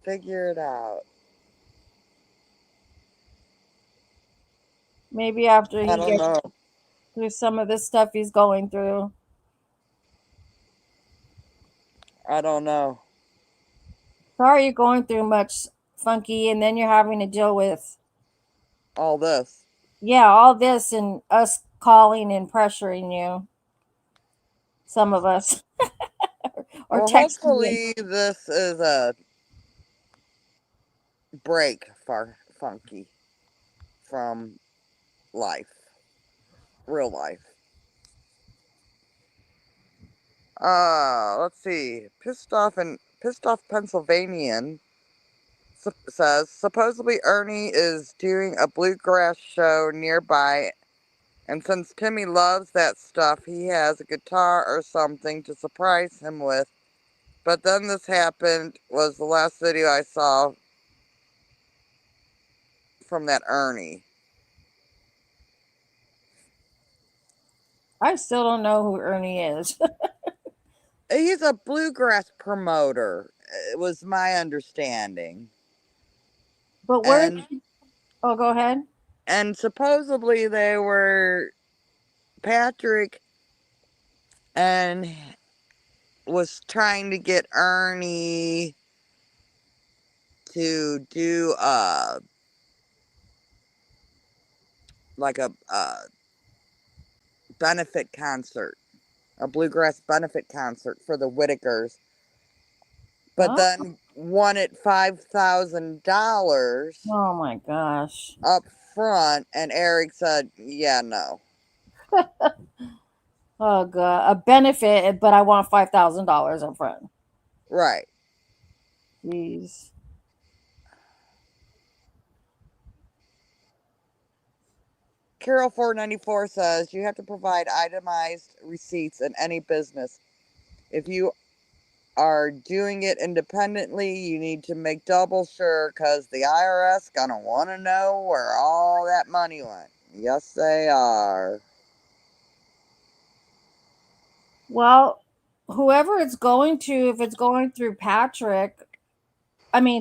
figure it out. Maybe after I he don't gets know. through some of the stuff he's going through. I don't know. Sorry you're going through much, Funky, and then you're having to deal with, All this. yeah, all this and us calling and pressuring you, some of us, or Well, texting you. hopefully this is a break for Funky from life, real life. Let's see. Pissed off Pennsylvanian says supposedly Ernie is doing a bluegrass show nearby, and since Timmy loves that stuff, he has a guitar or something to surprise him with. But then this happened. Was the last video I saw from that Ernie. I still don't know who Ernie is. He's a bluegrass promoter. It was my understanding. But where? And Oh, go ahead. supposedly they were Patrick and was trying to get Ernie to do like a benefit concert, a bluegrass benefit concert for the Whitakers, but Oh, then wanted $5,000 oh my gosh. up front, and Eric said, "Yeah, no." Oh god, a benefit, but I want $5,000 up front. Right. Jeez. Carol 494 says you have to provide itemized receipts in any business. If you are doing it independently, you need to make double sure because the IRS gonna want to know where all that money went. Yes, they are. Well, whoever it's going to, if it's going through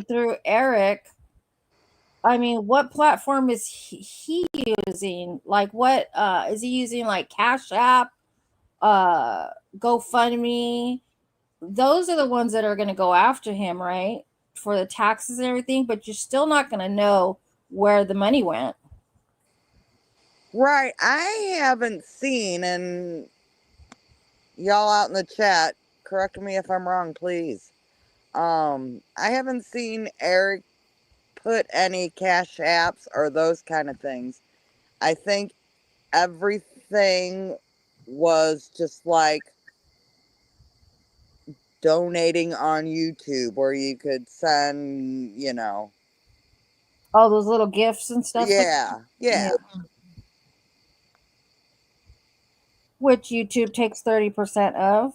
through Eric, what platform is he using? Like, what is he using? Like Cash App, uh, GoFundMe? Those are the ones that are going to go after him, right? For the taxes and everything, but you're still not going to know where the money went. Right. I haven't seen, and y'all out in the chat, correct me if I'm wrong, please. I haven't seen Eric put any cash apps or those kind of things. I think everything was just like donating on YouTube where you could send, All those little gifts and stuff, yeah, yeah, which YouTube takes 30% of.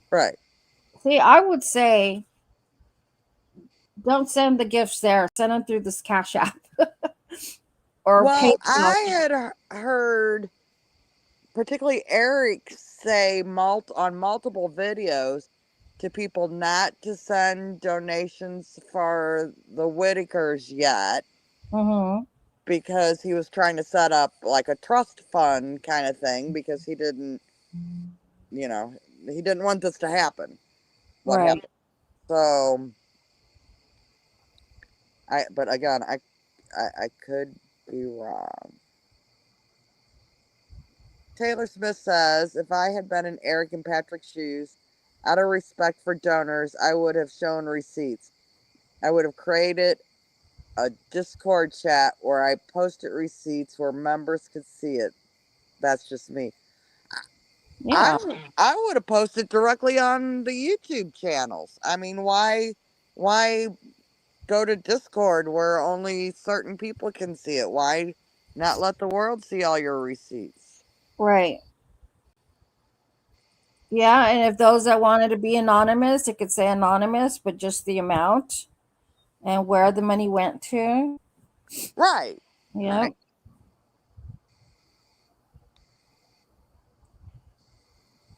right. See, I would say don't send the gifts there. Send them through this Cash App or Well, PayPal. I had heard particularly Eric say on multiple videos to people not to send donations for the Whitakers yet Mm-hmm. because he was trying to set up like a trust fund kind of thing because you know, he didn't want this to happen. What Right. happened? So, but again, I could be wrong. Taylor Smith says, if I had been in Eric and Patrick's shoes, out of respect for donors, I would have shown receipts. I would have created a Discord chat where I posted receipts where members could see it. That's just me. Yeah. I would have posted directly on the YouTube channels. I mean, why go to Discord where only certain people can see it? Why not let the world see all your receipts? Right. Yeah, and if those that wanted to be anonymous, it could say anonymous, but just the amount and where the money went to. Right. Yep. Right.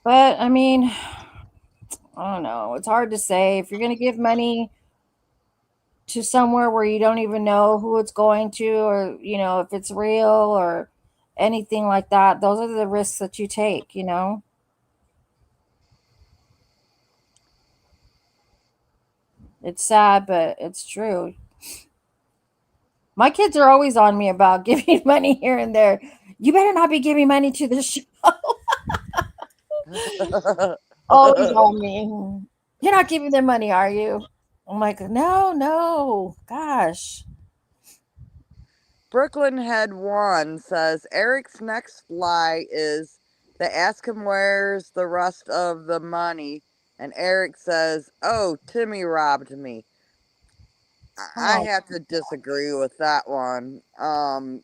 But I don't know. It's hard to say. If you're going to give money to somewhere where you don't even know who it's going to, or, if it's real or anything like that, those are the risks that you take. It's sad, but it's true. My kids are always on me about giving money here and there. You better not be giving money to the show. Always on me. You're not giving them money, are you? I'm like, no, no. Gosh. Brooklyn Head One says Eric's next lie is they ask him where's the rest of the money, and Eric says, "Oh, Timmy robbed me." I Oh, have to disagree with that one. oh,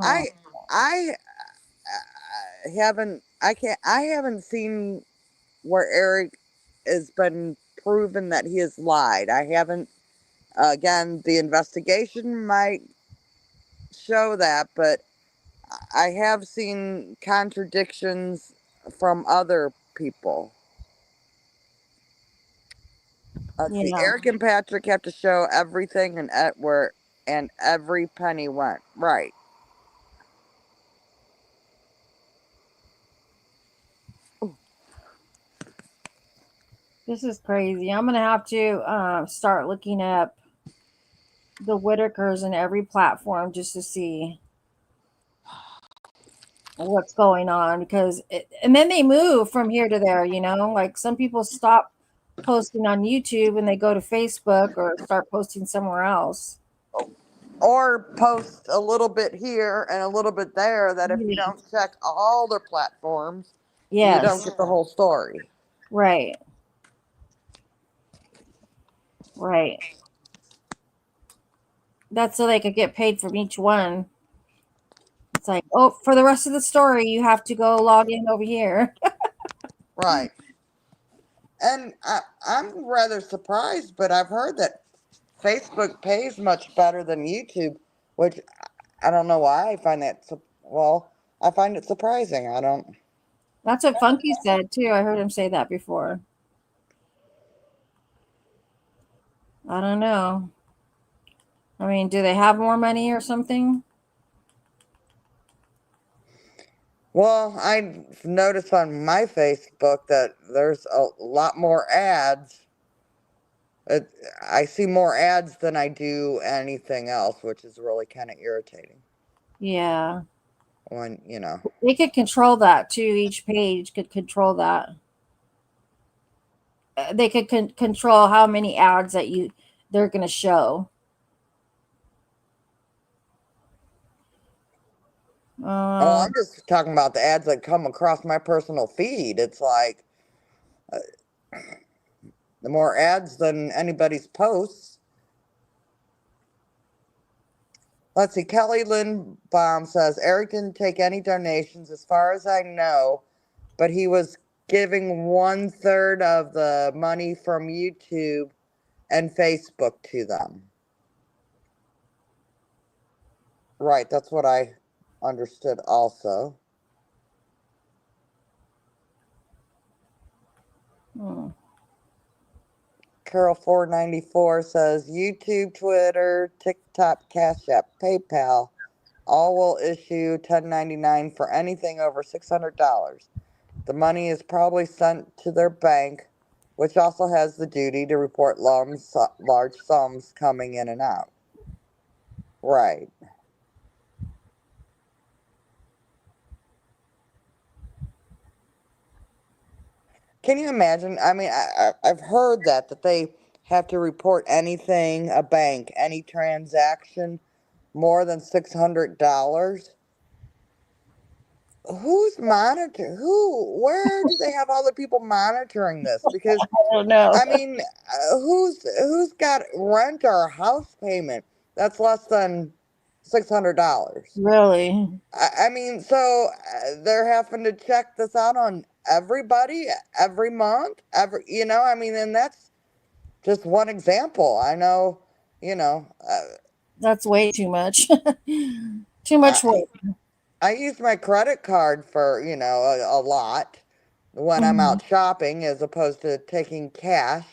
I I haven't I haven't seen where Eric has been proven that he has lied. I haven't. Again, the investigation might show that, but I have seen contradictions from other people. Let's see. yeah. Eric and Patrick have to show everything and where and every penny went. Right. This is crazy. I'm gonna have to start looking up the Whitakers in every platform just to see what's going on and then they move from here to there. Like some people stop posting on YouTube and they go to Facebook or start posting somewhere else. Or post a little bit here and a little bit there that if you Yeah. don't check all their platforms, you don't Yes. get the whole story. Right. Right. That's so they could get paid from each one. It's like, oh, for the rest of the story, you have to go log in over here. Right. And I'm rather surprised, but I've heard that Facebook pays much better than YouTube, which I don't know why I find that. Well, I find it surprising. I don't. That's what Funky said too. I heard him say that before. I don't know. I mean, do they have more money or something? Well, I've noticed on my Facebook that there's a lot more ads. It, I see more ads than I do anything else, which is really kind of irritating. Yeah. When, They could control that too. Each page could control that. They could control how many ads that they're going to show. Oh, Um, I'm just talking about the ads that come across my personal feed. It's like uh, the more ads than anybody's posts. Let's see. Kelly Lindbaum says Eric didn't take any donations, as far as I know, but he was giving 1/3 of the money from YouTube and Facebook to them. Right, that's what I understood also. hmm. Carol 494 says YouTube, Twitter, TikTok, Cash App, PayPal all will issue 1099 for anything over $600. The money is probably sent to their bank, which also has the duty to report large sums coming in and out. Right. Can you imagine? I mean, I've heard that they have to report anything, a bank, any transaction more than $600. Who's monitor? Where do they have all the people monitoring this? Because I don't know. I mean, who's got rent or a house payment that's less than $600? Really? I mean, so they're having to check this out on everybody every month, I mean, and that's just one example. I know, you know, That's way too much. Too I, much work. I use my credit card for, a lot when I'm Mm, out shopping as opposed to taking cash.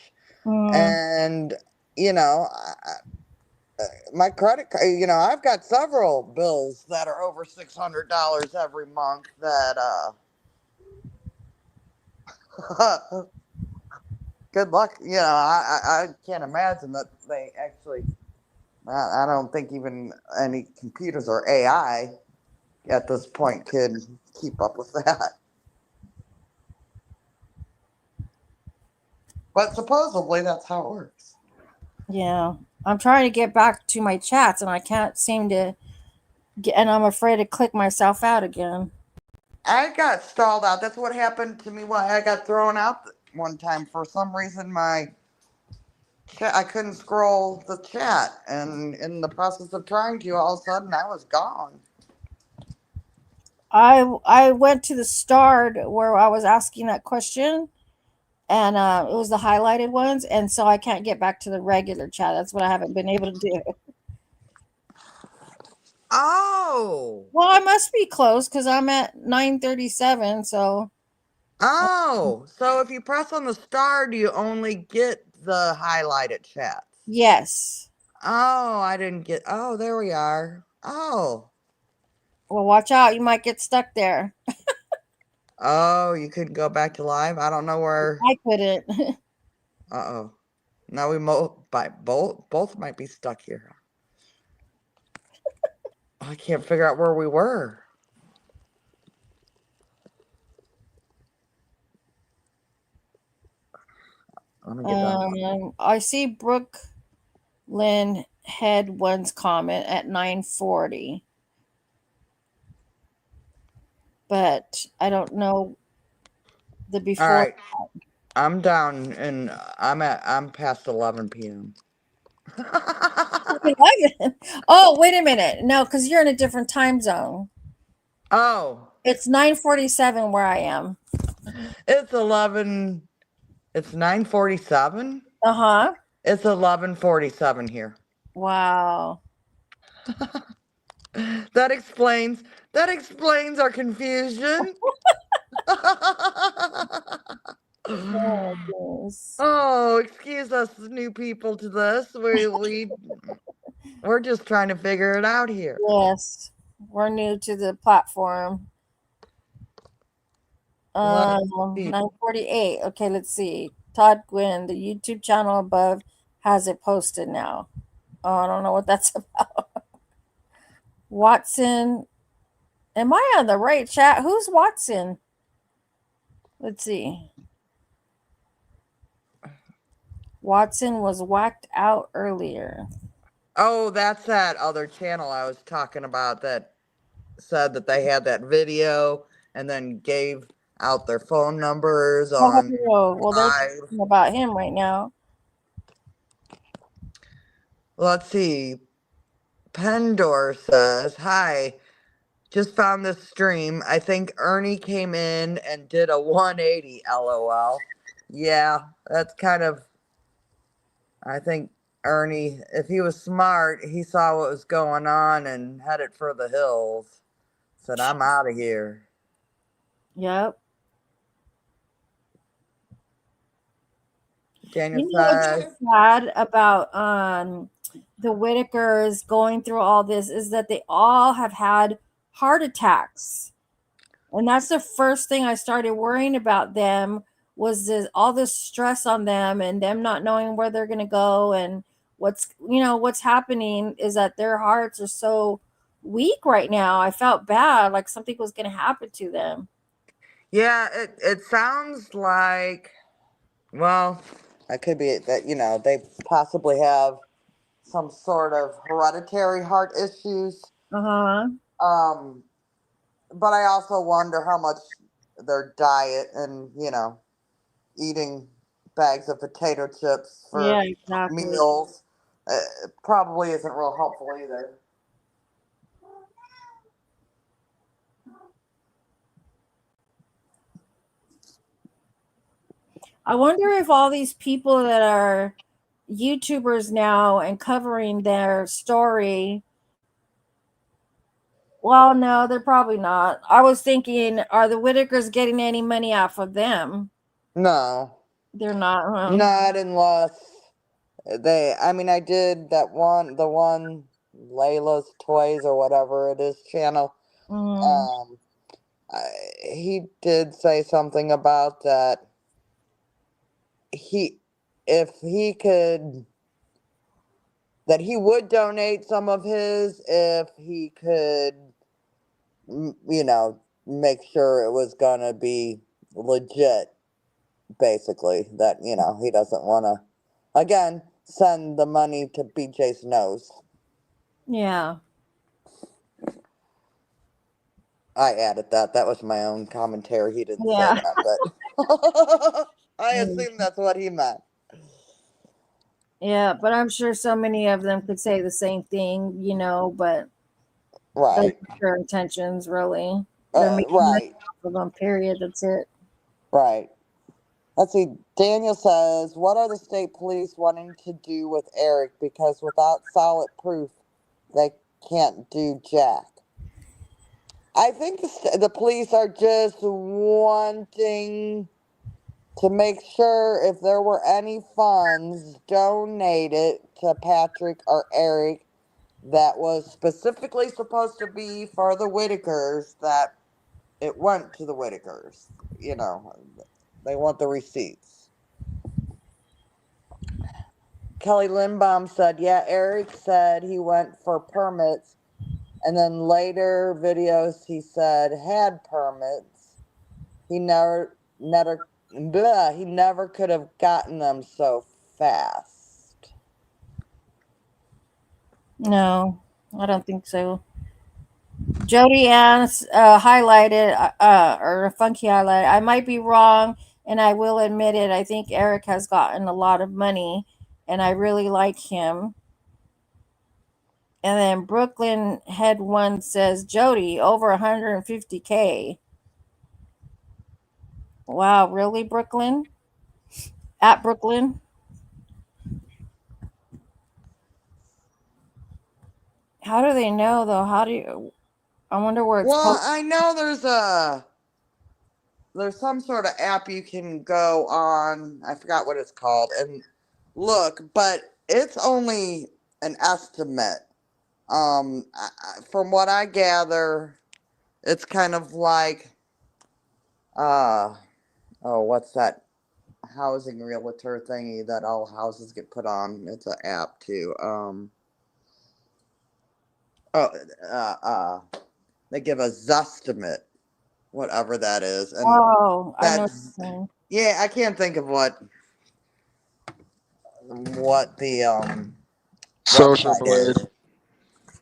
mm, And, you know, my credit card, I've got several bills that are over $600 every month that, good luck. I can't imagine that they actually, I don't think even any computers or AI at this point could keep up with that. But supposedly that's how it works. yeah. I'm trying to get back to my chats and I can't seem to get, and I'm afraid to click myself out again. I got stalled out. That's what happened to me when I got thrown out one time. For some reason, I couldn't scroll the chat, and in the process of trying to, all of a sudden I was gone. I went to the start where I was asking that question, and it was the highlighted ones, and so I can't get back to the regular chat. That's what I haven't been able to do. Oh, Well, I must be close because I'm at 9:37. So so if you press on the star, do you only get the highlighted chats? yes. Oh, I didn't get. Oh, there we are. Oh, Well, watch out. You might get stuck there. you couldn't go back to live. I don't know where. I couldn't. Oh, now both might be stuck here. I can't figure out where we were. Let me get down. I see Brooklyn had one's comment at 9:40, but I don't know the All before. right, I'm down, and I'm past 11 p.m. Oh, wait a minute. No, because you're in a different time zone. Oh, It's 9:47 where I am. it's 11. It's 9:47. Uh-huh. It's 11:47 here. Wow. That explains our confusion. Oh, goodness. Oh, excuse us new people to this. We're just trying to figure it out here. Yes. We're new to the platform. Let's see. 9:48. Okay, let's see. Todd Gwynn, the YouTube channel above has it posted now. Oh, I don't know what that's about. Watson. Am I on the right chat? Who's Watson? Let's see. Watson was whacked out earlier. Oh, that's that other channel I was talking about that said that they had that video and then gave out their phone numbers on Oh, well, they're live. talking about him right now. Let's see. Pendor says, "Hi, just found this stream. I think Ernie came in and did a 180, lol." Yeah, that's kind of, I think Ernie, if he was smart, he saw what was going on and headed for the hills. Said, "I'm out of here." Yep. Daniel You know what's says, sad about the Whitakers going through all this is that they all have had heart attacks. And that's the first thing I started worrying about them was all this stress on them and them not knowing where they're going to go and what's happening is that their hearts are so weak right now. I felt bad like something was going to happen to them. yeah, it sounds like, well, that could be it, that, they possibly have some sort of hereditary heart issues. Uh-huh. But I also wonder how much their diet and, eating bags of potato chips Yeah, for exactly. meals probably isn't real helpful either. I wonder if all these people that are YouTubers now and covering their story. Well, no, they're probably not. I was thinking, are the Whitakers getting any money off of them? No. They're not, huh? Not unless I did the one Layla's Toys or whatever it is channel. Mm. Um, he did say something about that. If he could, that he would donate some of his if he could, make sure it was gonna be legit. Basically, that he doesn't want to, again, send the money to BJ's nose. Yeah. I added that. That was my own commentary. He didn't say Yeah. that, but I assume that's what he meant. Yeah, but I'm sure so many of them could say the same thing, but Right. that's their intentions, really. They're making money Right. off of them, period. That's it. Right. Let's see. Daniel says, "What are the state police wanting to do with Eric? Because without solid proof, they can't do jack." I think the police are just wanting to make sure if there were any funds donated to Patrick or Eric that was specifically supposed to be for the Whitakers, that it went to the Whitakers. They want the receipts. Kelly Lindbaum said, "Yeah, Eric said he went for permits, and then later videos he said had permits. He never could have gotten them so fast." No, I don't think so. Jody Ann's highlighted, or a funky highlight. I might be wrong, and I will admit it. I think Eric has gotten a lot of money, and I really like him. And then Brooklyn Head One says Jody over 150K. Wow, really, Brooklyn? at Brooklyn. How do they know though? How do you? I wonder where it's Well, posted. I know there's some sort of app you can go on. I forgot what it's called and look, but it's only an estimate. From what I gather, it's kind of like uh oh, what's that housing realtor thingy that all houses get put on? It's an app too. Oh, uh, uh, they give a Zestimate, whatever that is, and Oh, I know what that's you're saying. yeah. I can't think of what the Social website Blade. is.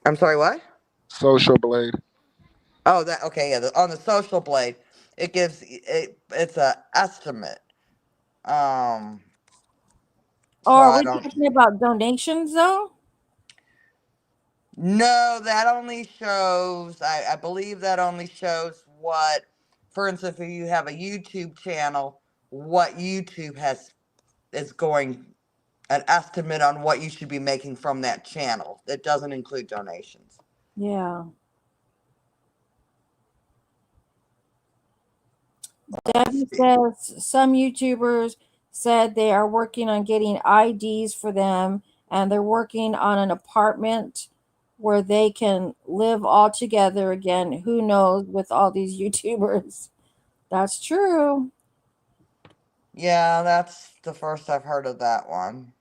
I'm sorry, what? Social Blade. Oh, that okay. Yeah, on the Social Blade, it gives it's a estimate. Um, Oh, so are I we don't. talking about donations though? No, that only shows. I believe that only shows what, for instance, if you have a YouTube channel, what YouTube has is going an estimate on what you should be making from that channel. It doesn't include donations. Yeah. Let's Debbie see. says some YouTubers said they are working on getting IDs for them and they're working on an apartment where they can live all together again. Who knows with all these YouTubers? That's true. Yeah, that's the first I've heard of that one.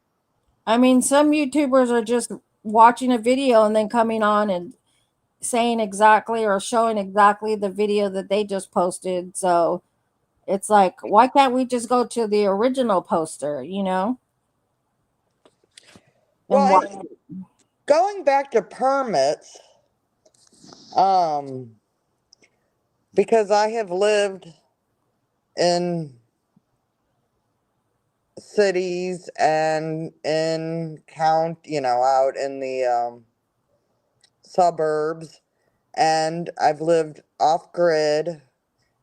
I mean, some YouTubers are just watching a video and then coming on and saying exactly or showing exactly the video that they just posted. So it's like, why can't we just go to the original poster, and Well, watch? and going back to permits, um, because I have lived in cities and out in the suburbs, and I've lived off grid,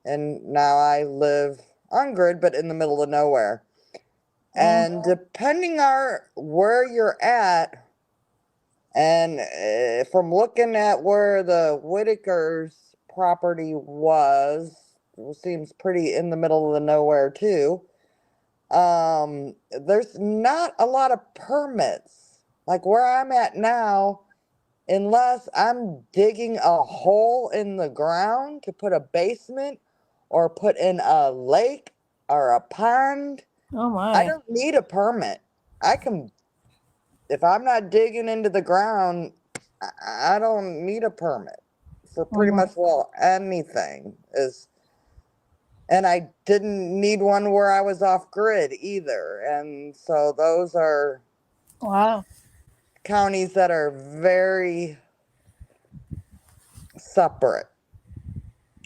and now I live on grid, but in the middle of nowhere. And depending on where you're at, and from looking at where the Whitakers property was, it seems pretty in the middle of the nowhere too. There's not a lot of permits. Like where I'm at now, unless I'm digging a hole in the ground to put a basement or put in a lake or a pond, Oh I my. don't need a permit. I can, if I'm not digging into the ground, I don't need a permit for pretty Mhm. much, well, anything is, and I didn't need one where I was off grid either. And so those are Wow. counties that are very separate.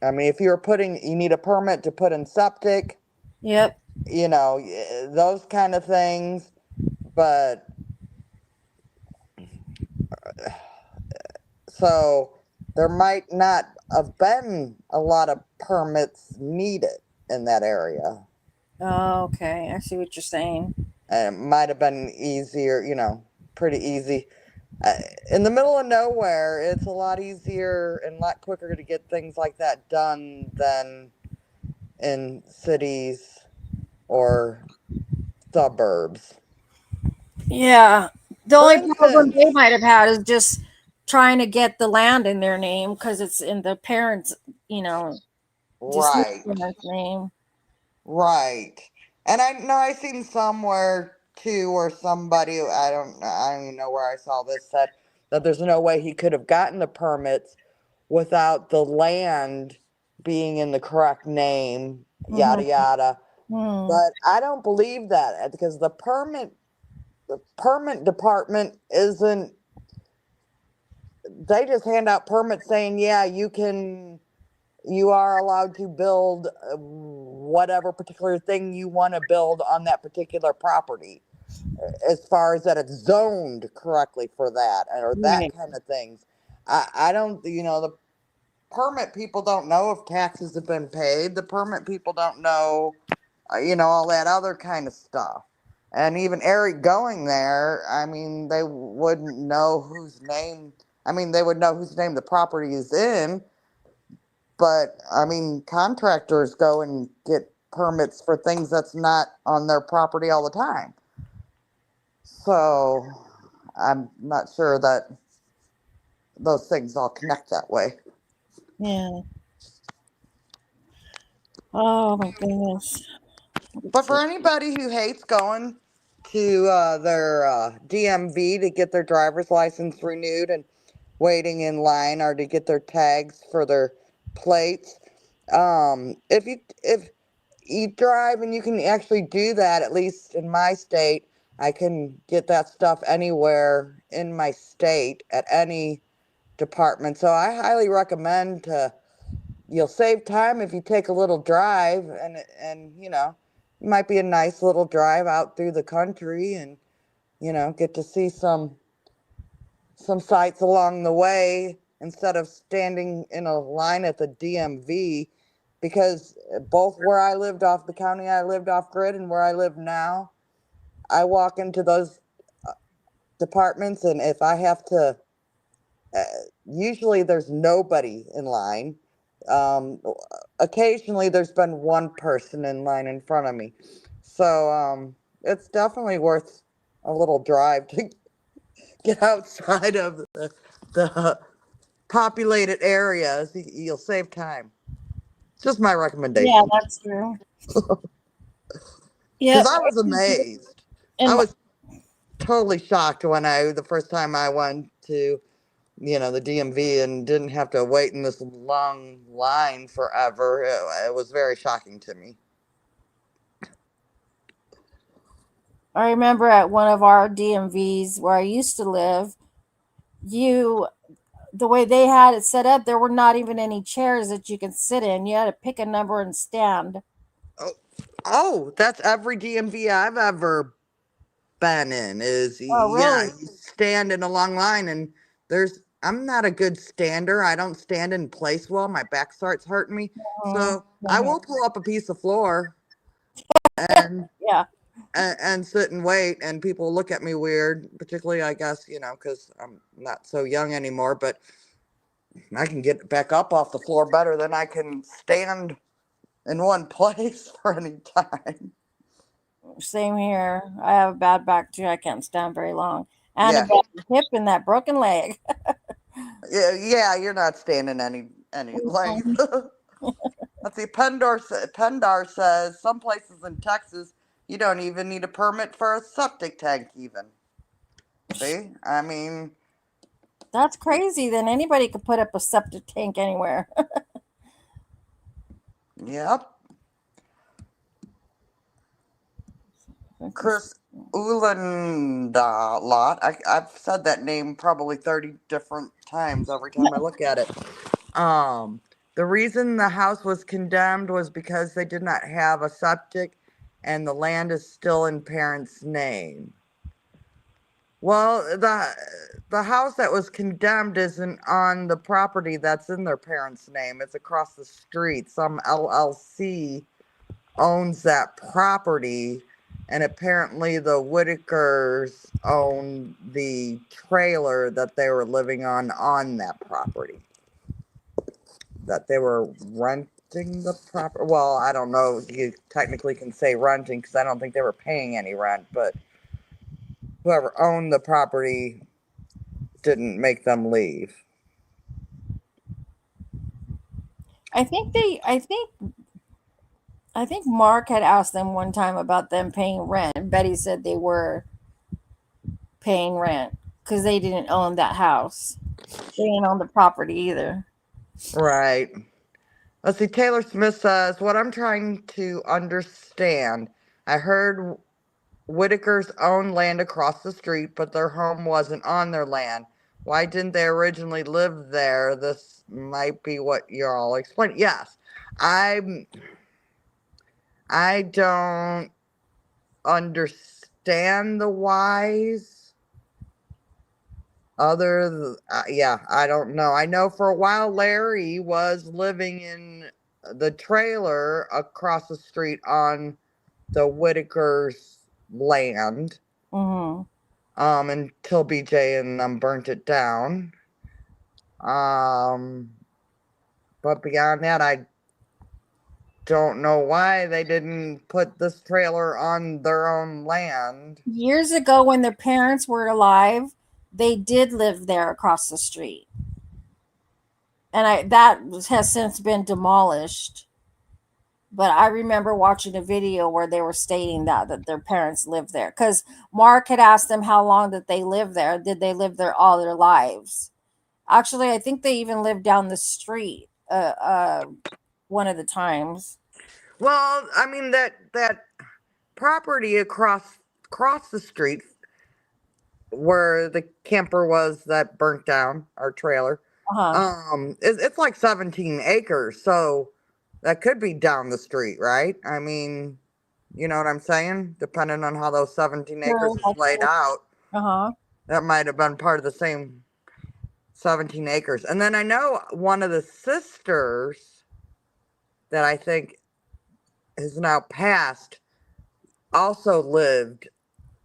I mean, if you're putting, you need a permit to put in septic, Yep. those kind of things. But so there might not have been a lot of permits needed in that area. Oh, okay. I see what you're saying. And it might have been easier, pretty easy. Uh, in the middle of nowhere, it's a lot easier and a lot quicker to get things like that done than in cities or suburbs. Yeah. The For only problem instance, they might have had is just trying to get the land in their name because it's in the parents, you know, deceased right, parents' name. right. And I know I seen somewhere too where somebody, I don't even know where I saw this, said that there's no way he could have gotten the permits without the land being in the correct name, yada Mm-hmm. yada. Hmm. But I don't believe that because the permit department isn't, they just hand out permits saying, yeah, you are allowed to build whatever particular thing you want to build on that particular property, as far as that it's zoned correctly for that or that Right. kind of things. I don't, the permit people don't know if taxes have been paid. The permit people don't know all that other kind of stuff. And even Eric going there, I mean, they wouldn't know whose name, they would know whose name the property is in, but I mean, contractors go and get permits for things that's not on their property all the time. So I'm not sure that those things all connect that way. Yeah. Oh my goodness. But for anybody who hates going to their DMV to get their driver's license renewed and waiting in line or to get their tags for their plates, if you drive and you can actually do that, at least in my state, I can get that stuff anywhere in my state at any department. So I highly recommend you'll save time if you take a little drive, and it might be a nice little drive out through the country, and get to see some sights along the way instead of standing in a line at the DMV, because both where I lived off the county I lived off grid and where I live now, I walk into those departments, and if I have to, usually there's nobody in line. Um, Occasionally there's been one person in line in front of me. So it's definitely worth a little drive to get outside of the populated areas. You'll save time. It's just my Yeah, recommendation. that's true. Because Yep. I was amazed. I And was totally shocked when the first time I went to the DMV and didn't have to wait in this long line forever. It was very shocking to me. I remember at one of our DMVs where I used to live, you the way they had it set up, there were not even any chairs that you could sit in. You had to pick a number and stand. Oh, that's every DMV I've ever been in. Is Oh, yeah, really? you stand in a long line, and I'm not a good stander. I don't stand in place well. My back starts hurting me. Mhm. So I will pull up a piece of floor and Yeah. and sit and wait, and people look at me weird, particularly, I guess, because I'm not so young anymore, but I can get back up off the floor better than I can stand in one place for any time. Same here. I have a bad back too. I can't stand very long. And a Yeah. bad hip and that broken leg. Yeah, you're not standing any length. Let's see, Pendar says some places in Texas you don't even need a permit for a septic tank even. See? I mean, That's crazy. Then anybody could put up a septic tank anywhere. yep. Chris Ulandalot. I've said that name probably 30 different times every time I look at it. The reason the house was condemned was because they did not have a septic and the land is still in parents' name. Well, the house that was condemned isn't on the property that's in their parents' name. It's across the street. Some LLC owns that property, and apparently the Whitakers own the trailer that they were living on that property. That they were renting the property. Well, I don't know if you technically can say renting, because I don't think they were paying any rent, but whoever owned the property didn't make them leave. I think they. I think Mark had asked them one time about them paying rent, and Betty said they were paying rent because they didn't own that house. They didn't own the property either. Right. Let's see. Taylor Smith says, what I'm trying to understand, I heard Whitakers owned land across the street, but their home wasn't on their land. Why didn't they originally live there? This might be what you're all explaining. Yes. I don't understand the whys. Yeah, I don't know. I know for a while Larry was living in the trailer across the street on the Whitakers' land until BJ and them burnt it down. But beyond that, I don't know why they didn't put this trailer on their own land. Years ago, when their parents were alive, they did live there across the street, and that has since been demolished. But I remember watching a video where they were stating that their parents lived there, because Mark had asked them how long did they live there. Did they live there all their lives? Actually, I think they even lived down the street one of the times. Well, I mean that property across the street where the camper was that burnt down, our trailer. It's like 17 acres, so that could be down the street, right? I mean, you know what I'm saying? Depending on how those 17 acres is laid out, that might have been part of the same 17 acres. And then I know one of the sisters that I think has now passed also lived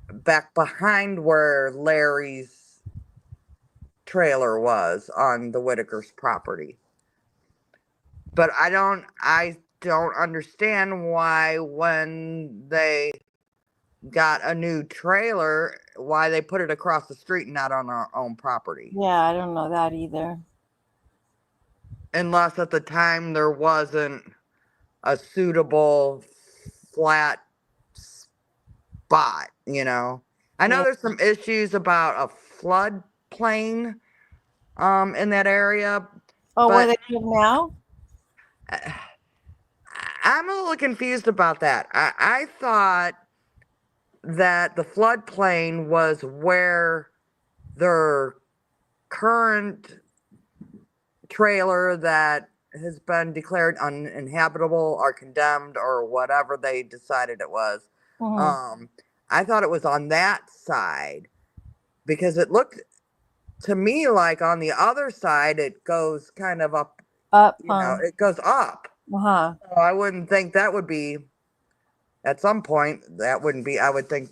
back behind where Larry's trailer was on the Whittaker's property. But I don't understand why when they got a new trailer, why they put it across the street and not on our own property. Yeah, I don't know that either. Unless at the time there wasn't a suitable flat spot, you know. I know there's some issues about a floodplain in that area. Oh, where they live now? I'm a little confused about that. I thought that the floodplain was where their current trailer that has been declared uninhabitable or condemned or whatever they decided it was. I thought it was on that side because it looked to me like on the other side it goes kind of up, you know, it goes up. So I wouldn't think that would be, at some point, that wouldn't be, I would think,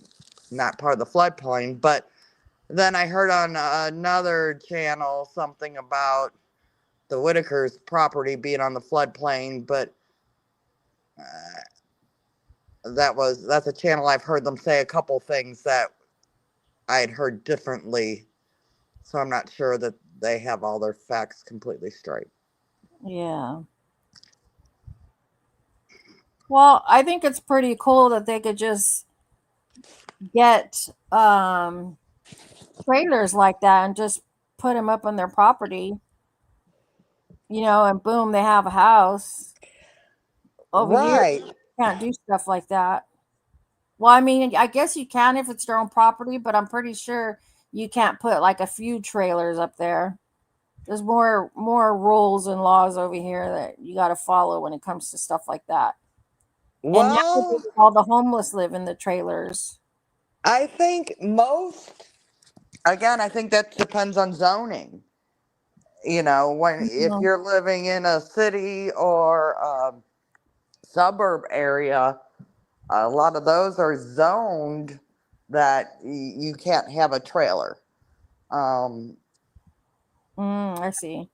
not part of the floodplain. But then I heard on another channel something about the Whitakers' property being on the floodplain, but that's a channel I've heard them say a couple things that I had heard differently. So I'm not sure that they have all their facts completely straight. Yeah. Well, I think it's pretty cool that they could just get trailers like that and just put them up on their property, you know, and boom, they have a house. Over here, you can't do stuff like that. Well, I mean, I guess you can if it's your own property, but I'm pretty sure you can't put like a few trailers up there. There's more rules and laws over here that you got to follow when it comes to stuff like that. And now all the homeless live in the trailers. I think I think that depends on zoning. You know, if you're living in a city or a suburb area, a lot of those are zoned that you can't have a trailer. I see.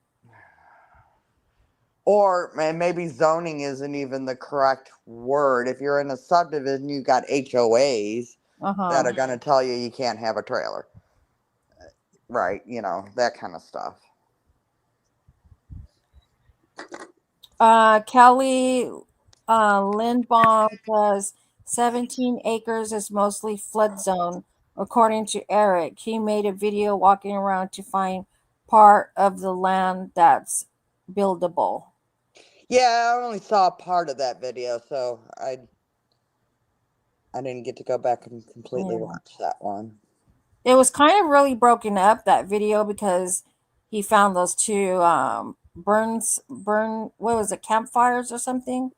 Or maybe zoning isn't even the correct word. If you're in a subdivision, you got HOAs that are going to tell you can't have a trailer. Right, you know, that kind of stuff. Kelly Lindbaum says 17 acres is mostly flood zone. According to Eric, he made a video walking around to find part of the land that's buildable. Yeah, I only saw part of that video, so I didn't get to go back and completely watch that one. It was kind of really broken up, that video, because he found those two what was it, campfires or something.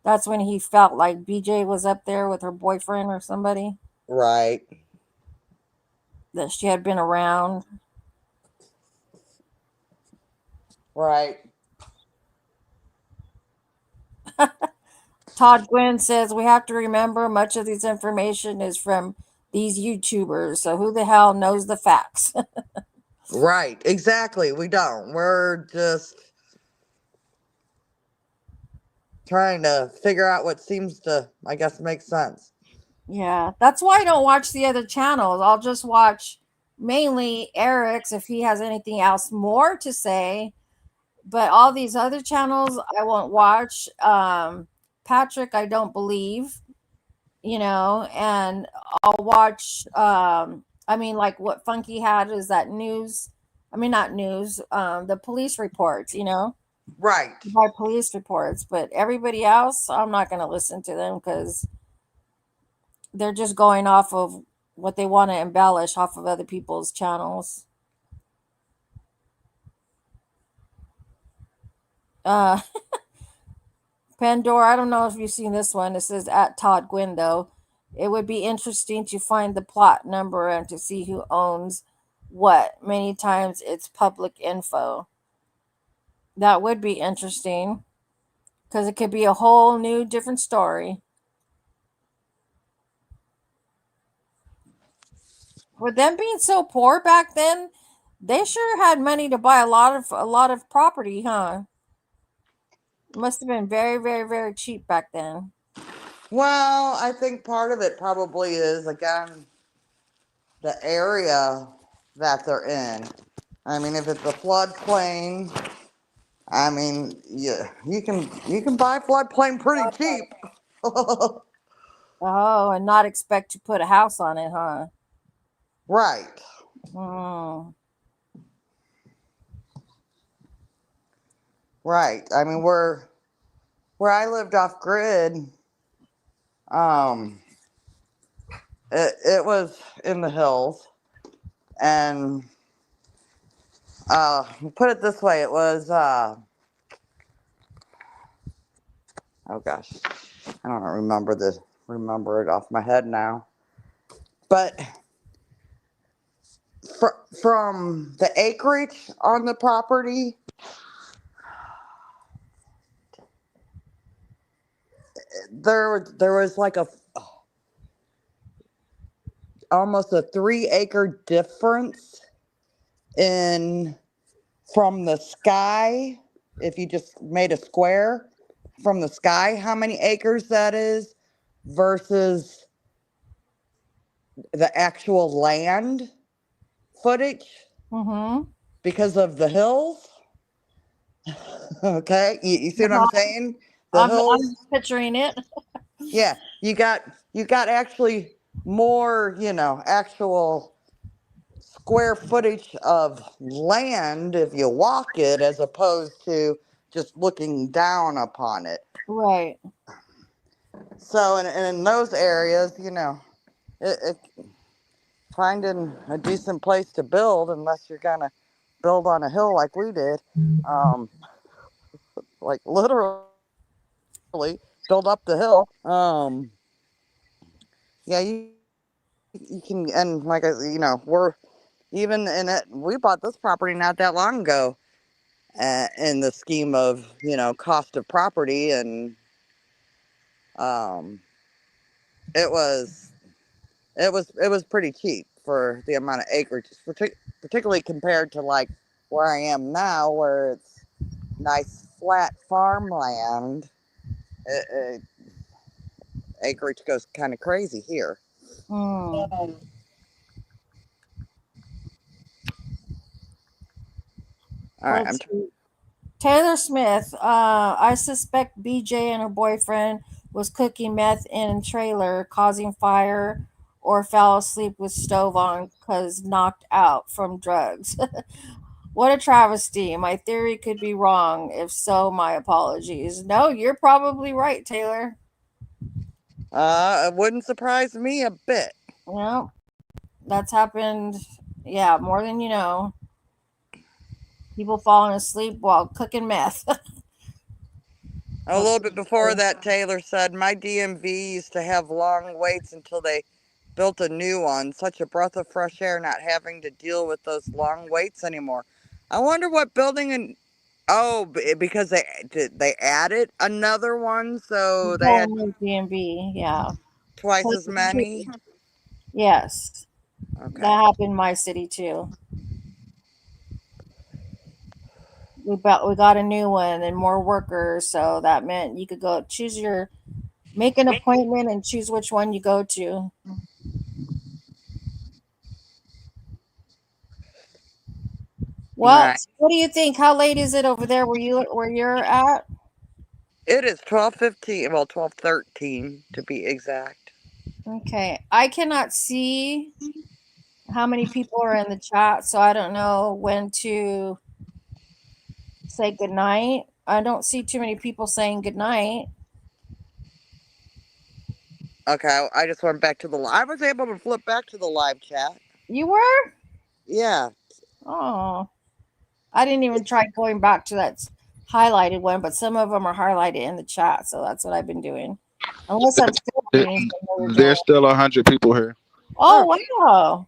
That's when he felt like BJ was up there with her boyfriend or somebody. Right. That she had been around. Right. Todd Gwynn says we have to remember much of this information is from these YouTubers. So who the hell knows the facts? Right, exactly. We don't. We're just trying to figure out what seems to, I guess, make sense. Yeah, that's why I don't watch the other channels. I'll just watch mainly Eric's if he has anything else more to say. But all these other channels I won't watch. Patrick, I don't believe, and I'll watch. I mean, like what Funky had is that news. I mean, not news. The police reports. Right. By police reports. But everybody else, I'm not going to listen to them because they're just going off of what they want to embellish off of other people's channels. Uh, Pandora, I don't know if you've seen this one. It says at Todd Gwynn, though. It would be interesting to find the plot number and to see who owns what. Many times it's public info. That would be interesting because it could be a whole new different story. For them being so poor back then, they sure had money to buy a lot of property, huh? Must have been very, very, very cheap back then. Well, I think part of it probably is, again, the area that they're in. I mean, if it's a floodplain, I mean, yeah, you can buy floodplain pretty cheap. Oh, and not expect to put a house on it, huh? Right. Hmm. Right. I mean, where I lived off grid, um, it was in the hills, and put it this way, it was oh gosh, I don't remember it off my head now, but from the acreage on the property, there was like a almost a 3 acre difference in from the sky. If you just made a square from the sky, how many acres that is versus the actual land footage Mm-hmm. because of the hills. Okay, you see what I'm saying? The I'm hills. just picturing it. Yeah, you got actually more, actual square footage of land if you walk it as opposed to just looking down upon it. Right. So, and in those areas, finding a decent place to build, unless you're gonna build on a hill like we did, um, like literally build up the hill. Yeah, you can, and like we're even in it. We bought this property not that long ago, in the scheme of cost of property, and um, it was it was pretty cheap for the amount of acreage, particularly compared to like where I am now, where it's nice flat farmland. It, acreage goes kind of crazy here. Hmm. All right, Let's see. Taylor Smith. I suspect BJ and her boyfriend was cooking meth in a trailer, causing fire, or fell asleep with stove on because knocked out from drugs. What a travesty. My theory could be wrong. If so, my apologies. No, you're probably right, Taylor. it wouldn't surprise me a bit. Well, that's happened, yeah, more than you know. People falling asleep while cooking meth. A little bit before that, Taylor said, my DMV used to have long waits until they built a new one. Such a breath of fresh air not having to deal with those long waits anymore. I wonder what building Oh, because they added another one, so they Whole had new B&B, yeah. twice So as many. yes, that Okay. happened in my city too. We got a new one and more workers, so that meant you could go make an appointment and choose which one you go to. Well, Nice. what do you think? How late is it over there where you're at? It is 12:15. Well, 12:13 to be exact. Okay, I cannot see how many people are in the chat, so I don't know when to say goodnight. I don't see too many people saying goodnight. Okay, I just went back to the. I was able to flip back to the live chat. You were? Yeah. Oh, I didn't even try going back to that highlighted one, but some of them are highlighted in the chat, so that's what I've been doing. Unless I'm still reading from another There's door. still 100 people here. Oh, Oh, wow.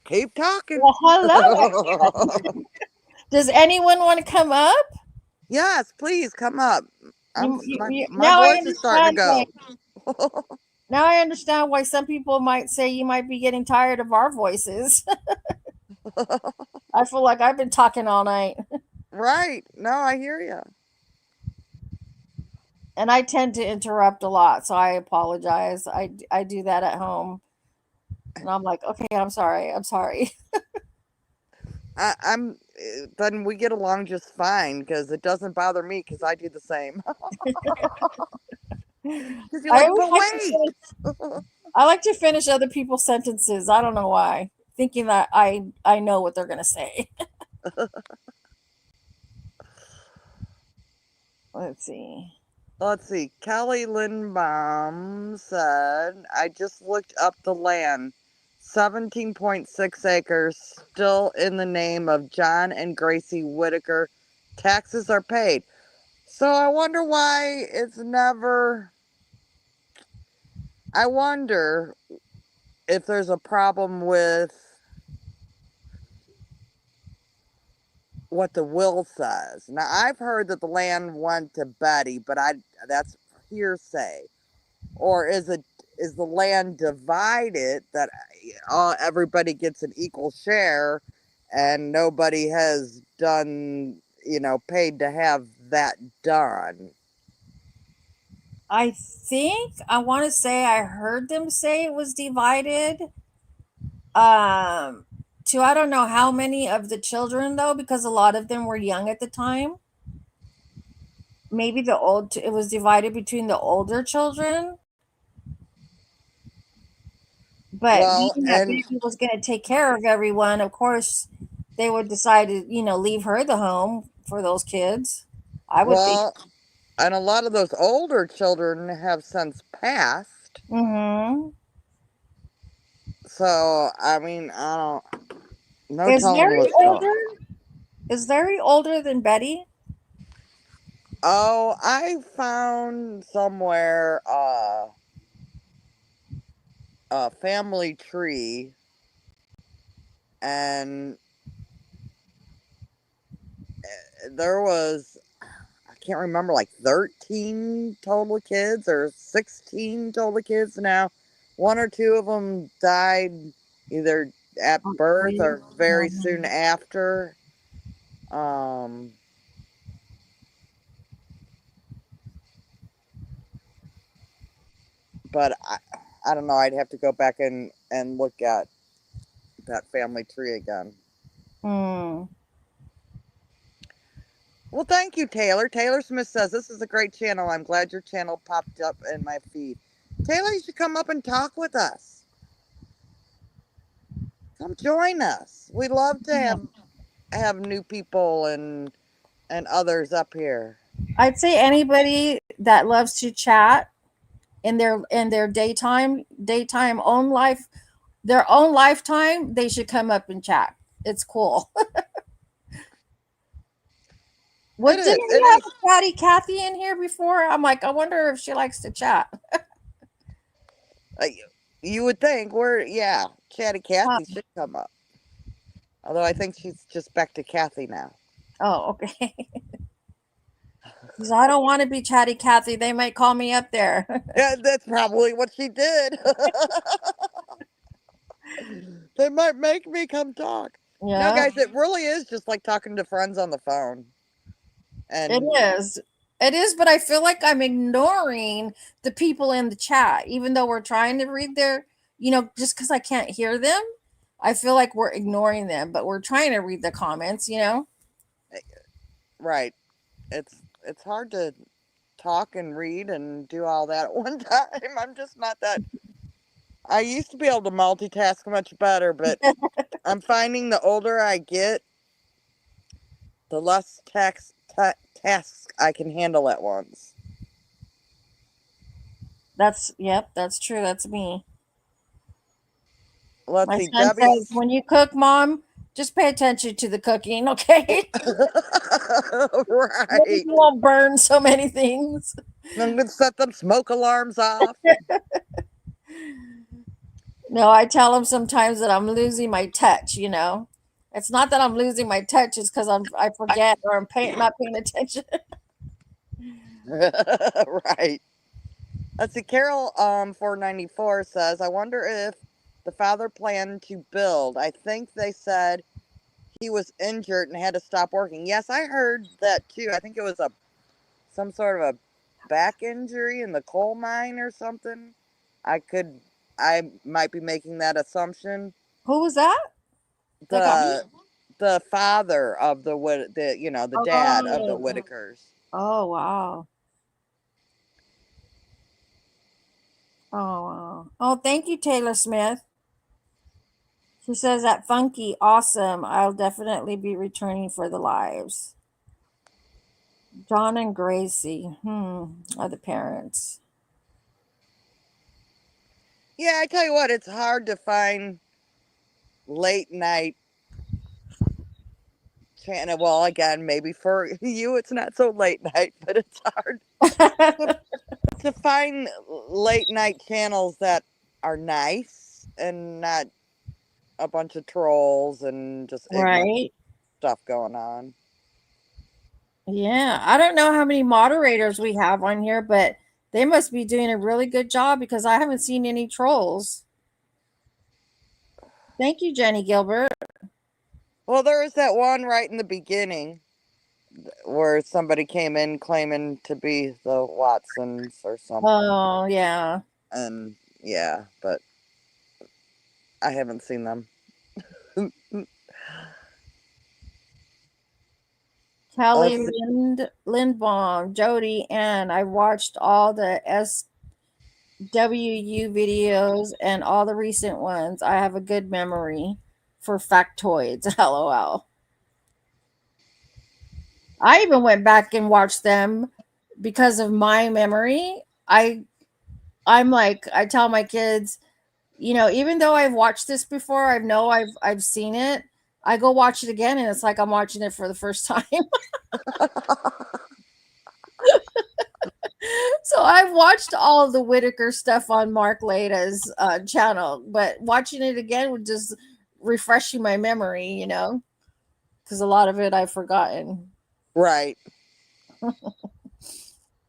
keep talking. Well, hello. Does anyone want to come up? Yes, please come up. My Now I voice is starting to understand why. go. Now I understand why some people might say you might be getting tired of our voices. I feel like I've been talking all night, Right. No, I hear you. and I tend to interrupt a lot, so I apologize. I do that at home, and I'm like, okay, I'm sorry, I'm sorry. I'm. Then we get along just fine because it doesn't bother me because I do the same. Because you're I like, always but like to wait. finish. I like to finish other people's sentences. I don't know why, thinking that I know what they're gonna say. Let's see. Let's see. Kelly Lindbaum said, I just looked up the land. 17.6 acres, still in the name of John and Gracie Whittaker. Taxes are paid. So I wonder why it's never. I wonder if there's a problem with what the will says. Now, I've heard that the land went to Betty, but that's hearsay. Or is the land divided that everybody gets an equal share and nobody has done, paid to have that done? I think I want to say I heard them say it was divided. Um, to I don't know how many of the children though, because a lot of them were young at the time. Maybe it was divided between the older children, but Well, being that and Baby was going to take care of everyone, of course, they would decide to leave her the home for those kids. I would think. well, and a lot of those older children have since passed. Mm-hmm. So, I mean, I don't, no Is telling Mary what's going older? on. Is Mary older than Betty? Oh, I found somewhere a family tree, and there was, I can't remember, like 13 total kids or 16 total kids now. One or two of them died either at birth or very soon after. Um, but I don't know. I'd have to go back and look at that family tree again. Hmm. Well, thank you, Taylor. Taylor Smith says, this is a great channel. I'm glad your channel popped up in my feed. Taylor, you should come up and talk with us. Come join us. We love to have new people and others up here. I'd say anybody that loves to chat in their daytime own life, their own lifetime, they should come up and chat. It's cool. It What is. didn't It we have is. a chatty Kathy in here before? I'm like, I wonder if she likes to chat. Uh, you would think yeah, Chatty Huh. Cathy should come up. Although I think she's just back to Kathy now. Oh, okay. Because I don't want to be chatty Cathy. They might call me up there. Yeah, that's probably what she did. They might make me come talk. No, Yeah, guys, it really is just like talking to friends on the phone. it And is. It is, but I feel like I'm ignoring the people in the chat, even though we're trying to read their, just because I can't hear them. I feel like we're ignoring them, but we're trying to read the comments. right, it's hard to talk and read and do all that at one time. I'm just not that. I used to be able to multitask much better, but I'm finding the older I get, the less tasks I can handle at once. Yep, that's true. That's me. Let's My see, son says, Debbie's. when you cook, Mom, just pay attention to the cooking, okay? Maybe Right. you won't burn so many things. I'm going to set them smoke alarms off. No, I tell him sometimes that I'm losing my touch. It's not that I'm losing my touch, it's because I forget or not paying attention. Right. Let's see, Carol 494 says, I wonder if the father planned to build. I think they said he was injured and had to stop working. Yes, I heard that too. I think it was some sort of a back injury in the coal mine or something. I could I might be making that assumption. Who was that? That got me? The father of the dad of the Oh, Whitakers. oh, wow. Oh, wow. Oh, thank you, Taylor Smith. She says that funky, awesome. I'll definitely be returning for the lives. John and Gracie, are the parents. Yeah, I tell you what, it's hard to find late night channel. Well, again, maybe for you it's not so late night, but it's hard to, to find late night channels that are nice and not a bunch of trolls and just ignorant Right? stuff going on. Yeah. I don't know how many moderators we have on here, but they must be doing a really good job because I haven't seen any trolls. Thank you, Jenny Gilbert. Well, there was that one right in the beginning where somebody came in claiming to be the Watsons or something. Oh, yeah. And yeah, but I haven't seen them. Kelly Let's see. Lindbaum, Jody, and I watched all the SWU videos and all the recent ones. I have a good memory for factoids. LOL. I even went back and watched them because of my memory. I'm like I tell my kids, even though I've watched this before, I've seen it. I go watch it again and it's like I'm watching it for the first time. So I've watched all of the Whittaker stuff on Mark Lada's channel, but watching it again would just refreshing my memory, because a lot of it I've forgotten. Right.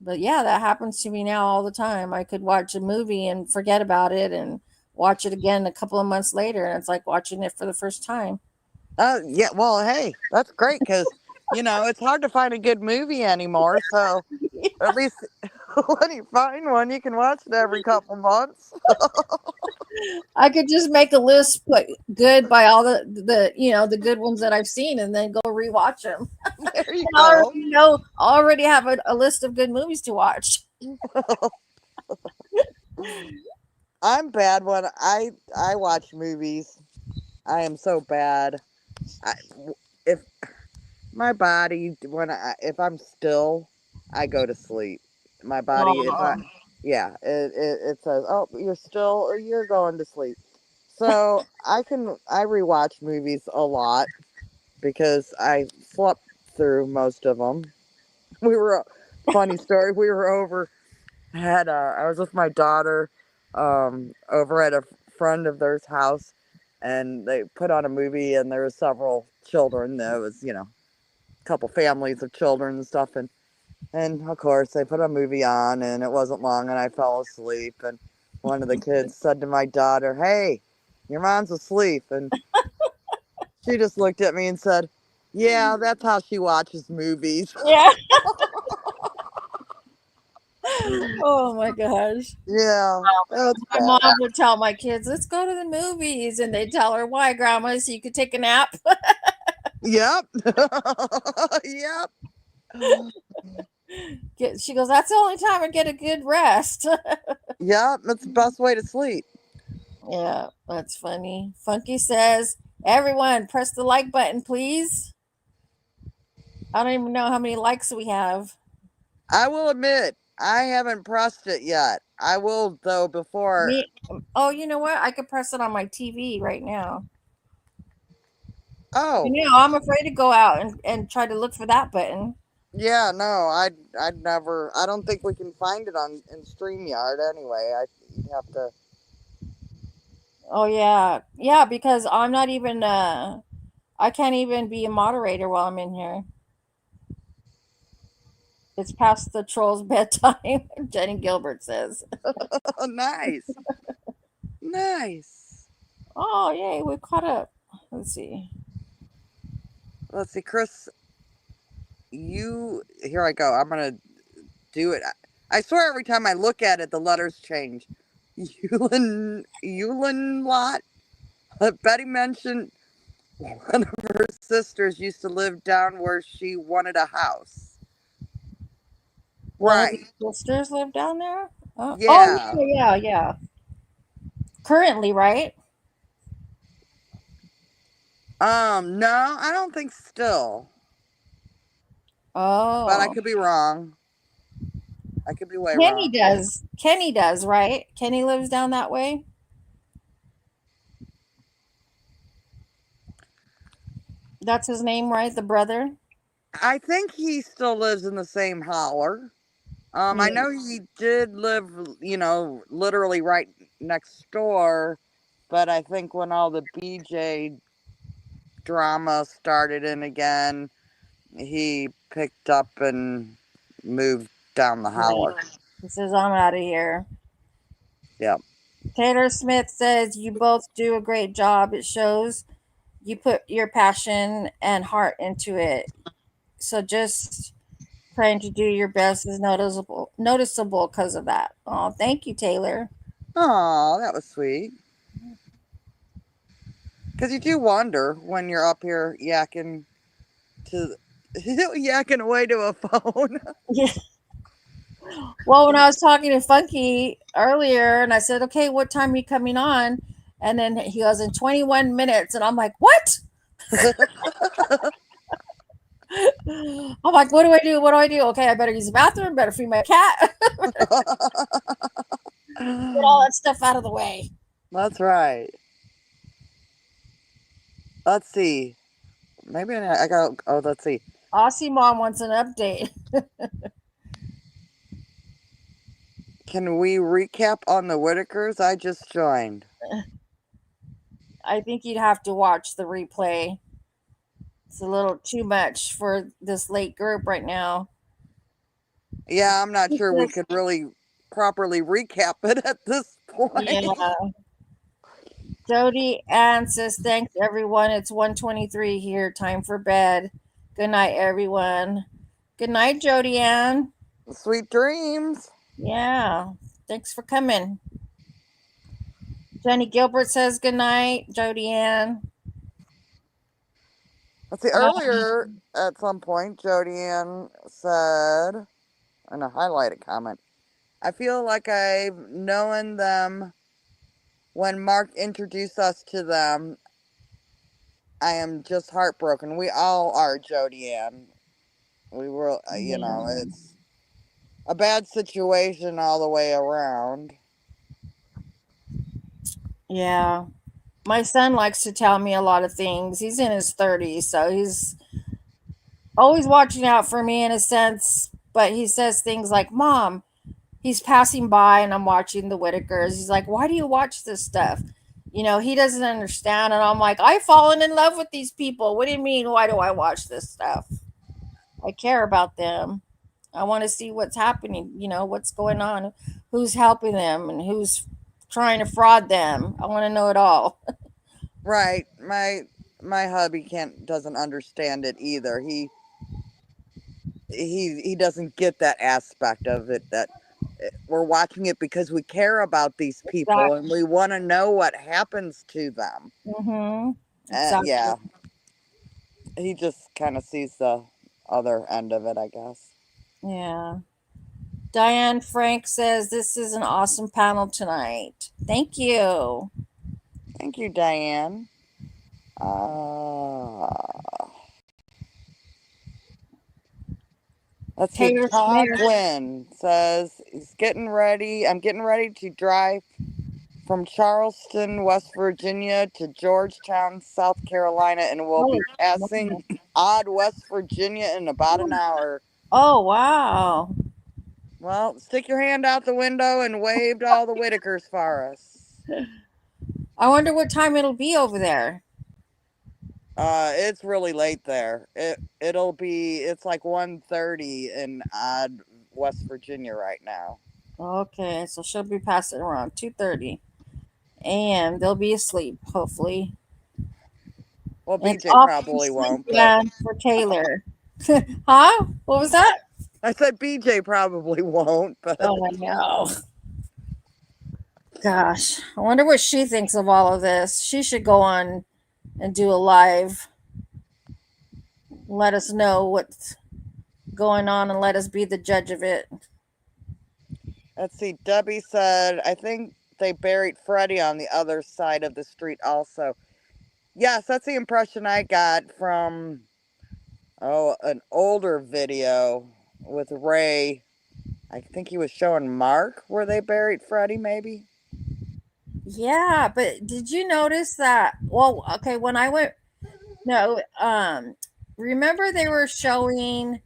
But yeah, that happens to me now all the time. I could watch a movie and forget about it and watch it again a couple of months later, and it's like watching it for the first time. Yeah, well, hey, that's great because, it's hard to find a good movie anymore. So at least when you find one, you can watch it every couple months. I could just make a list, put good by all the good ones that I've seen, and then go rewatch them. There you I go. already have a list of good movies to watch. I'm bad when I watch movies. I am so bad. I, if my body if I'm still, I go to sleep. My body if I Oh, yeah it says, oh, you're still or you're going to sleep. So I rewatch movies a lot because I slept through most of them. We were funny story. We were over I was with my daughter over at a friend of theirs house, and they put on a movie, and there was several children. There was a couple families of children and stuff, and And of course, they put a movie on, and it wasn't long, and I fell asleep. And one of the kids said to my daughter, "Hey, your mom's asleep." And she just looked at me and said, "Yeah, that's how she watches movies." Yeah. Oh my gosh. Yeah, that's My bad. mom would tell my kids, let's go to the movies. And they'd tell her, why, Grandma? So you could take a nap. Yep. Yep. She goes, that's the only time I get a good rest. Yep. That's the best way to sleep. Yeah, that's funny. Funky says, everyone, press the like button, please. I don't even know how many likes we have. I will admit, I haven't pressed it yet. I will, though, before. Me, oh, you know what? I could press it on my TV right now. Oh, You know, I'm afraid to go out and try to look for that button. yeah, no, I'd never. I don't think we can find it on in StreamYard anyway. You'd have to. Oh yeah. Yeah, because I'm not even I can't even be a moderator while I'm in here. It's past the troll's bedtime, Jenny Gilbert says. Oh, nice, nice. Oh yay, we caught up. Let's see. Let's see, Chris. You here I go. I'm gonna do it. I swear every time I look at it, the letters change. Yulin lot. Betty mentioned one of her sisters used to live down where she wanted a house. One of the Right. sisters live down there? Oh Yeah. yeah, yeah, yeah. Currently, right? No, I don't think still. But I Oh. could be wrong. I could be way Kenny wrong. does. Kenny does, right? Kenny lives down that way. That's his name, right? The brother? I think he still lives in the same holler. I Yeah. know he did live, literally right next door, but I think when all the BJ drama started in again, he picked up and moved down the Yeah. holler. He says, I'm out of here. Yep. Taylor Smith says, you both do a great job. It shows you put your passion and heart into it. So just trying to do your best is noticeable because of that. Oh, thank you, Taylor. Oh, that was sweet. Because you do wonder when you're up here yakking to yakking away to a phone. Yeah. Well, when I was talking to Funky earlier and I said, okay, what time are you coming on? And then he goes, in 21 minutes. And I'm like, what? I'm like, what do I do? What do I do? Okay, I better use the bathroom, better feed my cat, get all that stuff out of the way. That's right. Let's see. Maybe I got. Oh, let's see. Aussie Mom wants an update. Can we recap on the Whitakers? I just joined. I think you'd have to watch the replay. It's a little too much for this late group right now. Yeah, I'm not sure we could really properly recap it at this point. Yeah. Jody Ann says, thanks everyone. It's 1:23 here. Time for bed. Good night, everyone. Good night, Jody Ann. Sweet dreams. Yeah. Thanks for coming. Jenny Gilbert says good night, Jody Ann. Let's see. Earlier, at some point, Jody Ann said, in a highlighted comment, I feel like I've known them when Mark introduced us to them. I am just heartbroken. We all are, Jody Ann. We were, Yeah. it's a bad situation all the way around. Yeah. My son likes to tell me a lot of things. He's in his 30s, so he's always watching out for me in a sense. But he says things like, Mom, he's passing by and I'm watching the Whitakers. He's like, why do you watch this stuff? You know, he doesn't understand. And I'm like, I've fallen in love with these people. What do you mean? Why do I watch this stuff? I care about them. I want to see what's happening, what's going on, who's helping them, and who's trying to fraud them. I want to know it all. Right. My hubby doesn't understand it either. He doesn't get that aspect of it, that we're watching it because we care about these people and Exactly. we want to know what happens to them. Mm-hmm. Exactly. Yeah, he just kind of sees the other end of it, I guess. Yeah. Diane Frank says this is an awesome panel tonight. Thank you. Thank you, Diane. Uh, let's see. Taylor Todd Smith. Gwynn says he's getting ready. I'm getting ready to drive from Charleston, West Virginia to Georgetown, South Carolina, and we'll Oh, be passing wow. Odd, West Virginia in about an hour. Oh, wow. Well, stick your hand out the window and wave to all the Whitakers for us. I wonder what time it'll be over there. It's really late there. It's like 1:30 in Odd, West Virginia right now. Okay, so she'll be passing around 2:30 a.m. They'll be asleep, hopefully. Well, And it's BJ off to probably sleep won't, but again for Taylor. Huh? What was that? I said BJ probably won't, but Oh, I know. Gosh, I wonder what she thinks of all of this. She should go on and do a live. Let us know what's going on and let us be the judge of it. let's see. Debbie said, I think they buried Freddie on the other side of the street also. Yes, that's the impression I got from an older video with Ray. I think he was showing Mark where they buried Freddie, maybe. Yeah, but did you notice that? Well, okay, when I went, no, remember they were showing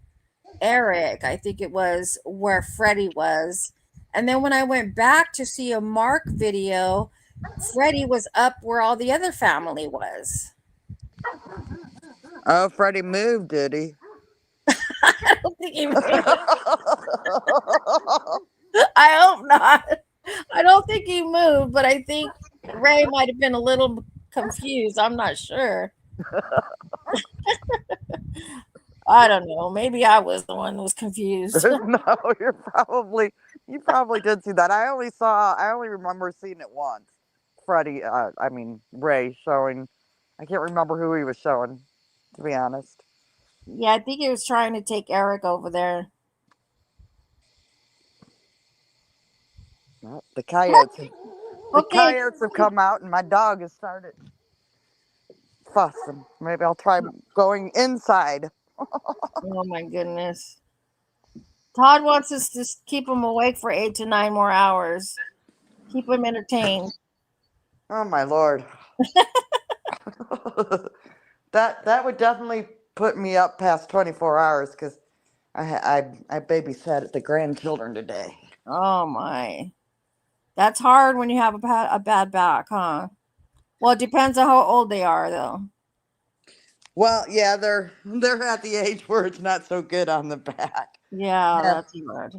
Eric, I think it was, where Freddie was. And then when I went back to see a Mark video, Freddie was up where all the other family was. Oh, Freddie moved, did he? I don't think he moved. I hope not. I don't think he moved, but I think Ray might have been a little confused. I'm not sure. I don't know. Maybe I was the one who was confused. No, you probably did see that. I only remember seeing it once. Freddie, Ray showing. I can't remember who he was showing, to be honest. Yeah, I think he was trying to take Eric over there. Well, the Okay. coyotes have come out, and my dog has started fussing. Maybe I'll try going inside. Oh my goodness. Todd wants us to keep him awake for 8 to 9 more hours. Keep him entertained. Oh my lord. That would definitely put me up past 24 hours because I babysat the grandchildren today. Oh my. That's hard when you have a bad back, huh? Well, it depends on how old they are, though. Well, yeah, they're at the age where it's not so good on the back. Yeah, Yeah. that's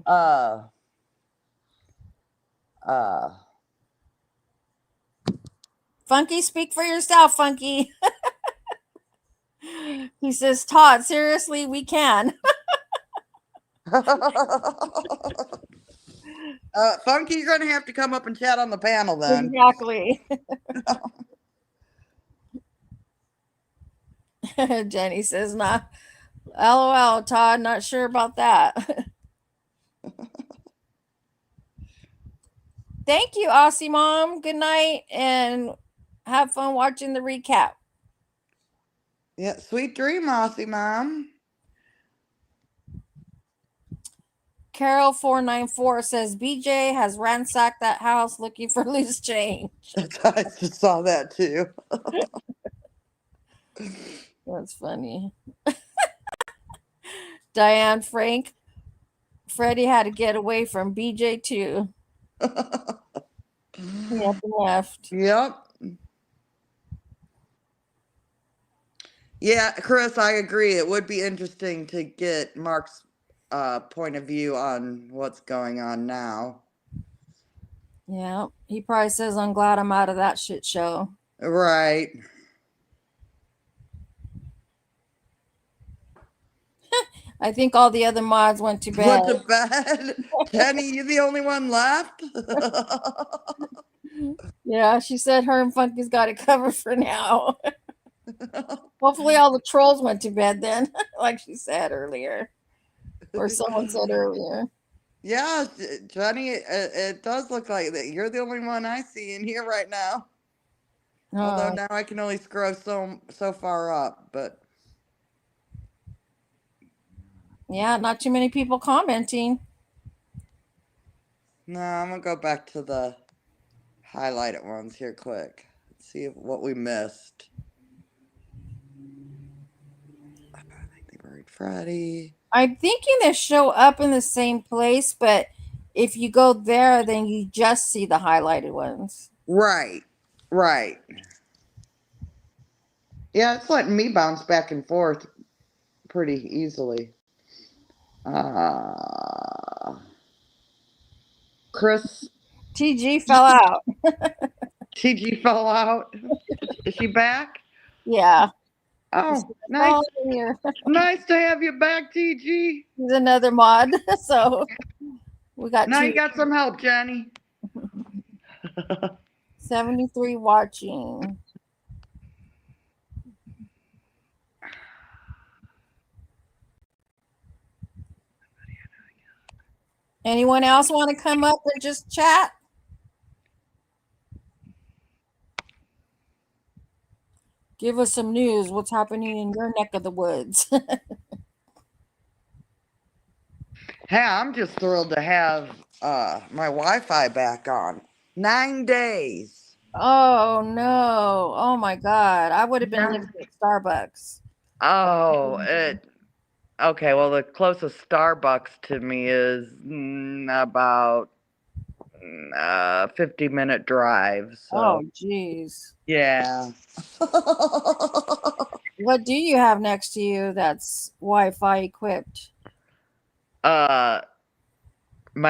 hard. Uh, Funky, speak for yourself, Funky. He says, Todd, seriously, we can. Funky, you're gonna have to come up and chat on the panel then. Exactly. Jenny says, nah. LOL, Todd, not sure about that. Thank you, Aussie Mom. Good night and have fun watching the recap. Yeah, sweet dream, Aussie Mom. Carol494 says BJ has ransacked that house looking for loose change. I just saw that too. That's funny. Diane Frank, Freddie had to get away from BJ too. He up and left. Yep. Yeah, Chris, I agree. It would be interesting to get Mark's point of view on what's going on now. Yeah, he probably says, I'm glad I'm out of that shit show. Right. I think all the other mods went to bed. Went to bed. Jenny, you the only one left? Yeah, she said her and Funky's got it covered for now. Hopefully all the trolls went to bed then, like she said earlier. Or someone said earlier. Yeah, Jenny, it does look like that. You're the only one I see in here right now. Although now I can only scroll so far up, but yeah, not too many people commenting. no, I'm gonna go back to the highlighted ones here quick. Let's see what we missed. I think they buried Friday. I'm thinking they show up in the same place, but if you go there, then you just see the highlighted ones. Right. Yeah, it's letting me bounce back and forth pretty easily. Chris. TG fell out. TG fell out. Is she back? Yeah. Oh, nice. Nice to have you back, TG. He's another mod, so we got now two. You got some help, Jenny. 73 watching. Anyone else want to come up and just chat? Give us some news. What's happening in your neck of the woods? Hey, I'm just thrilled to have my Wi-Fi back on. 9 days. Oh no! Oh my God! I would have been living at Starbucks. Oh, okay. Well, the closest Starbucks to me is about 50-minute drive. So. Oh, geez. Yeah. What do you have next to you that's Wi-Fi equipped? My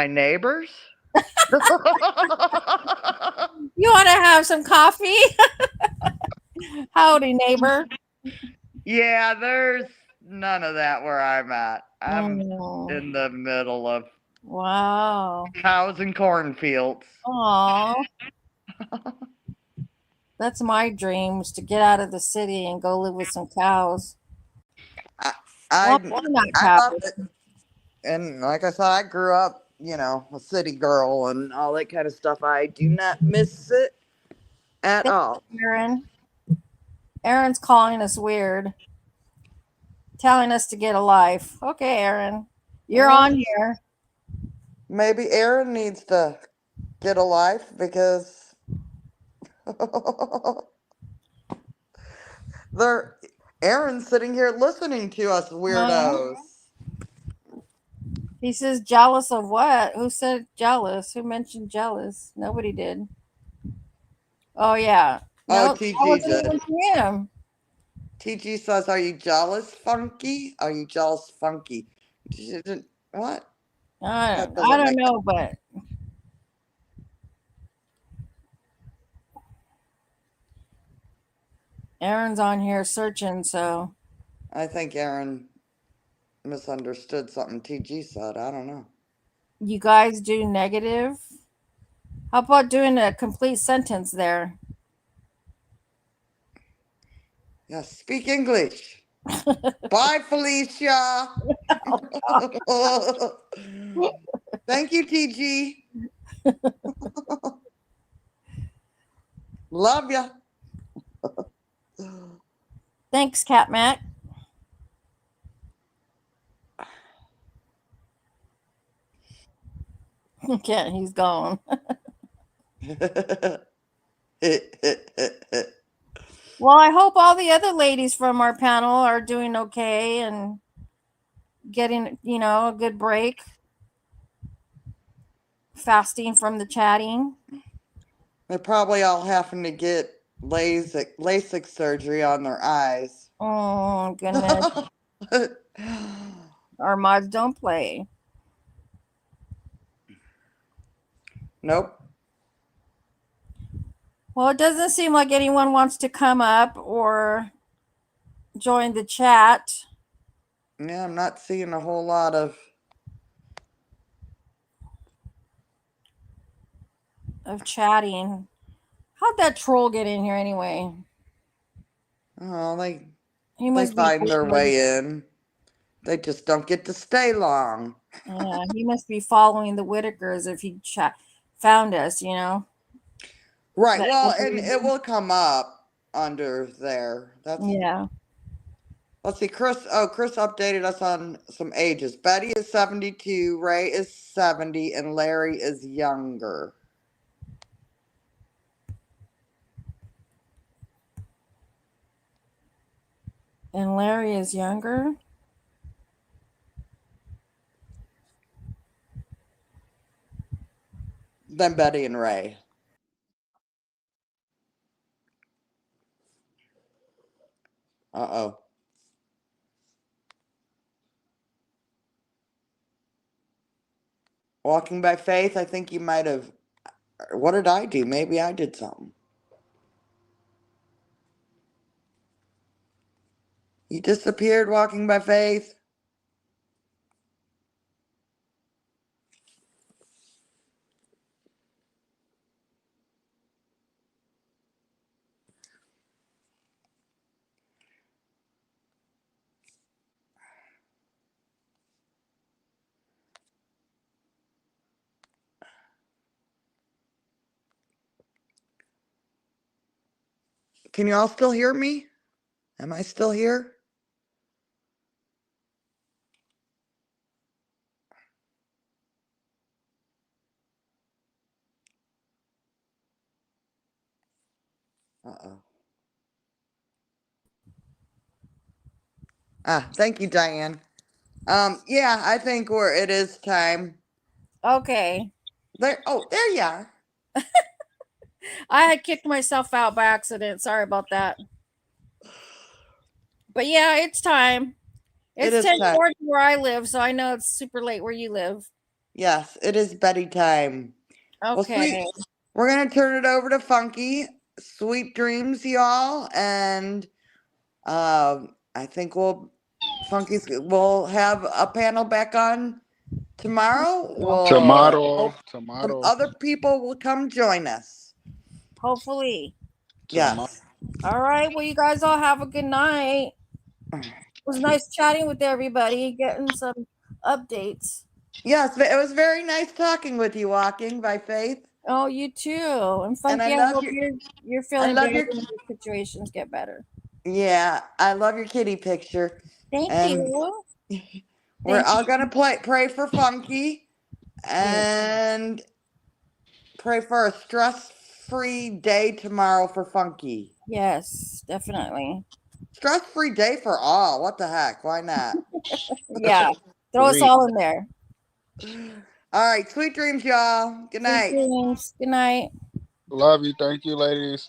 neighbors. You want to have some coffee? Howdy, neighbor. Yeah, there's none of that where I'm at. I'm in the middle of cows and cornfields. Aw. That's my dreams, to get out of the city and go live with some cows. I love it. And like I said, I grew up, a city girl and all that kind of stuff. I do not miss it at all. Aaron's calling us weird, telling us to get a life. Okay, Aaron, you're on here. Maybe Aaron needs to get a life because Aaron's sitting here listening to us weirdos. He says jealous of what? Who said jealous? Who mentioned jealous? Nobody did. Oh yeah. No, TG did. Him. TG says, "Are you jealous, Funky? Are you jealous, Funky?" What? I don't know, but Aaron's on here searching, so I think Aaron misunderstood something TG said. I don't know. You guys do negative? How about doing a complete sentence there? Yeah, speak English. Bye, Felicia. Oh, thank you, TG. Love ya. Thanks, Cat Mac. Okay, he's gone. Well, I hope all the other ladies from our panel are doing okay and getting, a good break. Fasting from the chatting. They're probably all having to get LASIK surgery on their eyes. Oh, goodness. Our mods don't play. Nope. Well, it doesn't seem like anyone wants to come up or join the chat. Yeah, I'm not seeing a whole lot of chatting. How'd that troll get in here anyway? Oh, He they must be find their way in. They just don't get to stay long. Yeah, he must be following the Whitakers if he found us, Right. But Well, and it will come up under there. yeah. Let's see, Chris. Oh, Chris updated us on some ages. Betty is 72, Ray is 70, and Larry is younger. And Larry is younger? Than Betty and Ray. Uh-oh. Walking by Faith, I think you might have... What did I do? Maybe I did something. You disappeared, Walking by Faith. Can you all still hear me? Am I still here? Uh-oh. Thank you, Diane. Yeah, I think it is time. Okay. There you are. I had kicked myself out by accident. Sorry about that. But yeah, it's time. It's 10:40 where I live, so I know it's super late where you live. Yes, it is Betty time. Okay. Well, we're going to turn it over to Funky. Sweet dreams, y'all. And I think we'll have a panel back on tomorrow. Tomorrow. Some other people will come join us. Hopefully. Yes. All right. Well, you guys all have a good night. It was nice chatting with everybody, getting some updates. Yes, it was very nice talking with you, Walking by Faith. Oh, you too. And Funky, I hope you're feeling better when your situations get better. Yeah, I love your kitty picture. Thank you. We're all going to pray for Funky and pray for a stress-free day tomorrow for Funky. Yes, definitely. Stress-free day for all. What the heck? Why not? Yeah. Throw us all in there. All right. Sweet dreams, y'all. Good night. Sweet dreams. Good night. Love you. Thank you, ladies.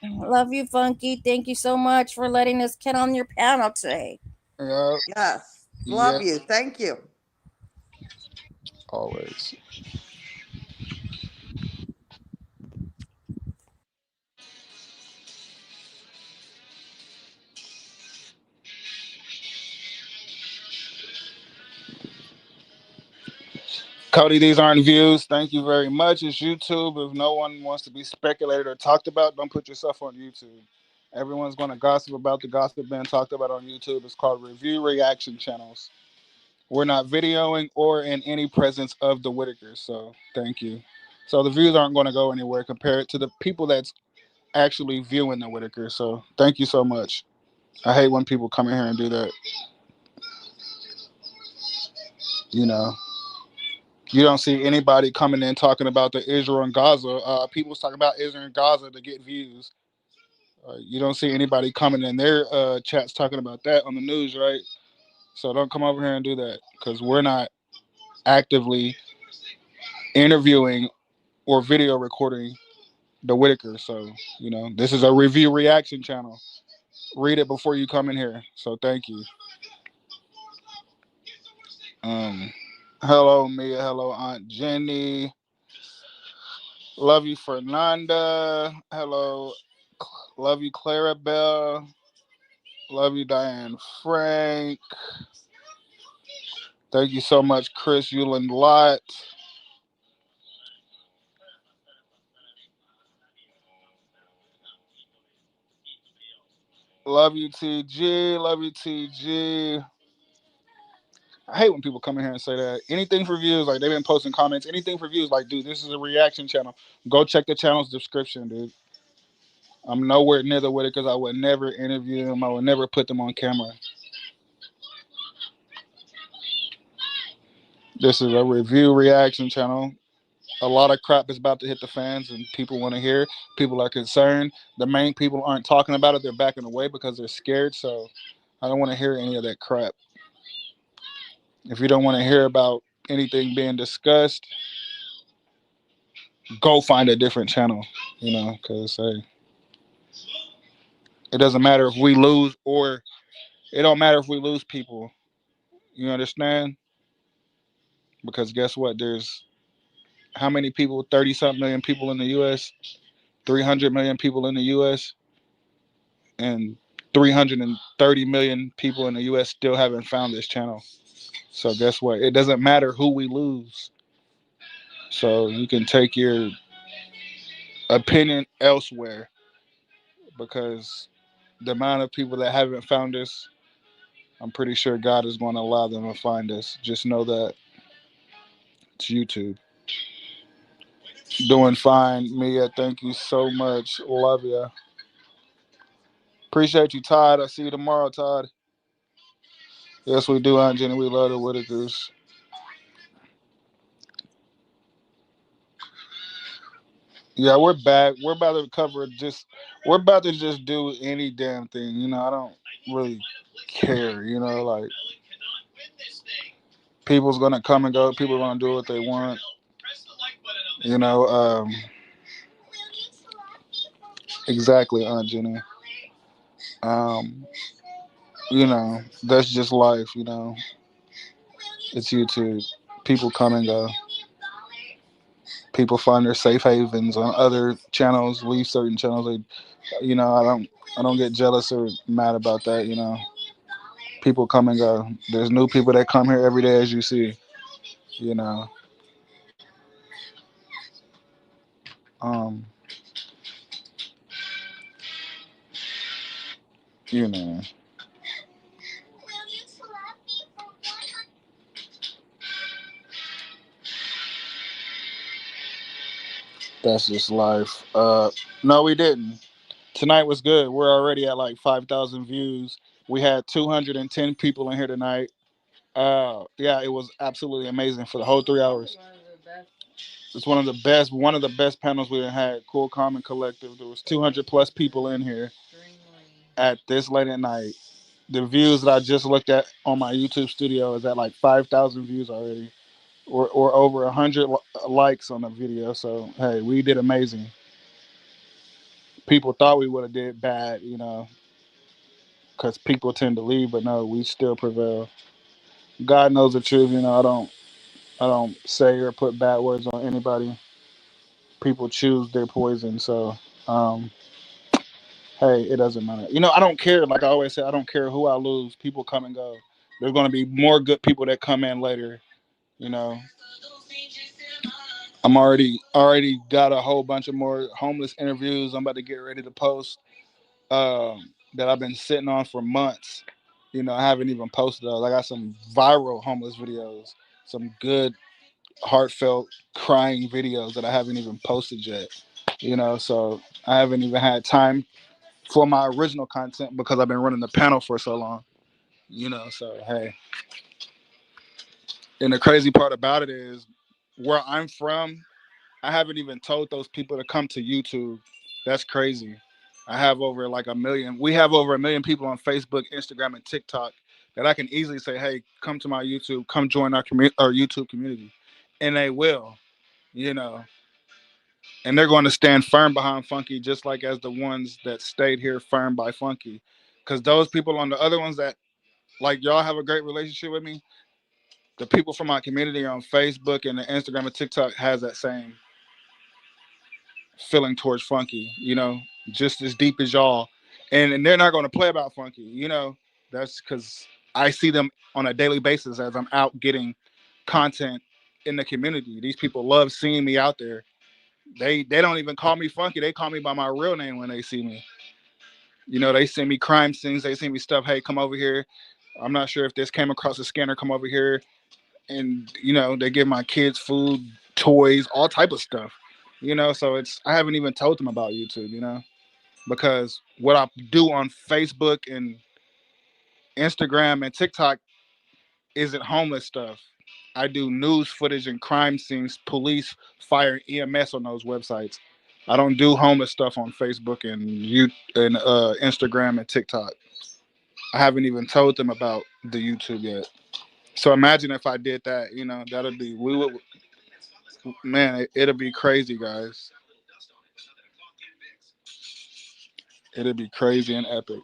Love you, Funky. Thank you so much for letting us get on your panel today. Yes. Love you. Thank you. Always. Cody, these aren't views. Thank you very much. It's YouTube. If no one wants to be speculated or talked about, don't put yourself on YouTube. Everyone's going to gossip about the gossip being talked about on YouTube. It's called review reaction channels. We're not videoing or in any presence of the Whitakers. So thank you. So the views aren't going to go anywhere compared to the people that's actually viewing the Whitakers. So thank you so much. I hate when people come in here and do that. You know. You don't see anybody coming in talking about the Israel and Gaza. People's talking about Israel and Gaza to get views. You don't see anybody coming in their chats talking about that on the news, right? So don't come over here and do that because we're not actively interviewing or video recording the Whittaker. So, this is a review reaction channel. Read it before you come in here. So thank you. Um, hello, Mia. Hello, Aunt Jenny. Love you, Fernanda. Hello, love you, Clarabelle. Love you, Diane Frank. Thank you so much, Chris Euland Lott. Love you, TG. Love you, TG. I hate when people come in here and say that. Anything for views, like they've been posting comments. Anything for views, like, dude, this is a reaction channel. Go check the channel's description, dude. I'm nowhere near the Whitakers. I would never interview them. I would never put them on camera. This is a review reaction channel. A lot of crap is about to hit the fans, and people want to hear. People are concerned. The main people aren't talking about it. They're backing away because they're scared. So I don't want to hear any of that crap. If you don't want to hear about anything being discussed, go find a different channel. Because hey, it doesn't matter if we lose, or it don't matter if we lose people. You understand? Because guess what? There's how many people? 30-something million people in the U.S. 300 million people in the U.S. and 330 million people in the U.S. still haven't found this channel. So guess what? It doesn't matter who we lose. So you can take your opinion elsewhere, because the amount of people that haven't found us, I'm pretty sure God is going to allow them to find us. Just know that it's YouTube. Doing fine, Mia. Thank you so much. Love ya. Appreciate you, Todd. I'll see you tomorrow, Todd. Yes, we do, Aunt Jenny. We love the Whitakers. Yeah, we're back. We're about to cover just. We're about to just do any damn thing. I don't really care. Like, people's gonna come and go. People are gonna do what they want. You know. Exactly, Aunt Jenny. Um. That's just life. It's YouTube. People come and go. People find their safe havens on other channels. Leave certain channels. I don't get jealous or mad about that. People come and go. There's new people that come here every day, as you see. You know. Um. You know. That's just life. No, we didn't. Tonight was good. We're already at like 5,000 views. We had 210 people in here tonight. Yeah, it was absolutely amazing for the whole 3 hours. It's one of the best panels we had. Cool, calm, and collective. There was 200 plus people in here at this late at night. The views that I just looked at on my YouTube studio is at like 5,000 views already, or over 100 likes on the video. So hey, we did amazing. People thought we would have did bad, because people tend to leave, but no, we still prevail. God knows the truth. I don't say or put bad words on anybody. People choose their poison. So, um, hey, it doesn't matter. I don't care. Like I always say, I don't care who I lose. People come and go. There's going to be more good people that come in later. You know, I'm already got a whole bunch of more homeless interviews. I'm about to get ready to post. That I've been sitting on for months. I haven't even posted those. I got some viral homeless videos, some good, heartfelt, crying videos that I haven't even posted yet. So I haven't even had time for my original content because I've been running the panel for so long. So hey. And the crazy part about it is where I'm from, I haven't even told those people to come to YouTube. That's crazy. I have over like a million. We have over a million people on Facebook, Instagram, and TikTok that I can easily say, "Hey, come to my YouTube. Come join our YouTube community," and they will. You know, and they're going to stand firm behind Funky, just like as the ones that stayed here firm by Funky. Because those people on the other ones that like y'all have a great relationship with me, The people from my community on Facebook and the Instagram and TikTok has that same feeling towards Funky, just as deep as y'all. And they're not going to play about Funky, That's because I see them on a daily basis as I'm out getting content in the community. These people love seeing me out there. They don't even call me Funky. They call me by my real name when they see me. They send me crime scenes. They send me stuff. Hey, come over here. I'm not sure if this came across the scanner. Come over here, and they give my kids food, toys, all type of stuff. So I haven't even told them about YouTube. Because what I do on Facebook and Instagram and TikTok isn't homeless stuff. I do news footage and crime scenes, police, fire, EMS on those websites. I don't do homeless stuff on Facebook and Instagram and TikTok. I haven't even told them about the YouTube yet. So imagine if I did that. That'll be we would man. It'll be crazy, guys. It'll be crazy and epic.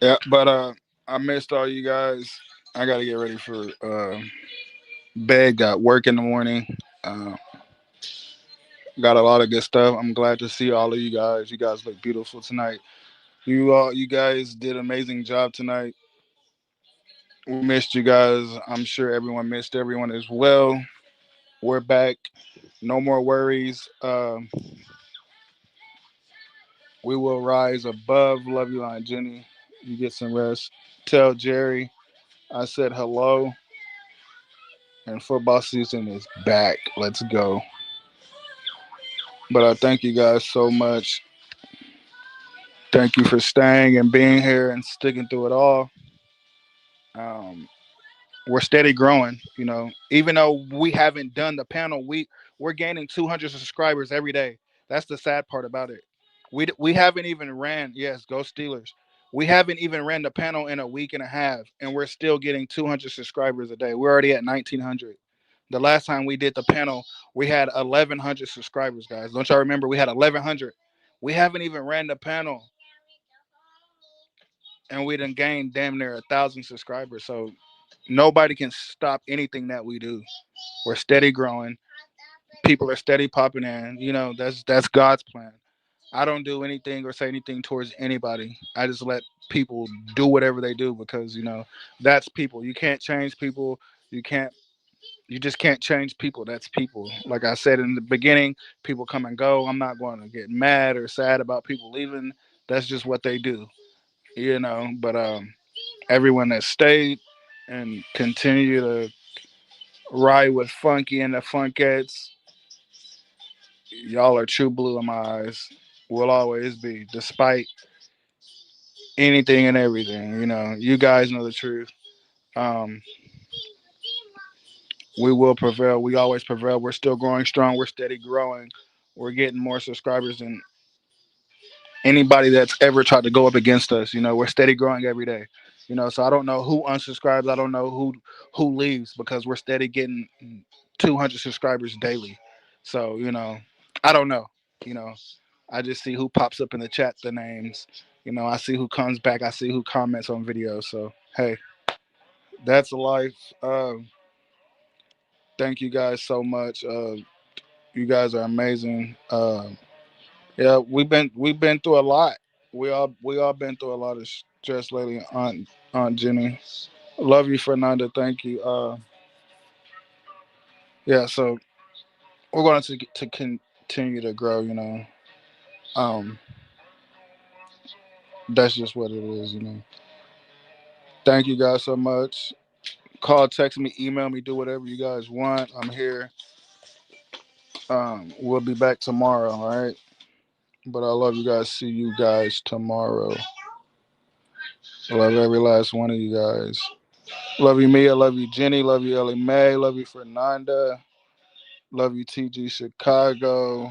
Yeah, but I missed all you guys. I got to get ready for bed. Got work in the morning. Uh, got a lot of good stuff. I'm glad to see all of you guys. You guys look beautiful tonight. You guys did an amazing job tonight. We missed you guys. I'm sure everyone missed everyone as well. We're back. No more worries. We will rise above. Love you, Aunt Jenny. You get some rest. Tell Jerry I said hello. And football season is back. Let's go. But I thank you guys so much. Thank you for staying and being here and sticking through it all. Um, we're steady growing. Even though we haven't done the panel, we're gaining 200 subscribers every day. That's the sad part about it. We haven't even ran. Yes, go Steelers. We haven't even ran the panel in a week and a half, and we're still getting 200 subscribers a day. We're already at 1,900. The last time we did the panel, we had 1,100 subscribers, guys. Don't y'all remember? We had 1,100. We haven't even ran the panel, and we done gained damn near 1,000 subscribers. So nobody can stop anything that we do. We're steady growing. People are steady popping in. That's God's plan. I don't do anything or say anything towards anybody. I just let people do whatever they do because that's people. You can't change people. You can't. You just can't change people. That's people. Like I said in the beginning, people come and go. I'm not going to get mad or sad about people leaving. That's just what they do. But everyone that stayed and continue to ride with Funky and the Funkettes, y'all are true blue in my eyes. Will always be, despite anything and everything. You guys know the truth. Um, we will prevail. We always prevail. We're still growing strong. We're steady growing. We're getting more subscribers than anybody that's ever tried to go up against us. We're steady growing every day. So I don't know who unsubscribes. I don't know who leaves because we're steady getting 200 subscribers daily. So I don't know. You know, I just see who pops up in the chat, the names. I see who comes back. I see who comments on videos. So hey, that's life. Thank you guys so much. You guys are amazing. Yeah, we've been through a lot. We all been through a lot of stress lately. Aunt Jenny, love you, Fernanda. Thank you. Yeah. So we're going to continue to grow. Um, that's just what it is. Thank you guys so much. Call, text me, email me, do whatever you guys want. I'm here. We'll be back tomorrow. All right. But I love you guys. See you guys tomorrow. I love every last one of you guys. Love you, Mia. Love you, Jenny. Love you, Ellie Mae. Love you, Fernanda. Love you, TG Chicago.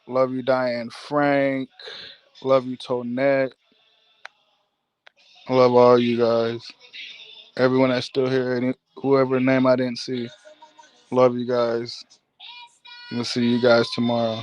Love you, Diane Frank. Love you, Tonette. Love all you guys. Everyone that's still here, and whoever name I didn't see, love you guys. We'll see you guys tomorrow.